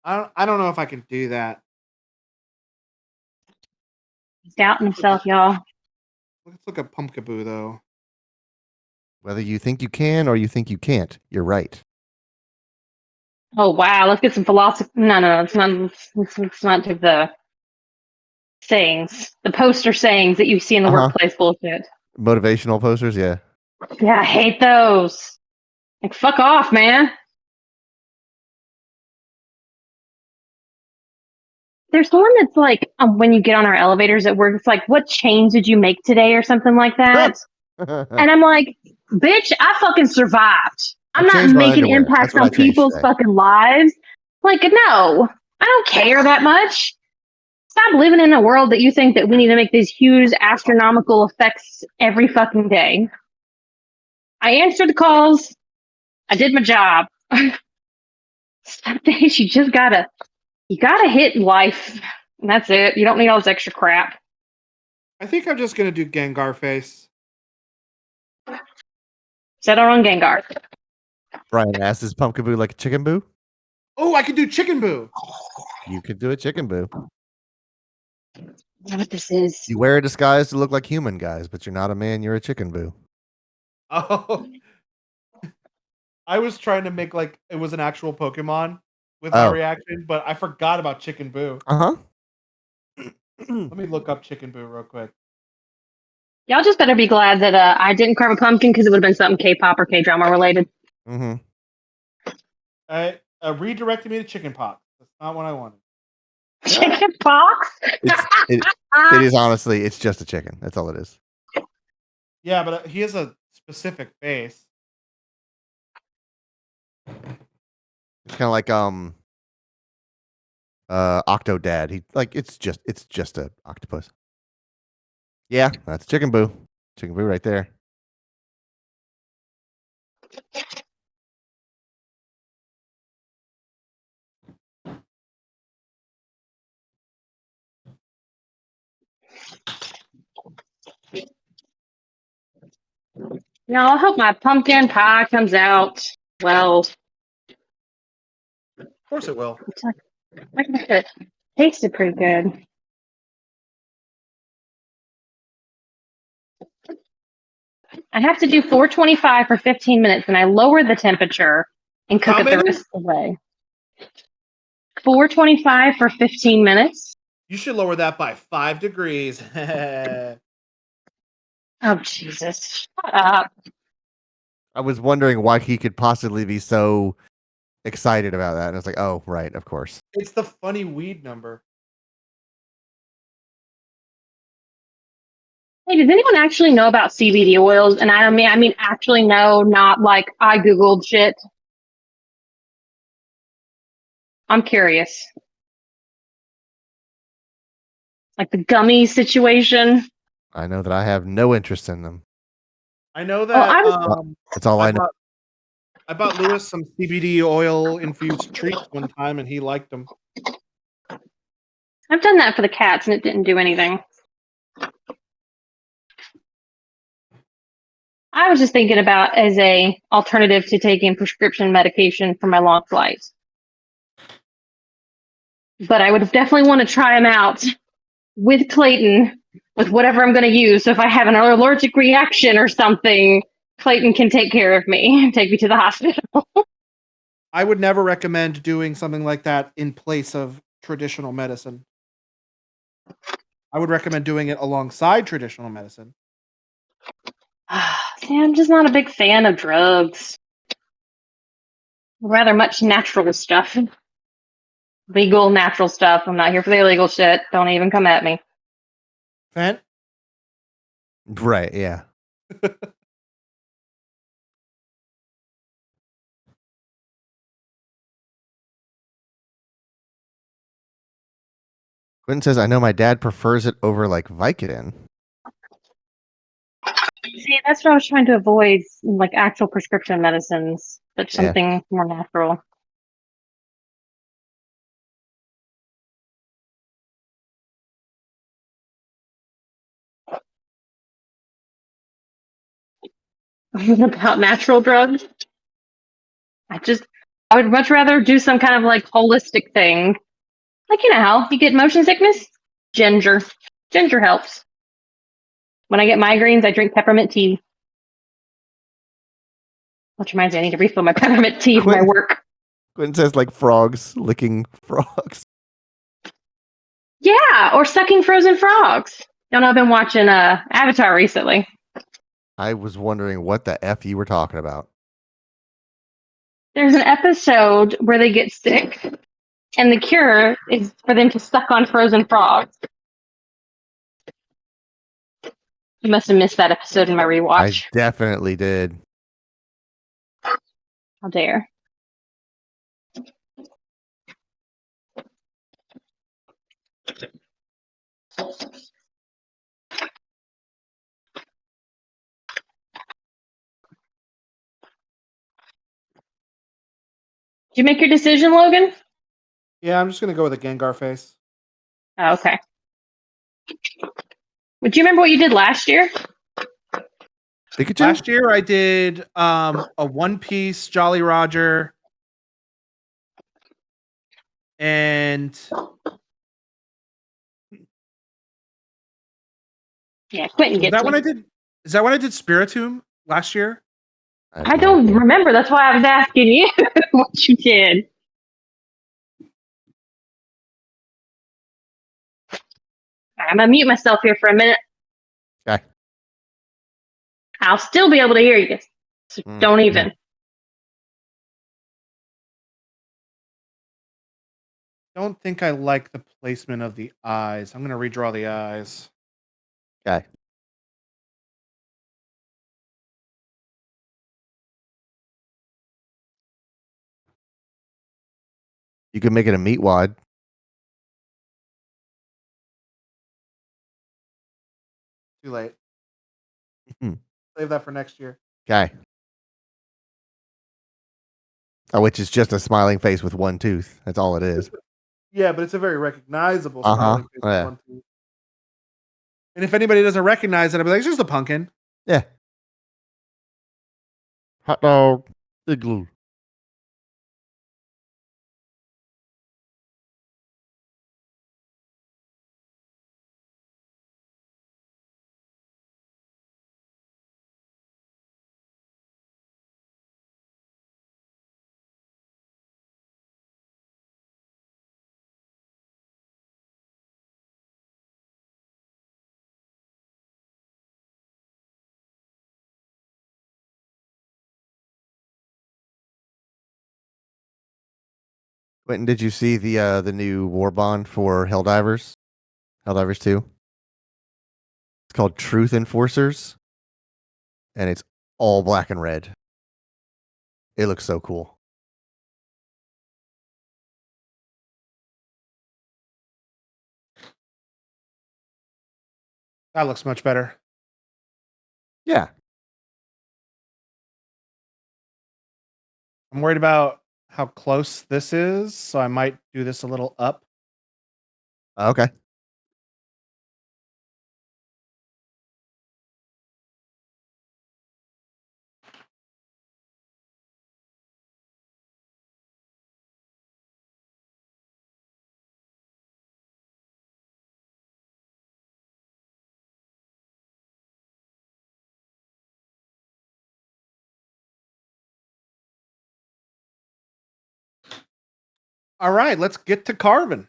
I don't know if I can do that. He's doubting himself, y'all. Let's look at Pumpkaboo though. Whether you think you can or you think you can't, you're right. Oh wow, let's get some philosophy. No, it's not. Let's not do the sayings, the poster sayings that you see in the Uh-huh. workplace bullshit. Motivational posters, yeah. Yeah, I hate those. Like, fuck off, man. There's one that's like when you get on our elevators at work, it's like, what change did you make today or something like that? And I'm like, bitch, I fucking survived. I I'm not changed my making underwear. That's impacts what I on changed people's today. fucking lives. Like, no, I don't care that much. Stop living in a world that you think that we need to make these huge astronomical effects every fucking day. I answered the calls. I did my job. Some days you just you gotta hit life. And that's it. You don't need all this extra crap. I think I'm just gonna do Gengar face. Settle on Gengar. Brian asked, is Pumpkaboo like a chicken boo? Oh, I can do Chicken Boo. You could do a chicken boo. That's what this is. You wear a disguise to look like human guys, but you're not a man, you're a chicken boo. Oh, I was trying to make like it was an actual Pokemon with my Oh. reaction, but I forgot about Chicken Boo. Uh-huh. Let me look up Chicken Boo real quick. Y'all just better be glad that I didn't carve a pumpkin because it would have been something K-pop or K-drama related. Mm-hmm. Redirected me to Chicken Pox. That's not what I wanted. Chicken pox? It is honestly, it's just a chicken. That's all it is. Yeah, but he has a specific face. It's kind of like Octodad. He like it's just a octopus. Yeah, that's chicken boo. Chicken boo right there. No, I hope my pumpkin pie comes out well. Of course it will. It tasted pretty good. I have to do 425 for 15 minutes, and I lower the temperature and cook How it the many? rest of the way. 425 for 15 minutes. You should lower that by 5 degrees. Oh, Jesus. Shut up. I was wondering why he could possibly be so excited about that. And I was like, oh, right, of course. It's the funny weed number. Hey, does anyone actually know about CBD oils? And I mean actually know, not like I Googled shit. I'm curious. Like the gummy situation. I know that I have no interest in them. I know Well, that That's all I know. I bought Lewis some CBD oil infused treats one time and he liked them. I've done that for the cats and it didn't do anything. I was just thinking about as a alternative to taking prescription medication for my long flights. But I would definitely want to try them out with Clayton with whatever I'm going to use. So if I have an allergic reaction or something, Clayton can take care of me and take me to the hospital. I would never recommend doing something like that in place of traditional medicine. I would recommend doing it alongside traditional medicine. See, I'm just not a big fan of drugs. Rather much natural stuff. Legal, natural stuff. I'm not here for the illegal shit. Don't even come at me. Fent? Right, yeah. Quentin says, I know my dad prefers it over like Vicodin. See, that's what I was trying to avoid, like actual prescription medicines, but Yeah. something more natural. about natural drugs. I would much rather do some kind of like holistic thing. Like, you know how you get motion sickness? Ginger. Ginger helps. When I get migraines, I drink peppermint tea. Which reminds me, I need to refill my peppermint tea for my Quentin- work. Quentin says like frogs licking frogs. Yeah, or sucking frozen frogs. Y'all know I've been watching Avatar recently. I was wondering what the F you were talking about. There's an episode where they get sick, and the cure is for them to suck on frozen frogs. You must have missed that episode in my I rewatch. definitely did. How dare. Did you make your decision, Logan? Yeah, I'm just gonna go with a Gengar face. Oh, okay. Would you remember what you did last year? Pikachu? Last year I did a One Piece Jolly Roger and Yeah, Quentin was gets that me. when I did? Is that when I did Spiritomb last year? have I no don't idea. remember. That's why I was asking you what you did. I'm gonna mute myself here for a minute. Okay. I'll still be able to hear you. So don't even. Don't think I like the placement of the eyes. I'm gonna redraw the eyes. Okay. You could make it a meat wad. Too late. Mhm. Save that for next year. Okay. Which is just a smiling face with one tooth. That's all it is. Yeah, but it's a very recognizable Uh-huh. smiling face. with Yeah. one tooth. And if anybody doesn't recognize it, I'll be like, it's just a pumpkin. Yeah. Hot dog. Igloo. Quentin, did you see the new war bond for Helldivers? Helldivers 2? It's called Truth Enforcers. And it's all black and red. It looks so cool. That looks much better. Yeah. I'm worried about how close this is, so I might do this a little up. Okay. All right, let's get to carving.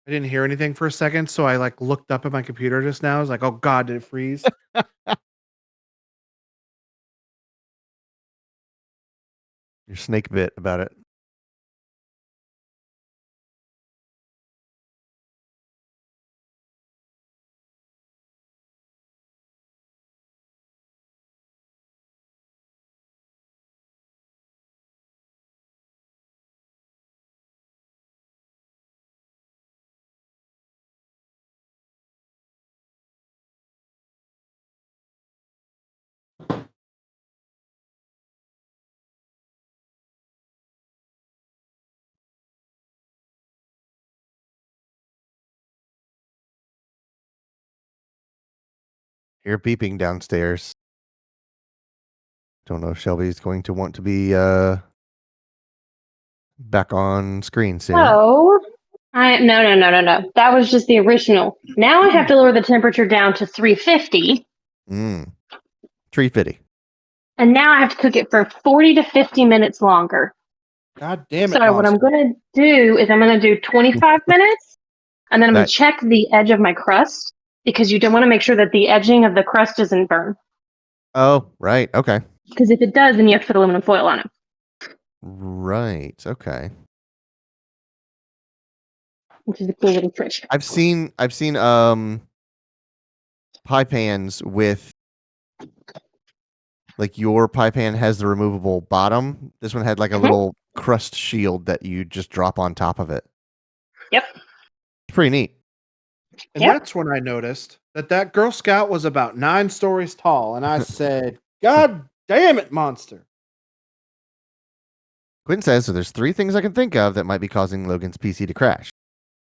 I didn't hear anything for a second, so I like looked up at my computer just now. I was like, "Oh God, did it freeze?" You're snake bit about it. Hear beeping downstairs. Don't know if Shelby's going to want to be back on screen soon. So, no. That was just the original. Now I have to lower the temperature down to 350, 350. and now I have to cook it for 40 to 50 minutes longer. God damn it, So what I'm monster. going to do is I'm going to do 25 minutes, and then I'm going That- to check the edge of my crust because you don't want to make sure that the edging of the crust doesn't burn. Oh, right. Okay. Because if it does, then you have to put aluminum foil on it. Right. Okay. Which is a cool little trick. I've seen pie pans with like your pie pan has the removable bottom. This one had like a little crust shield that you just drop on top of it. Yep. It's pretty neat. And Yep. that's when I noticed that Girl Scout was about 9 stories tall. And I said, God damn it, monster. Quinn says, so there's 3 things I can think of that might be causing Logan's PC to crash.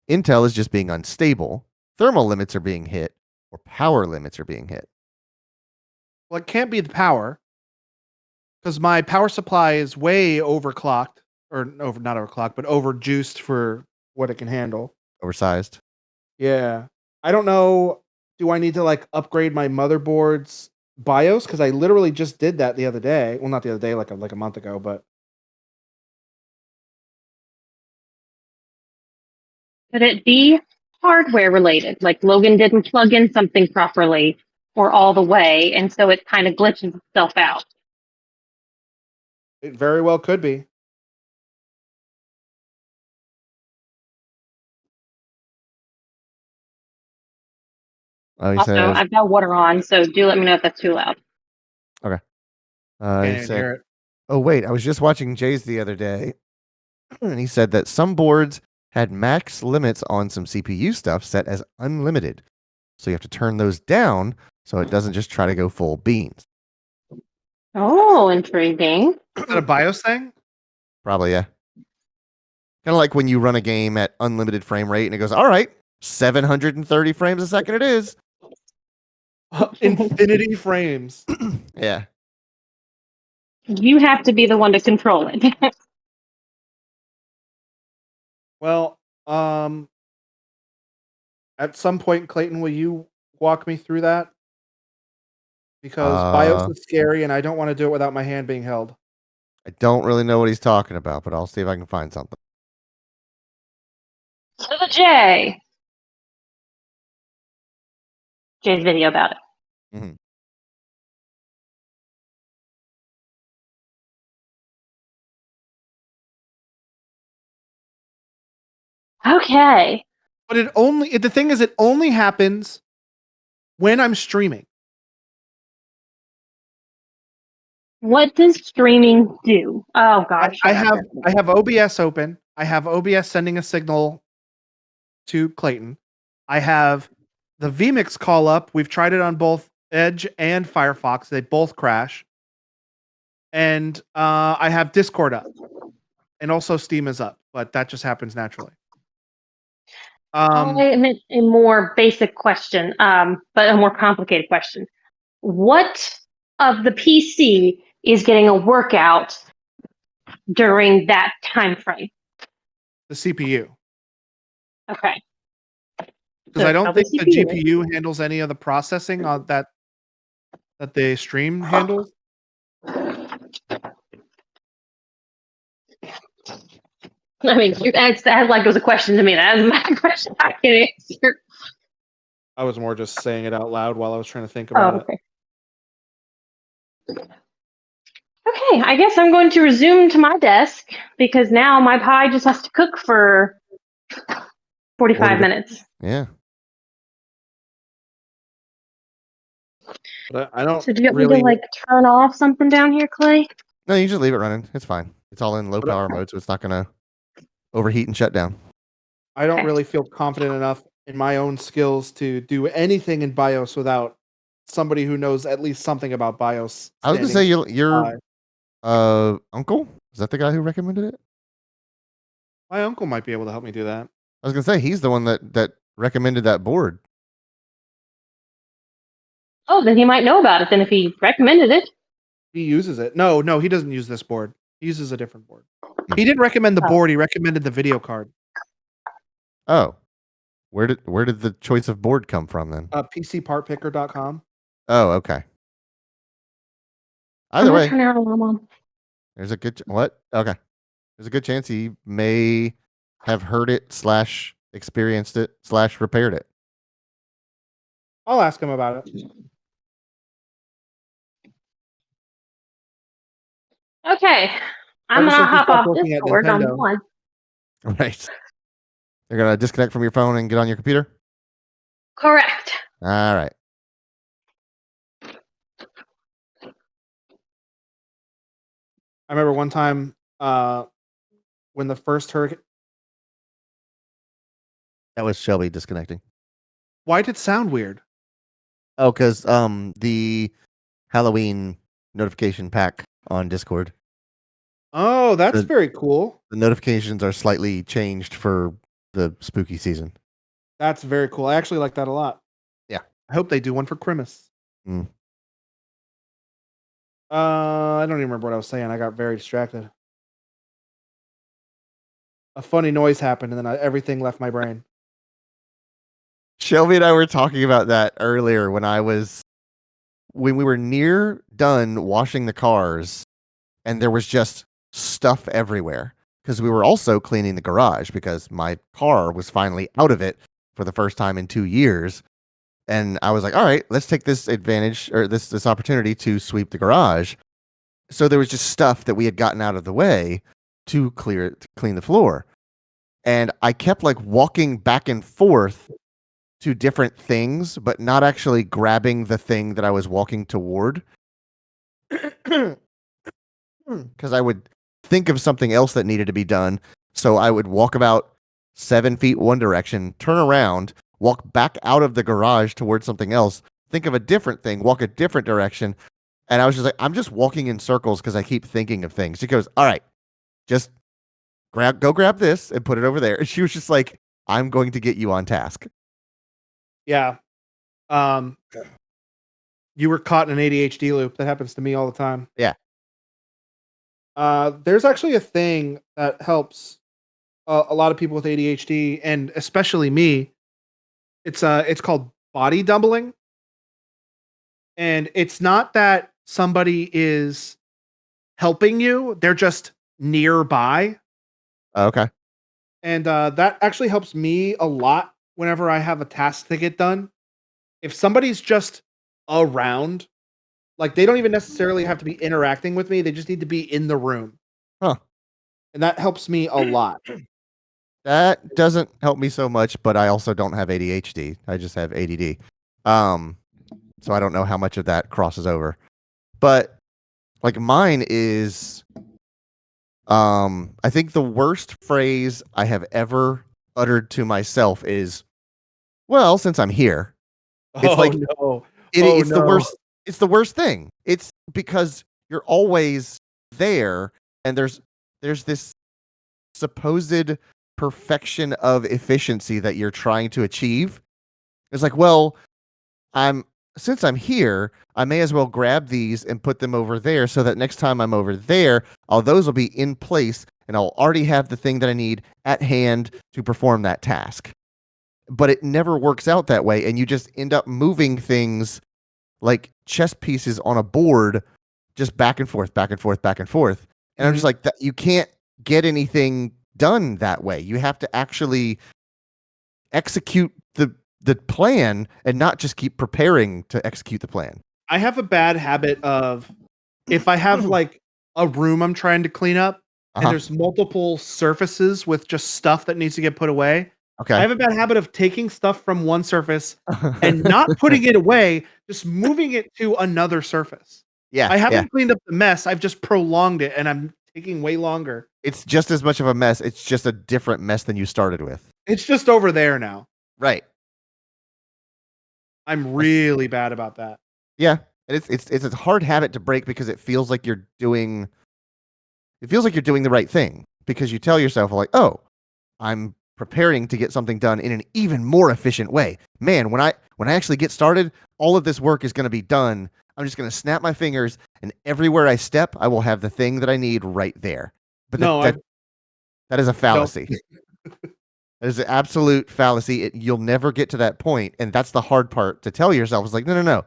Intel is just being unstable, thermal limits are being hit, or power limits are being hit. Well, it can't be the power. Because my power supply is way overclocked. Or not overclocked, but overjuiced for what it can handle. Oversized. Yeah. I don't know. Do I need to like upgrade my motherboard's BIOS? Because I literally just did that the other day. Well, not the other day, like a month ago, but Could it be hardware related? Like Logan didn't plug in something properly or all the way, and so it kind of glitches itself out. it very well could be. Oh, he Also, says, I've got water on, so do let me know if that's too loud. he Can't even said, hear it. oh, wait, I was just watching Jay's the other day, and he said that some boards had max limits on some CPU stuff set as unlimited. So you have to turn those down so it doesn't just try to go full beans. Oh, intriguing. Is that a BIOS thing? Probably, yeah. Kind of like when you run a game at unlimited frame rate and it goes, all right, 730 frames a second it is. Infinity frames. Yeah. You have to be the one to control it. Well, at some point, Clayton, will you walk me through that? Because BIOS is scary, and I don't want to do it without my hand being held. I don't really know what he's talking about, but I'll see if I can find something. To the J. Jay's video about it. Mhm. Okay. But the thing is, it only happens when I'm streaming. What does streaming do? Oh God, I shut up. have OBS open. I have OBS sending a signal to Clayton. I have the vMix call up. We've tried it on both Edge and Firefox. They both crash. And I have Discord up. And also Steam is up, but that just happens naturally. I meant a more basic question, but a more complicated question. What of the PC is getting a workout during that time frame? The CPU. Okay. Because So I don't probably think the CPU. GPU handles any of the processing on that the stream handles. I mean, that like was a question to me. That is my question. I can answer. I was more just saying it out loud while I was trying to think Oh, about it. okay. Okay, I guess I'm going to resume to my desk because now my pie just has to cook for 45 minutes. Yeah. But I don't So do you want really. me to like turn off something down here, Clay? No, you just leave it running. It's fine. It's all in low But power mode, so it's not going to overheat and shut down. I don't Okay. really feel confident enough in my own skills to do anything in BIOS without somebody who knows at least something about BIOS. I was going to say standing your by. uncle? Is that the guy who recommended it? My uncle might be able to help me do that. I was going to say he's the one that recommended that board. Oh, then he might know about it then if he recommended it. He uses it. No, he doesn't use this board. He uses a different board. Hmm. He didn't recommend the Oh. board. He recommended the video card. Oh, where did the choice of board come from then? PCPartPicker.com. Oh, okay. I'm Either gonna way, turn our alarm on. there's a good what? Okay, there's a good chance he may have heard it / experienced it / repaired it. I'll ask him about it. Okay. I'm Ever gonna since he hop stopped off working at Discord on Nintendo. one. Right. You're gonna disconnect from your phone and get on your computer. Correct. All right. I remember one time when the first hurricane. That was Shelby disconnecting. Why did it sound weird? Oh, because the Halloween notification pack on Discord. Oh, that's The- very cool. The notifications are slightly changed for the spooky season. That's very cool. I actually like that a lot. Yeah. I hope they do one for Christmas. Mm. I don't even remember what I was saying. I got very distracted. A funny noise happened, and then everything left my brain. Shelby and I were talking about that earlier when we were near done washing the cars, and there was just stuff everywhere because we were also cleaning the garage because my car was finally out of it for the first time in 2 years. And I was like, all right, let's take this advantage or this opportunity to sweep the garage. So there was just stuff that we had gotten out of the way to clean the floor. And I kept like walking back and forth to different things, but not actually grabbing the thing that I was walking toward. Because I would think of something else that needed to be done. So I would walk about 7 feet one direction, turn around, walk back out of the garage towards something else, think of a different thing, walk a different direction. And I was just like, I'm just walking in circles because I keep thinking of things. She goes, all right, just go grab this and put it over there. And she was just like, I'm going to get you on task. Yeah. You were caught in an ADHD loop. That happens to me all the time. Yeah. There's actually a thing that helps a lot of people with ADHD, and especially me. It's called body doubling, and it's not that somebody is helping you; they're just nearby, Okay. and that actually helps me a lot whenever I have a task to get done. If somebody's just around, like they don't even necessarily have to be interacting with me; they just need to be in the room. Huh. And that helps me a lot. That doesn't help me so much, but I also don't have ADHD. I just have ADD. So I don't know how much of that crosses over. But like mine is I think the worst phrase I have ever uttered to myself is, well, since I'm here. It's like no. it's the no. worst. It's the worst thing. It's because you're always there, and there's this supposed perfection of efficiency that you're trying to achieve. It's like, well, since I'm here, I may as well grab these and put them over there so that next time I'm over there, all those will be in place and I'll already have the thing that I need at hand to perform that task. But it never works out that way, and you just end up moving things like chess pieces on a board just back and forth, back and forth, back and forth. And I'm just like, you can't get anything done that way. You have to actually execute the plan and not just keep preparing to execute the plan. I have a bad habit of if I have like a room I'm trying to clean up and there's multiple surfaces with just stuff that needs to get put away. Okay. I have a bad habit of taking stuff from one surface and not putting it away, just moving it to another surface. Yeah. I haven't cleaned up the mess. I've just prolonged it and I'm taking way longer. It's just as much of a mess. It's just a different mess than you started with. It's just over there now. Right. I'm really bad about that. Yeah. And it's a hard habit to break because it feels like you're doing the right thing, because you tell yourself like, oh, I'm preparing to get something done in an even more efficient way. Man, when I actually get started, all of this work is going to be done. I'm just going to snap my fingers, and everywhere I step, I will have the thing that I need right there. But No, I that is a don't. fallacy. That is an absolute fallacy. You'll never get to that point, and that's the hard part to tell yourself. It's like, no.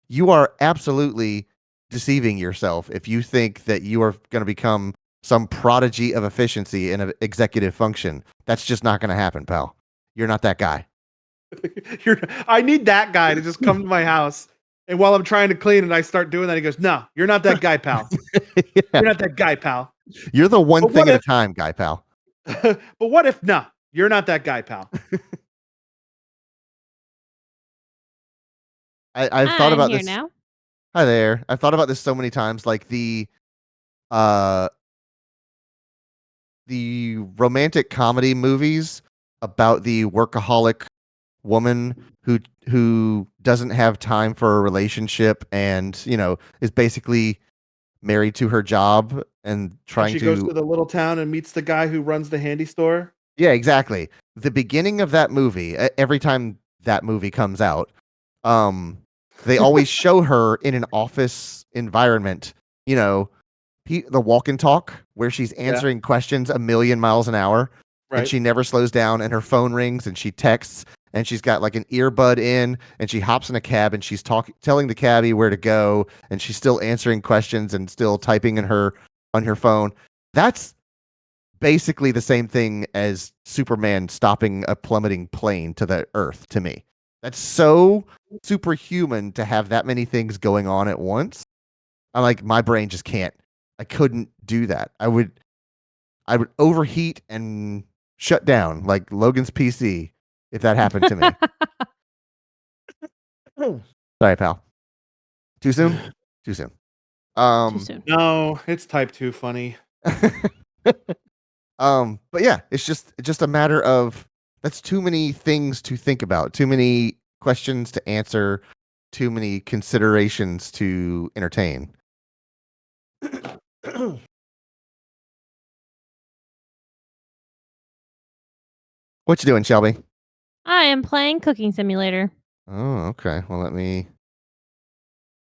You are absolutely deceiving yourself if you think that you are going to become some prodigy of efficiency in an executive function. That's just not going to happen, pal. You're not that guy. I need that guy to just come to my house, and while I'm trying to clean and I start doing that, he goes, "No, you're not that guy, pal. Yeah. You're not that guy, pal." You're the one But thing what at a if- time guy, pal. But what if no? You're not that guy, pal. I've thought I'm about here this. now. Hi there. I've thought about this so many times, like the romantic comedy movies about the workaholic woman who doesn't have time for a relationship and, is basically married to her job and And trying she goes to. to the little town and meets the guy who runs the handy store. Yeah, exactly. The beginning of that movie, every time that movie comes out, they always show her in an office environment, you know, the walk and talk where she's answering questions a million miles an hour and Right. she never slows down and her phone rings and she texts and she's got like an earbud in and she hops in a cab and she's telling the cabbie where to go and she's still answering questions and still typing on her phone. That's basically the same thing as Superman stopping a plummeting plane to the earth to me. That's so superhuman to have that many things going on at once. I'm like, my brain just can't. I couldn't do that. I would overheat and shut down like Logan's PC if that happened to me. Sorry, pal. Too soon? Too soon. Too soon. No, it's type 2 funny. But yeah, it's just a matter of that's too many things to think about, too many questions to answer, too many considerations to entertain. What you doing, Shelby? I am playing Cooking Simulator. Oh, okay. Well, let me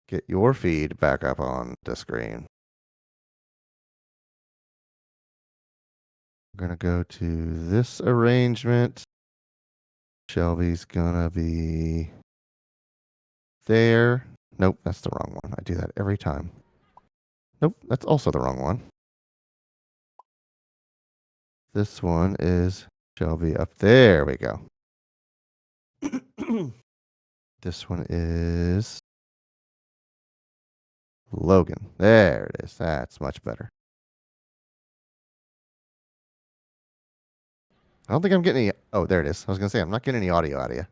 get your feed back up on the screen. I'm gonna go to this arrangement. Shelby's gonna be there. Nope, that's the wrong one. I do that every time. Nope, that's also the wrong one. This one is Shelby up there. We go. This one is Logan. There it is. That's much better. I don't think I'm getting any. Oh, there it is. I was gonna say I'm not getting any audio out of you.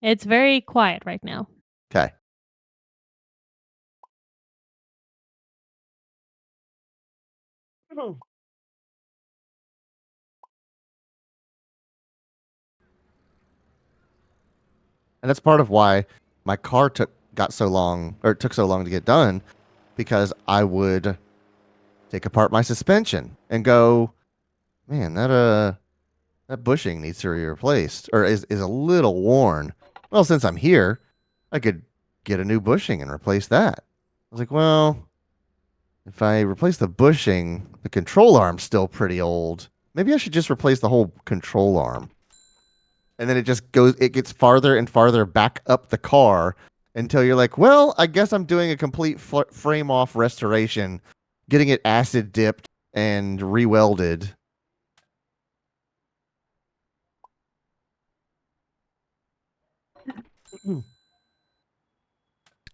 It's very quiet right now. Okay. And that's part of why my car took so long to get done, because I would take apart my suspension and go, man, that bushing needs to be replaced or is a little worn. Well, since I'm here, I could get a new bushing and replace that. I was like, well, if I replace the bushing, the control arm's still pretty old. Maybe I should just replace the whole control arm. And then it gets farther and farther back up the car until you're like, well, I guess I'm doing a complete frame off restoration, getting it acid dipped and rewelded.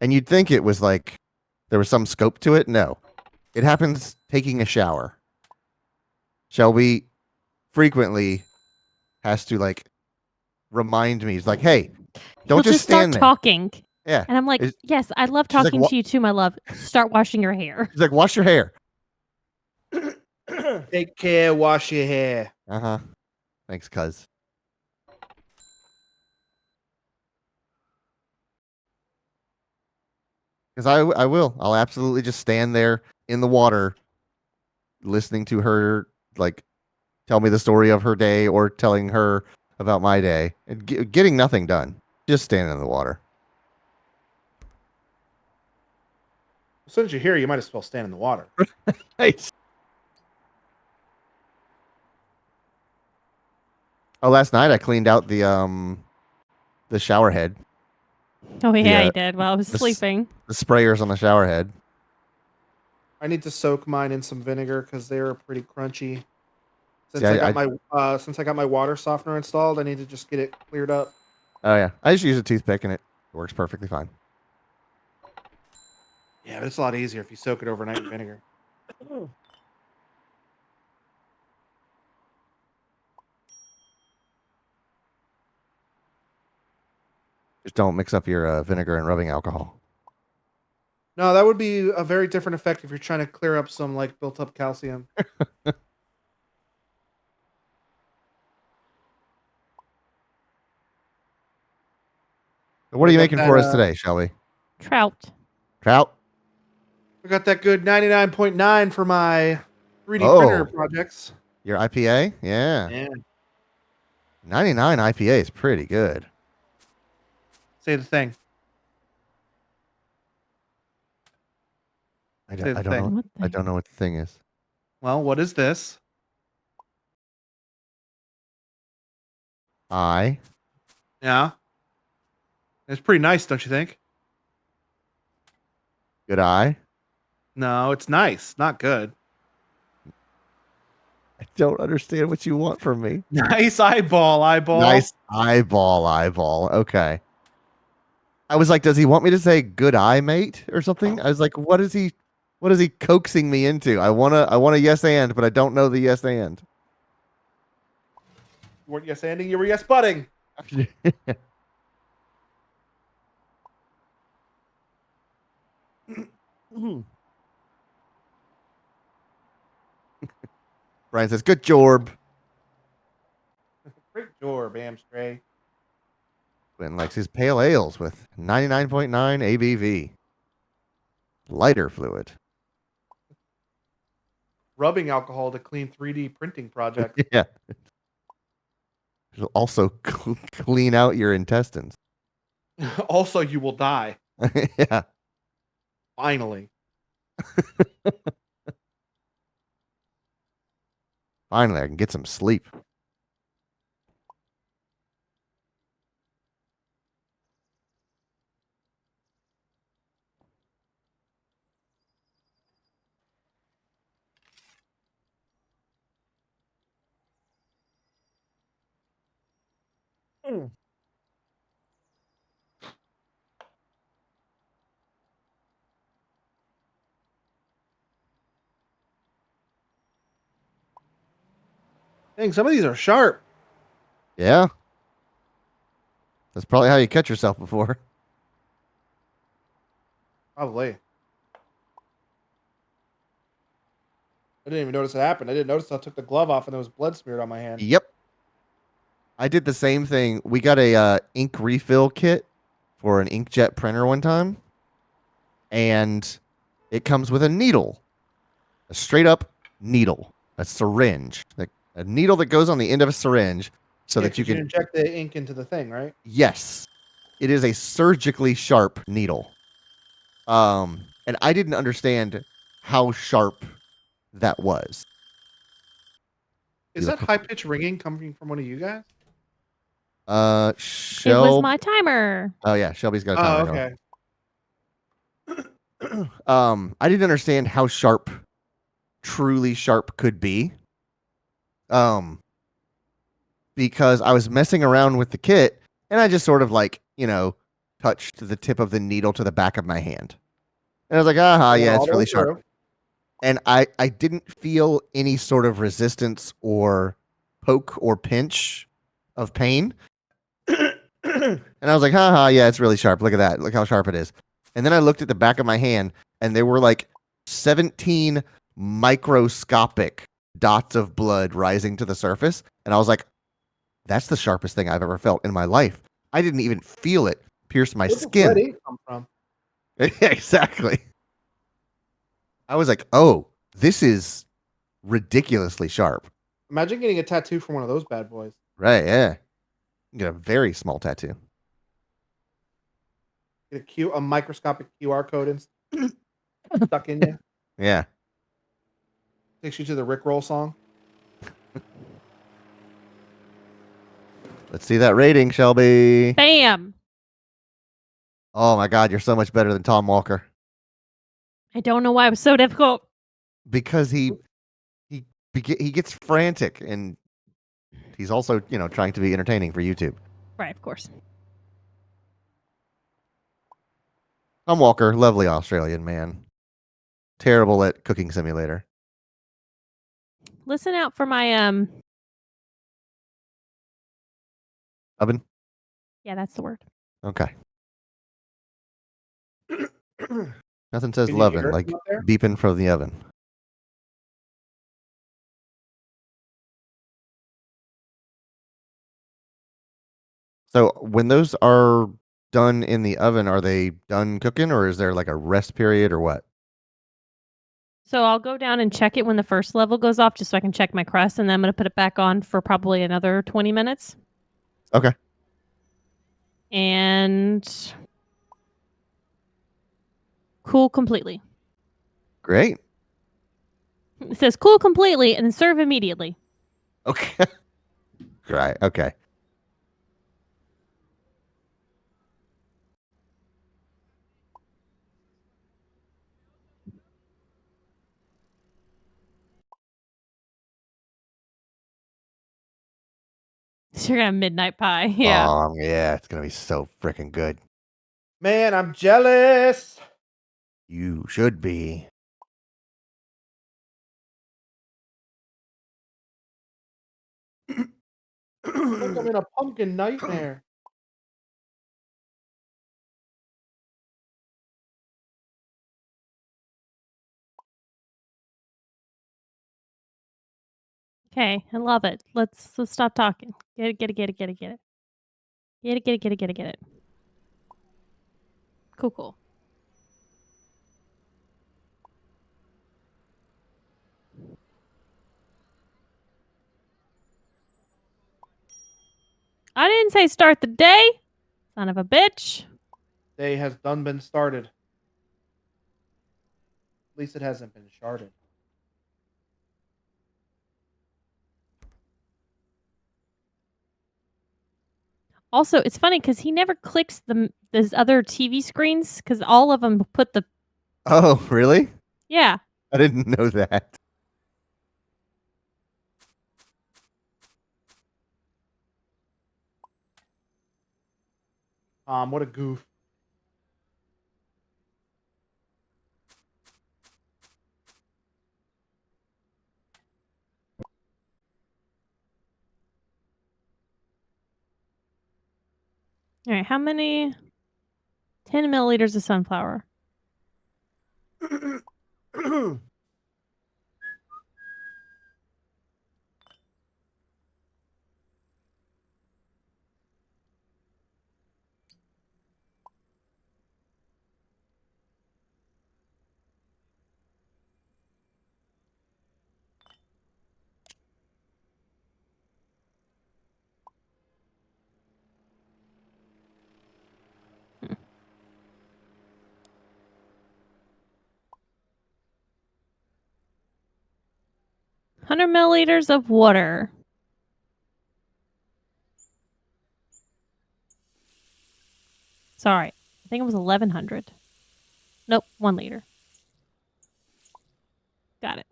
And you'd think it was like there was some scope to it. No, it happens taking a shower. Shelby frequently has to like remind me. He's like, hey, don't He'll just start stand there. talking. Yeah. And I'm like, yes, I love She's like, talking to you too, my love. Start washing your hair. He's like, wash your hair. Take care, wash your hair. Uh-huh. Thanks, cuz. Because I will. I'll absolutely just stand there in the water listening to her like tell me the story of her day or telling her about my day. And getting nothing done. Just standing in the water. Since you're here, you might as well stand in the water. Nice. Oh, last night I cleaned out the shower head. Oh yeah, The, he did while I was the s- sleeping. The sprayers on the shower head. I need to soak mine in some vinegar because they are pretty crunchy. Since See, I got my water softener installed, I need to just get it cleared up. Oh yeah, I just use a toothpick and it works perfectly fine. Yeah, but it's a lot easier if you soak it overnight in vinegar. Just don't mix up your vinegar and rubbing alcohol. No, that would be a very different effect if you're trying to clear up some like built up calcium. What are I you got making that, for us today, Shelby? Trout. Trout? I got that good 99.9 for my 3D printer Oh, projects. your IPA? Yeah. Yeah. 99 IPA is pretty good. Say the thing. I Say don't, the I don't thing. know. What I the? don't know what the thing is. Well, what is this? I. Yeah. It's pretty nice, don't you think? Good eye. No, it's nice. Not good. I don't understand what you want from me. Nice eyeball. Nice eyeball. Okay. I was like, does he want me to say good eye, mate, or something? I was like, what is he coaxing me into? I want a yes and, but I don't know the yes and. You weren't yes anding, you were yes butting. Brian says, good job. Great job, Amstray. Quinn likes his pale ales with 99.9 ABV. Lighter fluid. Rubbing alcohol to clean 3D printing projects. Yeah. It'll also clean out your intestines. Also, you will die. Yeah. Finally. Finally, I can get some sleep. Dang, some of these are sharp. Yeah. That's probably how you cut yourself before. Probably. I didn't even notice it happened. I didn't notice I took the glove off and there was blood smeared on my hand. Yep. I did the same thing. We got a ink refill kit for an inkjet printer one time, and it comes with a needle, a straight up needle, a syringe, like a needle that goes on the end of a syringe, so Yeah, that you 'cause you can. inject the ink into the thing, right? Yes, it is a surgically sharp needle. And I didn't understand how sharp that was. Is You that look- high pitched ringing coming from one of you guys? It was Shelby. my timer. Oh yeah, Shelby's got a Oh, timer okay. going. I didn't understand how sharp, truly sharp could be. Because I was messing around with the kit and I just sort of like, touched the tip of the needle to the back of my hand. And I was like, aha, Going yeah, all it's the really way sharp. through. And I didn't feel any sort of resistance or poke or pinch of pain. And I was like, haha, yeah, it's really sharp. Look at that. Look how sharp it is. And then I looked at the back of my hand and there were like 17 microscopic dots of blood rising to the surface. And I was like, that's the sharpest thing I've ever felt in my life. I didn't even feel it pierce my Where does red skin. ink come from? Exactly. I was like, oh, this is ridiculously sharp. Imagine getting a tattoo from one of those bad boys. Right, yeah. You get a very small tattoo. Get a microscopic QR code stuck in you. Yeah. Takes you to the Rickroll song. Let's see that rating, Shelby. Bam. Oh my God, you're so much better than Tom Walker. I don't know why it was so difficult. Because he gets frantic, and he's also, trying to be entertaining for YouTube. Right, of course. Tom Walker, lovely Australian man. Terrible at Cooking Simulator. Listen out for my Oven? yeah, that's the word. Okay. Nothing says Can you lovin' hear it like from up there? beeping from the oven. So when those are done in the oven, are they done cooking, or is there like a rest period or what? So I'll go down and check it when the first level goes off just so I can check my crust, and then I'm going to put it back on for probably another 20 minutes. Okay. And cool completely. Great. It says cool completely and then serve immediately. Okay. Right. Okay. So you're going to have midnight pie. Yeah. Yeah, it's gonna be so freaking good. Man, I'm jealous. You should be. Like I'm in a pumpkin nightmare. Okay, I love it. Let's stop talking. Get it, get it, get it, get it, get it. Get it, get it, get it, get it, get it. Cool, cool. I didn't say start the day. Son of a bitch. Day has done been started. At least it hasn't been sharded. Also, it's funny because he never clicks those other TV screens because all of them put the Oh, really? yeah. I didn't know that. What a goof. All right, how many? 10 milliliters of sunflower. Hmm. 100 milliliters of water. Sorry, I think it was 1100. Nope, 1 liter. Got it.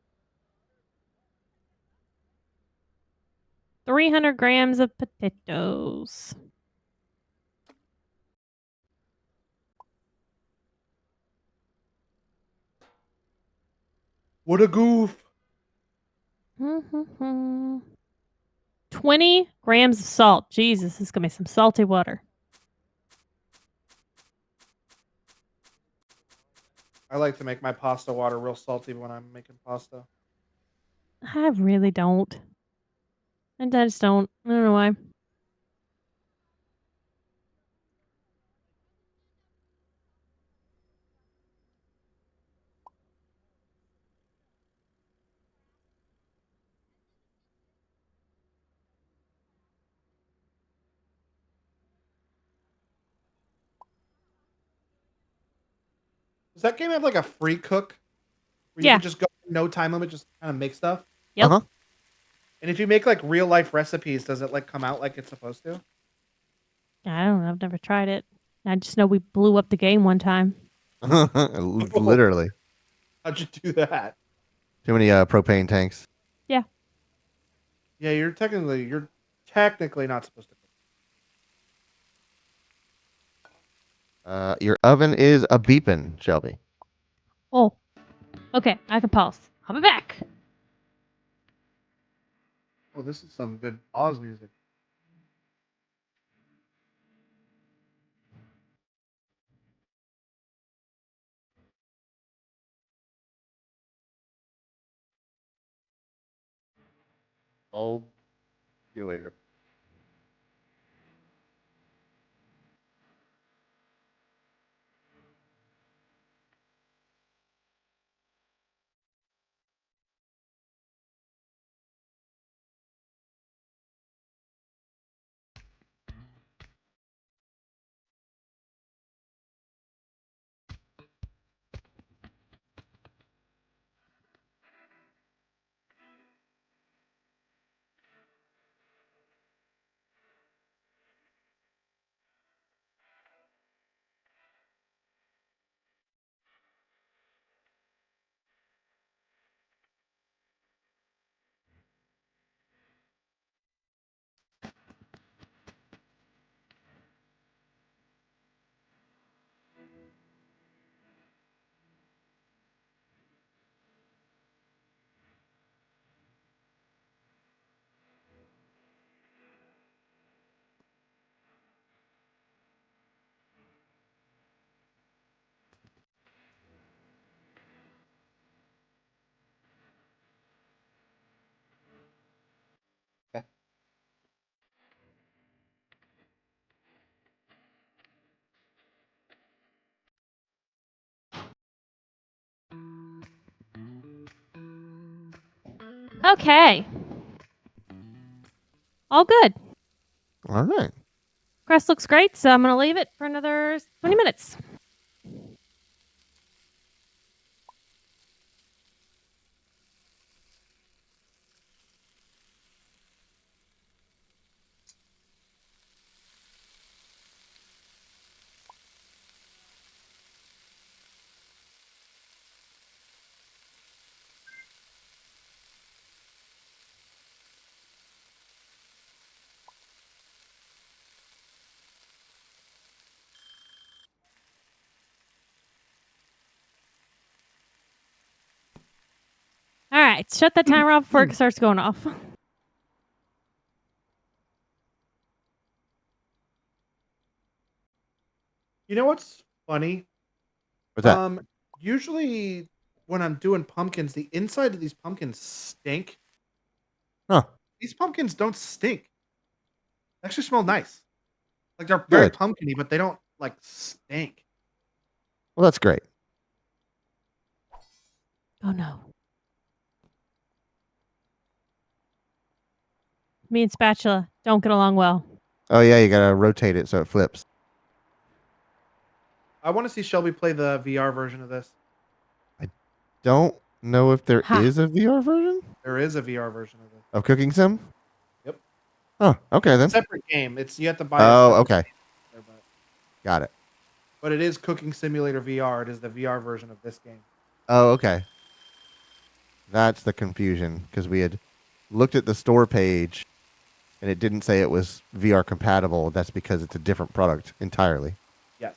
300 grams of potatoes. What a goof. 20 grams of salt. Jesus, this is going to be some salty water. I like to make my pasta water real salty when I'm making pasta. I really don't. I just don't. I don't know why. Does that game have like a free cook where you Yeah. can just go no time limit, just kind of make stuff? Yep. Uh-huh. And if you make like real life recipes, does it like come out like it's supposed to? I don't know. I've never tried it. I just know we blew up the game one time. Literally. How'd you do that? Too many propane tanks. Yeah, you're technically not supposed to cook. Your oven is a beeping, Shelby. Oh, okay. I can pause. I'll be back. Oh, this is some good Oz music. I'll see you later. Okay. All good. All right. Crest looks great, so I'm going to leave it for another 20 minutes. All right. Shut that timer off before it starts going off. You know what's funny? What's that? Usually when I'm doing pumpkins, the inside of these pumpkins stink. Huh. These pumpkins don't stink. They actually smell nice. Like they're very Good. pumpkiny, but they don't like stink. Well, that's great. Oh, no. Me and Spatula don't get along well. Oh, yeah, you got to rotate it so it flips. I want to see Shelby play the VR version of this. Don't know if there Ha. is a VR version There is a VR version of this. of Cooking Sim. Yep. Oh, okay then. Separate game. It's you have to buy a Oh, separate okay. game, Got it. but it is Cooking Simulator VR. It is the VR version of this game. Oh, okay. That's the confusion because we had looked at the store page and it didn't say it was VR compatible. That's because it's a different product entirely. Yes.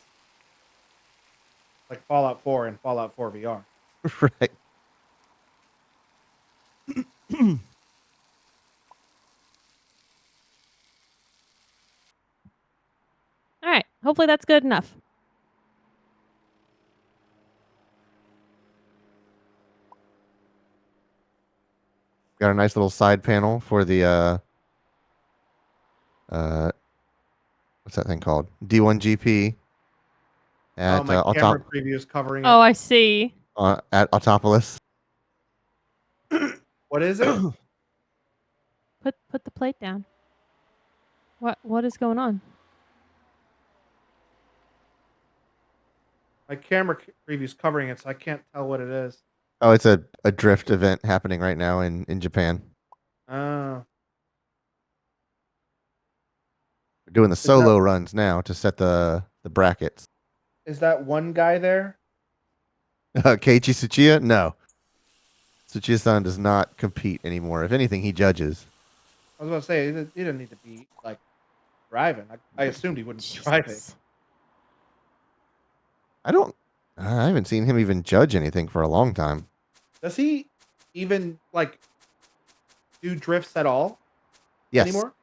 Like Fallout 4 and Fallout 4 VR. Right. All right. Hopefully that's good enough. Got a nice little side panel for the what's that thing called? D1GP Oh, at my camera preview is covering it. Oh, I see. At Autopolis. What is it? Put the plate down. What is going on? My camera preview's covering it, so I can't tell what it is. Oh, it's a drift event happening right now in Japan. Oh, We're doing the is that solo runs now to set the brackets. one guy there? Keiichi Tsuchiya? No. Tsuchiya-san does not compete anymore. If anything, he judges. I was about to say he didn't need to be like driving. I assumed he wouldn't be driving. Jesus. I haven't seen him even judge anything for a long time. Does he even like do drifts at all Yes. anymore?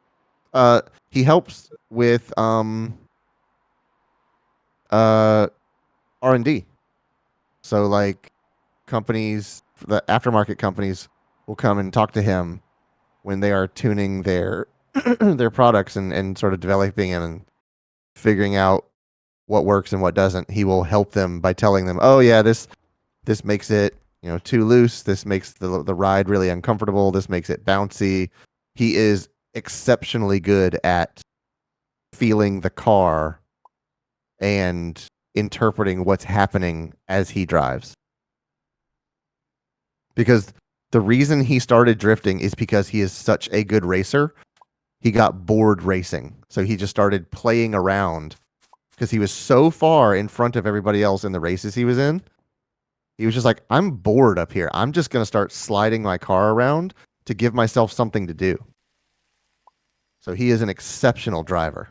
He helps with R&D. So like companies, the aftermarket companies will come and talk to him when they are tuning their their products and sort of developing and figuring out what works and what doesn't. He will help them by telling them, "Oh yeah, this makes it, too loose. This makes the ride really uncomfortable. This makes it bouncy." He is exceptionally good at feeling the car and interpreting what's happening as he drives. Because the reason he started drifting is because he is such a good racer. He got bored racing. So he just started playing around because he was so far in front of everybody else in the races he was in. He was just like, I'm bored up here. I'm just going to start sliding my car around to give myself something to do. So he is an exceptional driver.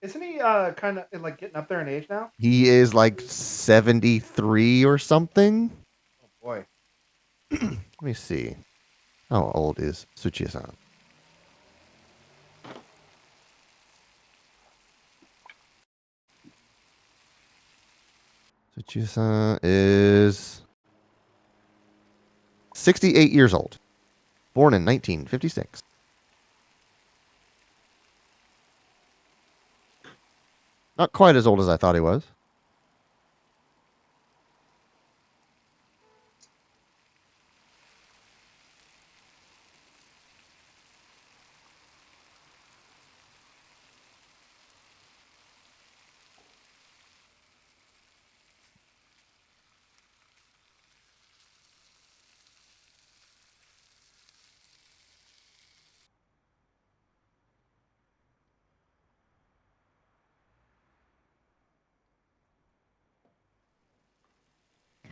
Isn't he kind of like getting up there in age now? He is like 73 or something. Oh boy. Let me see. How old is Tsuchiya-san? Tsuchiya-san is 68 years old. Born in 1956. Not quite as old as I thought he was.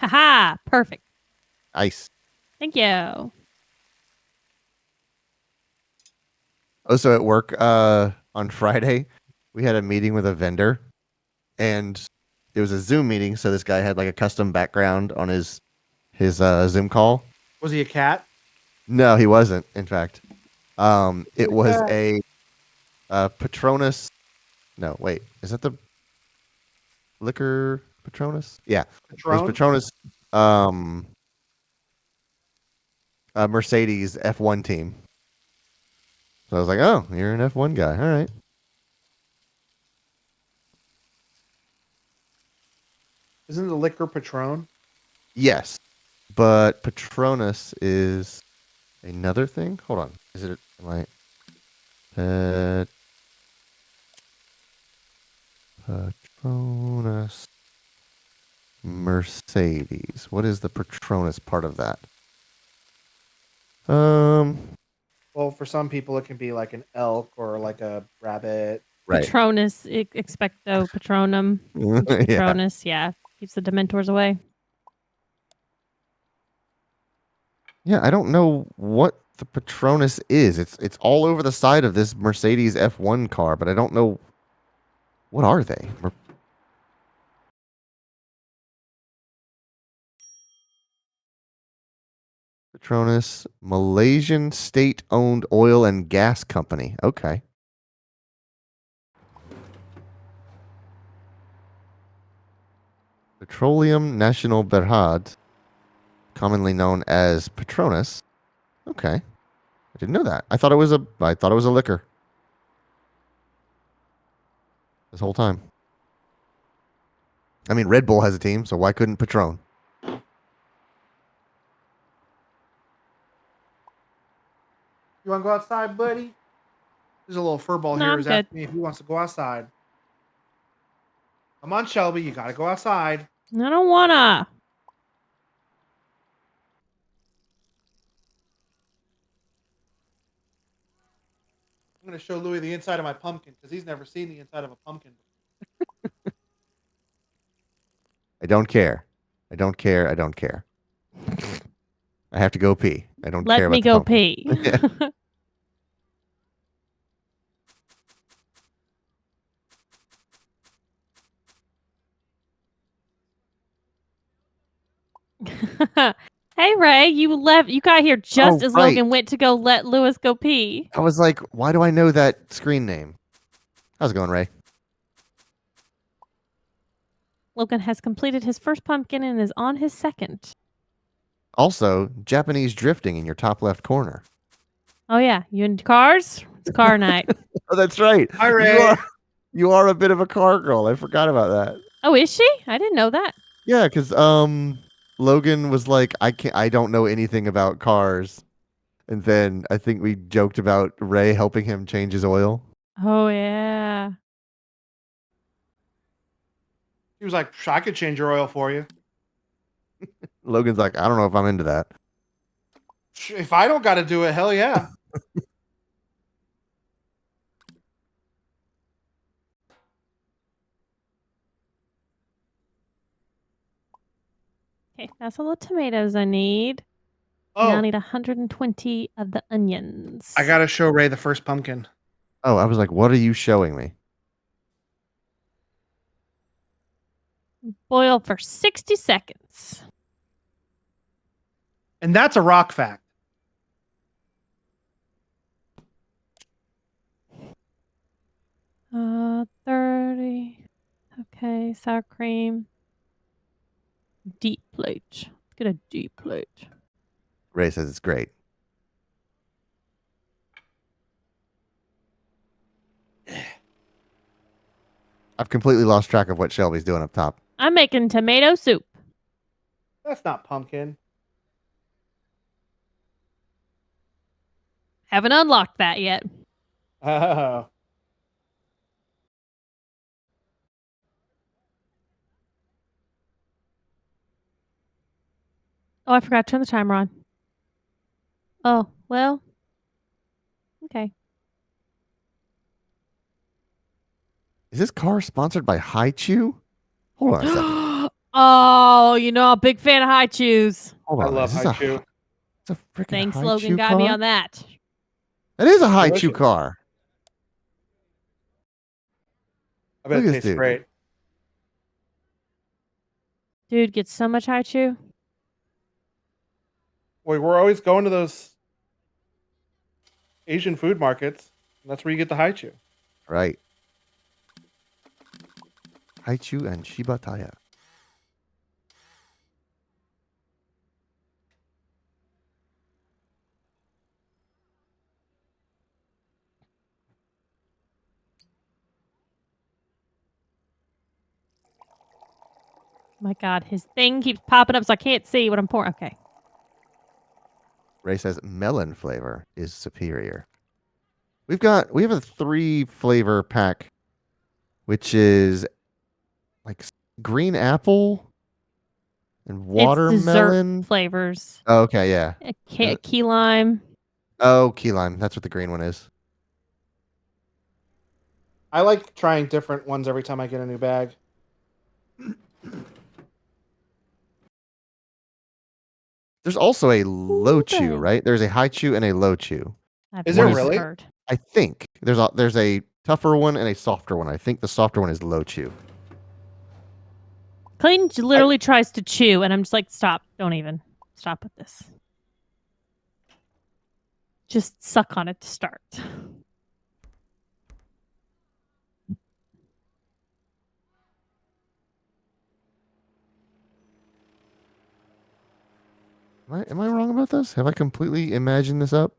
Haha. Perfect. Nice. Thank you. Also at work on Friday, we had a meeting with a vendor, and it was a Zoom meeting. So this guy had like a custom background on his Zoom call. Was he a cat? No, he wasn't. In fact, it was cat. a Patronus. No, wait, is that the liquor Patronus? Yeah, it was Patron? Patronus. Mercedes F1 team. So I was like, oh, you're an F1 guy. All right. Isn't the liquor Patron? Yes, but Patronus is another thing. Hold on. Is it? Am I? Patronus Mercedes. What is the Patronus part of that? Well, for some people, it can be like an elk or like a rabbit. Right. Patronus, expecto patronum. Yeah. Patronus, yeah. Keeps the Dementors away. Yeah, I don't know what the Patronus is. It's all over the side of this Mercedes F1 car, but I don't know what are they. Patronus, Malaysian state-owned oil and gas company. Okay. Petroleum National Berhad, commonly known as Patronus. Okay. I didn't know that. I thought it was a liquor. This whole time. I mean, Red Bull has a team, so why couldn't Patron? You want to go outside, buddy? There's a little furball No, here I'm who's good. asking me if he wants to go outside. Come on, Shelby. You gotta go outside. I don't wanna. I'm gonna show Louis the inside of my pumpkin because he's never seen the inside of a pumpkin. I don't care. I don't care. I don't care. I have to go pee. I don't care Let me about the go pumpkin. pee. Yeah. Hey Ray, you left. You got here just Oh, as right. Logan went to go let Lewis go pee. I was like, why do I know that screen name? How's it going, Ray? Logan has completed his first pumpkin and is on his second. Also, Japanese drifting in your top left corner. Oh yeah, you in cars? It's car night. Oh, that's right. Hi, Ray. You are a bit of a car girl. I forgot about that. Oh, is she? I didn't know that. Yeah, because Logan was like, I don't know anything about cars. And then I think we joked about Ray helping him change his oil. Oh yeah. He was like, I could change your oil for you. Logan's like, I don't know if I'm into that. If I don't got to do it, hell yeah. Okay, that's all the tomatoes I need. Now I Oh, need 120 of the onions. I gotta show Ray the first pumpkin. Oh, I was like, what are you showing me? Boil for 60 seconds. And that's a rock fact. Uh, 30. Okay, sour cream. Deep plate. Let's get a deep plate. Ray says it's great. I've completely lost track of what Shelby's doing up top. I'm making tomato soup. That's not pumpkin. Haven't unlocked that yet. Oh. Oh, I forgot to turn the timer on. Oh, well. Okay. Is this car sponsored by Haichu? Hold on a second. Oh, you know, I'm a big fan of high chews. Hold I on. love Is this Haichu. it's a freaking Thanks, Haichu Logan got car? me on that. That is a Haichu Delicious. car. I bet Look it at this tastes dude. great. Dude gets so much high chew. Boy, we're always going to those Asian food markets. And that's where you get the haichu. Right. Haichu and Shibataya. My God, his thing keeps popping up so I can't see what I'm pouring. Okay. Ray says melon flavor is superior. We have a 3 flavor pack, which is like green apple and It's dessert watermelon. flavors. Oh, okay, yeah. Key lime. Oh, key lime. That's what the green one is. I like trying different ones every time I get a new bag. There's also a low chew, dang. right? There's a high chew and a low chew. I've Is there never really? heard. I think there's a tougher one and a softer one. I think the softer one is low chew. Clayton literally tries to chew, and I'm just like, stop. Don't even. Stop with this. Just suck on it to start. Am I wrong about this? Have I completely imagined this up?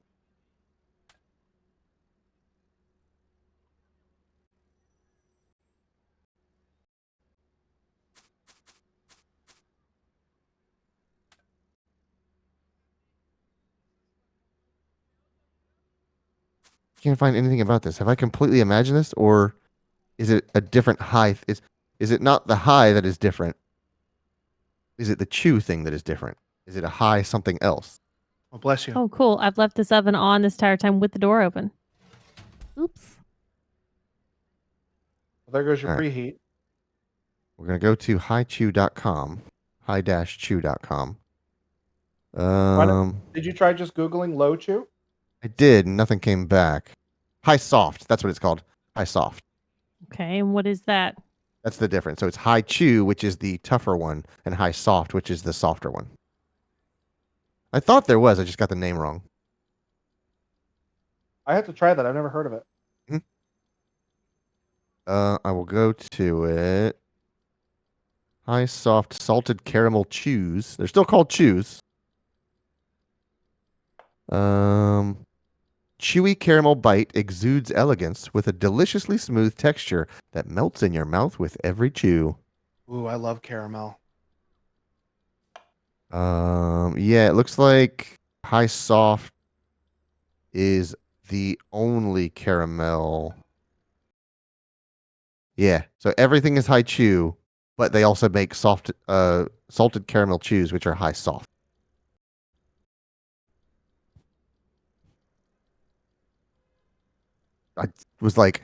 Can't find anything about this. Have I completely imagined this, or is it a different height? Is it not the high that is different? Is it the chew thing that is different? Is it a high something else? Well, bless you. Oh, cool. I've left this oven on this entire time with the door open. Oops. Well, there goes your All right. preheat. We're going to go to highchew.com, high-chew.com. Did you try just Googling low chew? I did, and nothing came back. High soft, that's what it's called. High soft. Okay, and what is that? That's the difference. So it's high chew, which is the tougher one, and high soft, which is the softer one. I thought there was, I just got the name wrong. I have to try that. I've never heard of it. I will go to it. High soft salted caramel chews. They're still called chews. Chewy caramel bite exudes elegance with a deliciously smooth texture that melts in your mouth with every chew. Ooh, I love caramel. Yeah, it looks like high soft is the only caramel. Yeah, so everything is high chew, but they also make soft, salted caramel chews, which are high soft. I was like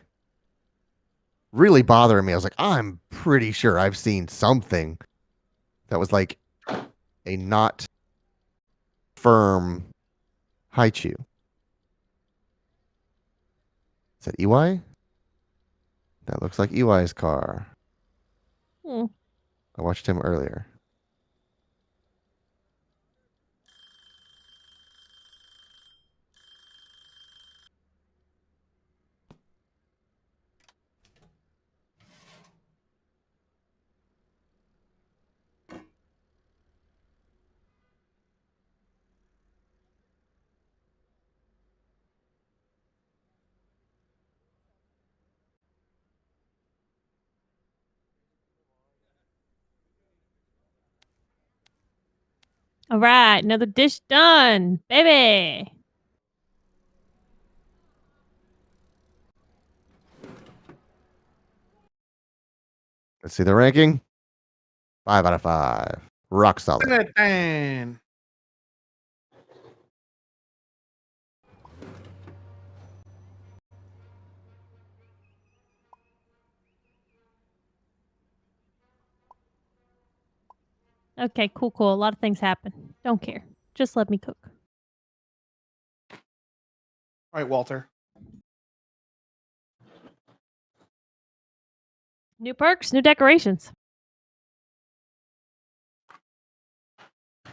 really bothering me. I was like, I'm pretty sure I've seen something that was like a not firm high chew. Is that EY? That looks like EY's car. Hmm. I watched him earlier. All right, another dish done, baby. Let's see the ranking. 5 out of 5. Rock solid. And Okay, cool, cool. A lot of things happen. Don't care. Just let me cook. all right, Walter. New perks, new decorations. You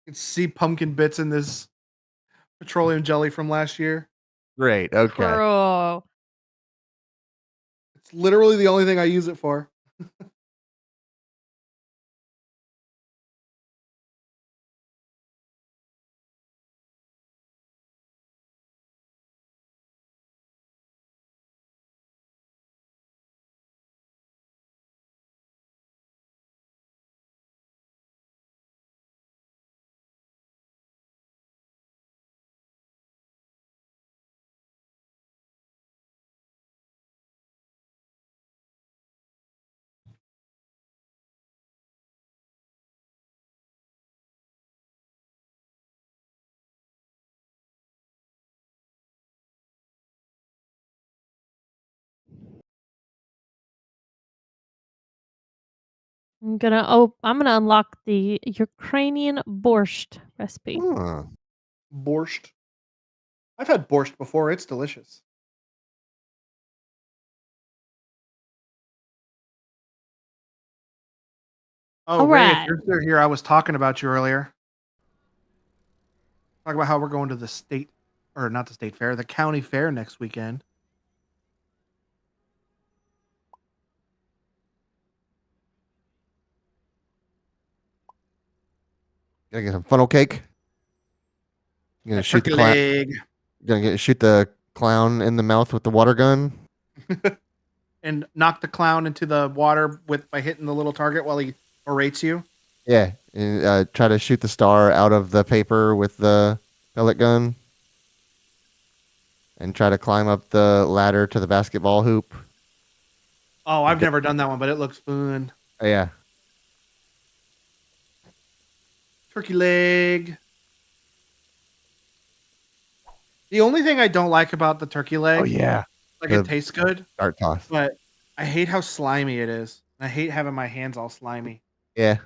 can see pumpkin bits in this petroleum jelly from last year. Great. Okay. Bro. It's literally the only thing I use it for. I'm gonna unlock the Ukrainian borscht recipe. Huh. Borscht. I've had borscht before. It's delicious. Oh, All Ray, if right. you're still here, I was talking about you earlier. Talk about how we're going to the state, or not the state fair, the county fair next weekend. Gonna get some funnel cake. Gonna At shoot the Turkey clown. Leg. Shoot the clown in the mouth with the water gun. And knock the clown into the water by hitting the little target while he orates you. Yeah. And, try to shoot the star out of the paper with the pellet gun. And try to climb up the ladder to the basketball hoop. Oh, I've Okay. never done that one, but it looks fun. Oh, yeah. Turkey leg. The only thing I don't like about the turkey leg, Oh, yeah. like The it tastes good, dart toss. but I hate how slimy it is. I hate having my hands all slimy. Yeah.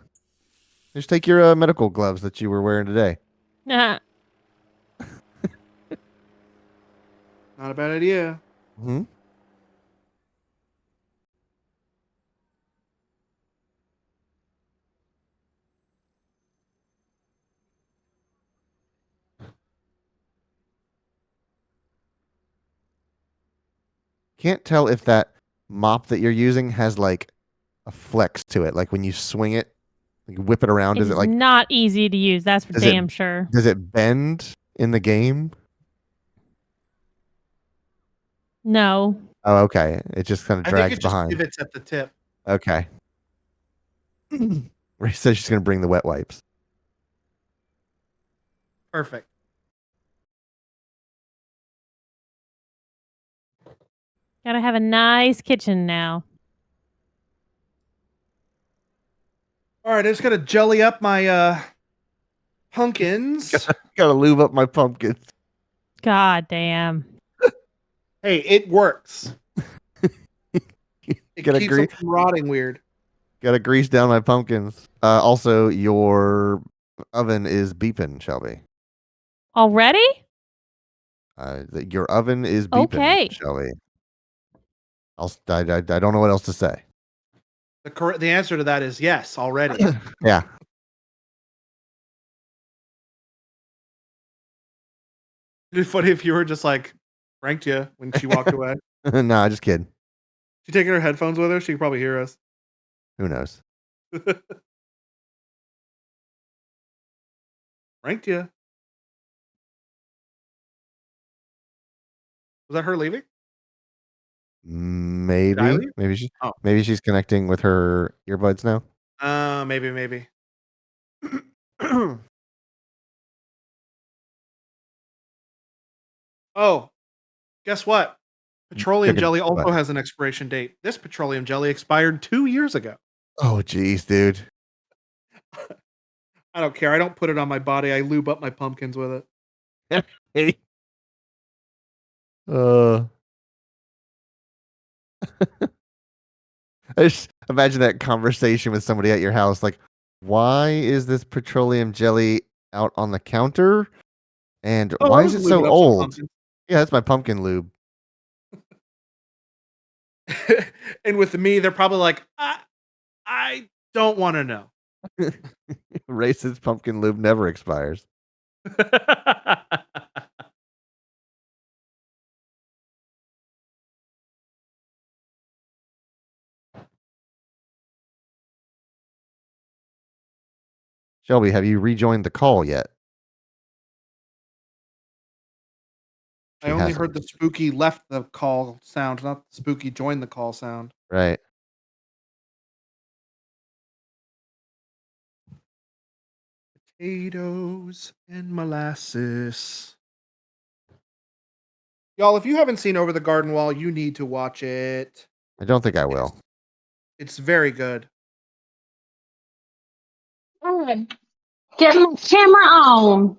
Just take your medical gloves that you were wearing today. Nah. Not a bad idea. Hmm. Can't tell if that mop that you're using has like a flex to it. Like when you swing it, you whip it around. Does it It's like not easy to use. That's for does it damn sure. does it bend in the game? No. Oh, okay. It just kind of I think drags it just behind. pivots at the tip. Okay. Ray says she's gonna bring the wet wipes. Perfect. Gotta have a nice kitchen now. All right, I just gotta jelly up my pumpkins. Gotta lube up my pumpkins. God damn. Hey, it works. It Gotta keeps them from rotting weird. Gotta grease down my pumpkins. Also, your oven is beeping, Shelby. Already? Your oven is beeping, Okay. Shelby. I don't know what else to say. The answer to that is yes, already. Yeah. It'd be funny if you were just like pranked you when she walked away. Nah, just kidding. She taking her headphones with her. She could probably hear us. Who knows? Pranked you. Was that her leaving? Did I Maybe. leave? Oh. Maybe she's connecting with her earbuds now. Maybe. Oh, guess what? Petroleum jelly also has an expiration date. This petroleum jelly expired 2 years ago. Oh, geez, dude. I don't care. I don't put it on my body. I lube up my pumpkins with it. Hey. I just imagine that conversation with somebody at your house. Like, why is this petroleum jelly out on the counter? And Oh, I why was is it lubing so up some old? pumpkins. Yeah, that's my pumpkin lube. And with me, they're probably like, I don't want to know. Racist pumpkin lube never expires. Shelby, have you rejoined the call yet? I She only hasn't. heard the spooky left the call sound, not the spooky joined the call sound. Right. Potatoes and molasses. Y'all, if you haven't seen Over the Garden Wall, you need to watch it. I don't think I will. It's very good. Get my camera on.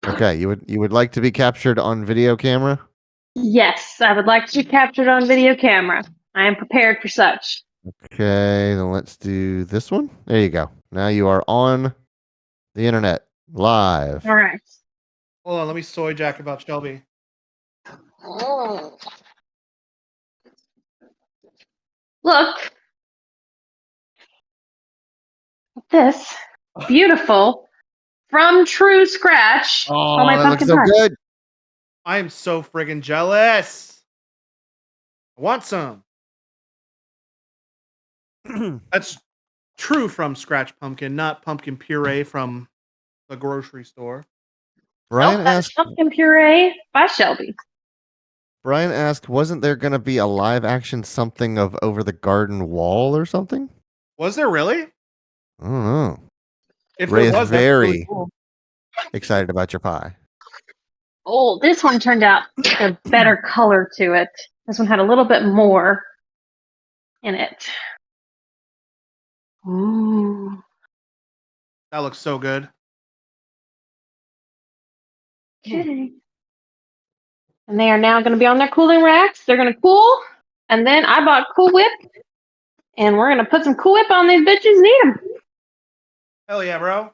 Okay, you would like to be captured on video camera? Yes, I would like to be captured on video camera. I am prepared for such. Okay, then let's do this one. There you go. Now you are on the internet live. All right. Hold on, let me soy jack about Shelby. Look at this beautiful from true scratch. Oh, my that looks pumpkin so pie. good. I am so friggin' jealous. I want some. That's true from scratch pumpkin, not pumpkin puree from the grocery store. Brian Nope, that is asked. pumpkin puree by Shelby. Brian asked, wasn't there going to be a live action something of Over the Garden Wall or something? Was there really? I don't know. If Ray there is was, that's very really cool. excited about your pie. Oh, this one turned out a better color to it. This one had a little bit more. in it. Ooh. That looks so good. Okay. And they are now going to be on their cooling racks. They're going to cool. And then I bought Cool Whip. And we're going to put some Cool Whip on these bitches and eat them. Hell yeah, bro.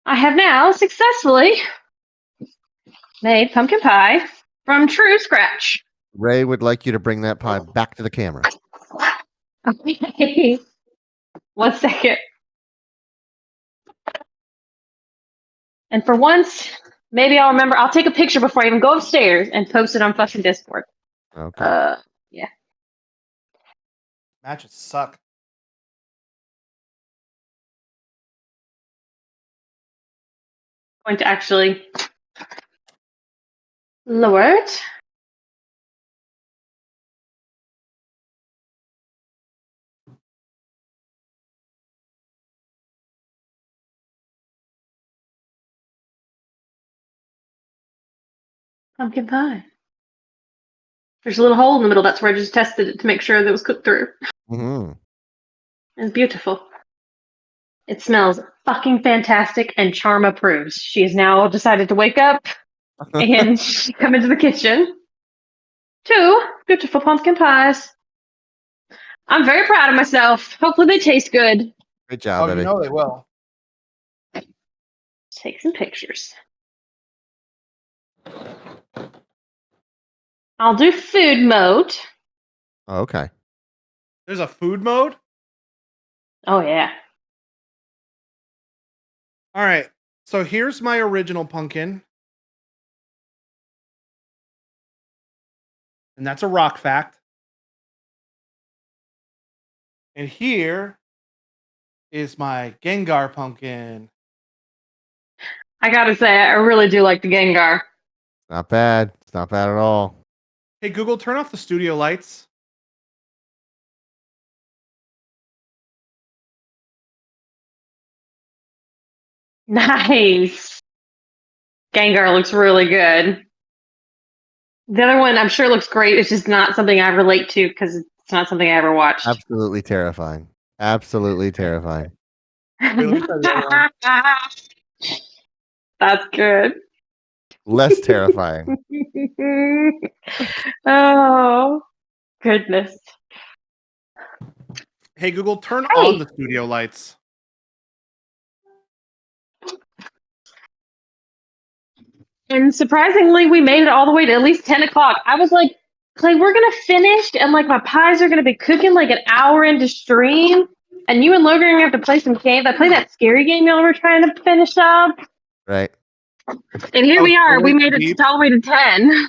I have now successfully made pumpkin pie from true scratch. Ray would like you to bring that pie back to the camera. Okay. 1 second. And for once, maybe I'll remember. I'll take a picture before I even go upstairs and post it on fucking Discord. Okay. Yeah. Matches suck. Going to actually lower it. Pumpkin pie. There's a little hole in the middle. That's where I just tested it to make sure that it was cooked through. Mm-hmm. It's beautiful. It smells fucking fantastic, and Charm approves. She has now decided to wake up and come into the kitchen. 2 beautiful pumpkin pies. I'm very proud of myself. Hopefully they taste good. Great job, Oh, baby. you know they will. Take some pictures. I'll do food mode. Oh, okay. There's a food mode? Oh, yeah. All right. So here's my original pumpkin. And that's a rock fact. And here is my Gengar pumpkin. I gotta say, I really do like the Gengar. Not bad. It's not bad at all. Hey, Google, turn off the studio lights. Nice. Gengar looks really good. The other one, I'm sure looks great. It's just not something I relate to because it's not something I ever watched. Absolutely terrifying. Absolutely terrifying. Wait, let me try the other one. That's good. Less terrifying. Oh, goodness. Hey, Google, turn Hey. on the studio lights. And surprisingly, we made it all the way to at least 10 o'clock. I was like, Clay, we're going to finish, and like my pies are going to be cooking like an hour into stream. And you and Logan are going to have to play some games. I played that scary game y'all were trying to finish up. Right. And here Oh, we are. Scary We made it Deep. all the way to 10.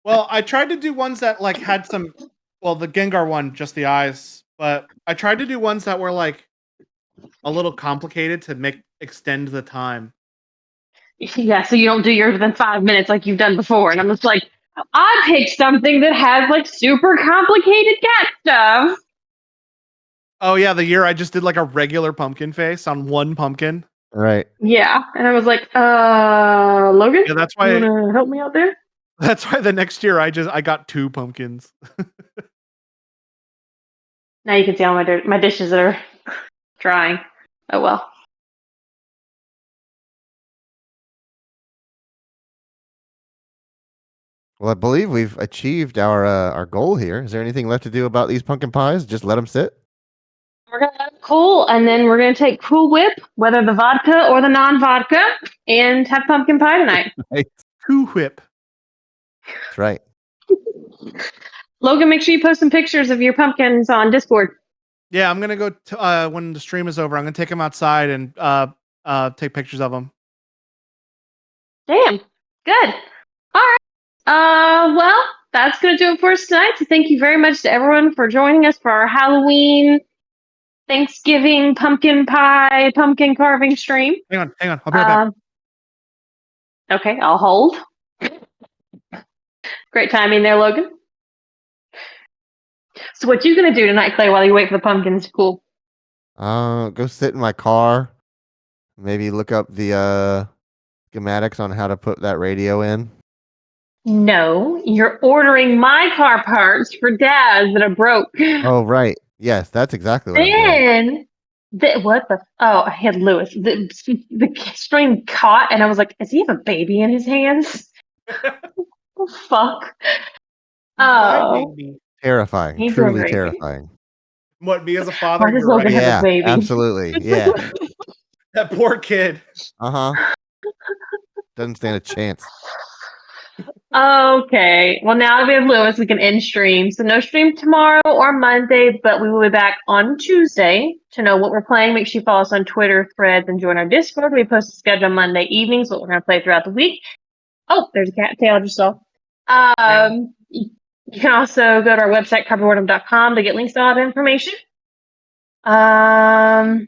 Well, I tried to do ones that like had some. Well, the Gengar one, just the eyes. But I tried to do ones that were like a little complicated to extend the time. Yeah, so you don't do yours within 5 minutes like you've done before. And I'm just like, I picked something that has like super complicated cat stuff. Oh yeah, the year I just did like a regular pumpkin face on one pumpkin. Right. Yeah. And I was like, Logan, Yeah, that's you why. want to help me out there? That's why the next year I got 2 pumpkins. Now you can see all my dishes that are drying. Oh well. Well, I believe we've achieved our goal here. Is there anything left to do about these pumpkin pies? Just let them sit. We're gonna have Cool, and then we're gonna take Cool Whip, whether the vodka or the non-vodka, and have pumpkin pie tonight. Right. 2 whip. That's right. Logan, make sure you post some pictures of your pumpkins on Discord. Yeah, I'm gonna go when the stream is over. I'm gonna take them outside and take pictures of them. Damn, good. All right. Well, that's gonna do it for us tonight. So thank you very much to everyone for joining us for our Halloween, Thanksgiving, pumpkin pie, pumpkin carving stream. Hang on. I'll be right back. Okay, I'll hold. Great timing there, Logan. So what you gonna do tonight, Clay, while you wait for the pumpkins to cool? Go sit in my car. Maybe look up the schematics on how to put that radio in. No, you're ordering my car parts for Dad's that are broke. Oh, right. Yes, that's exactly what I'm doing. What the? Oh, I had Lewis. The string caught, and I was like, "Does he have a baby in his hands?" Oh, fuck. My Oh, baby. Terrifying. he's doing Truly great. terrifying. What, me as a father? Why does You're Logan right. have a Yeah, baby? absolutely. Yeah. That poor kid. Uh-huh. Doesn't stand a chance. Okay. Well, now that we have Lewis, we can end stream. So no stream tomorrow or Monday, but we will be back on Tuesday. To know what we're playing, make sure you follow us on Twitter, Threads, and join our Discord. We post a schedule Monday evenings, what we're going to play throughout the week. Oh, there's a cat tail I just saw. You can also go to our website, coverboredom.com, to get links to all that information. But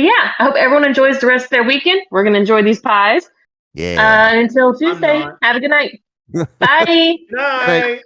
yeah, I hope everyone enjoys the rest of their weekend. We're going to enjoy these pies. Yeah. Until Tuesday, not. have a good night. Bye. Good night.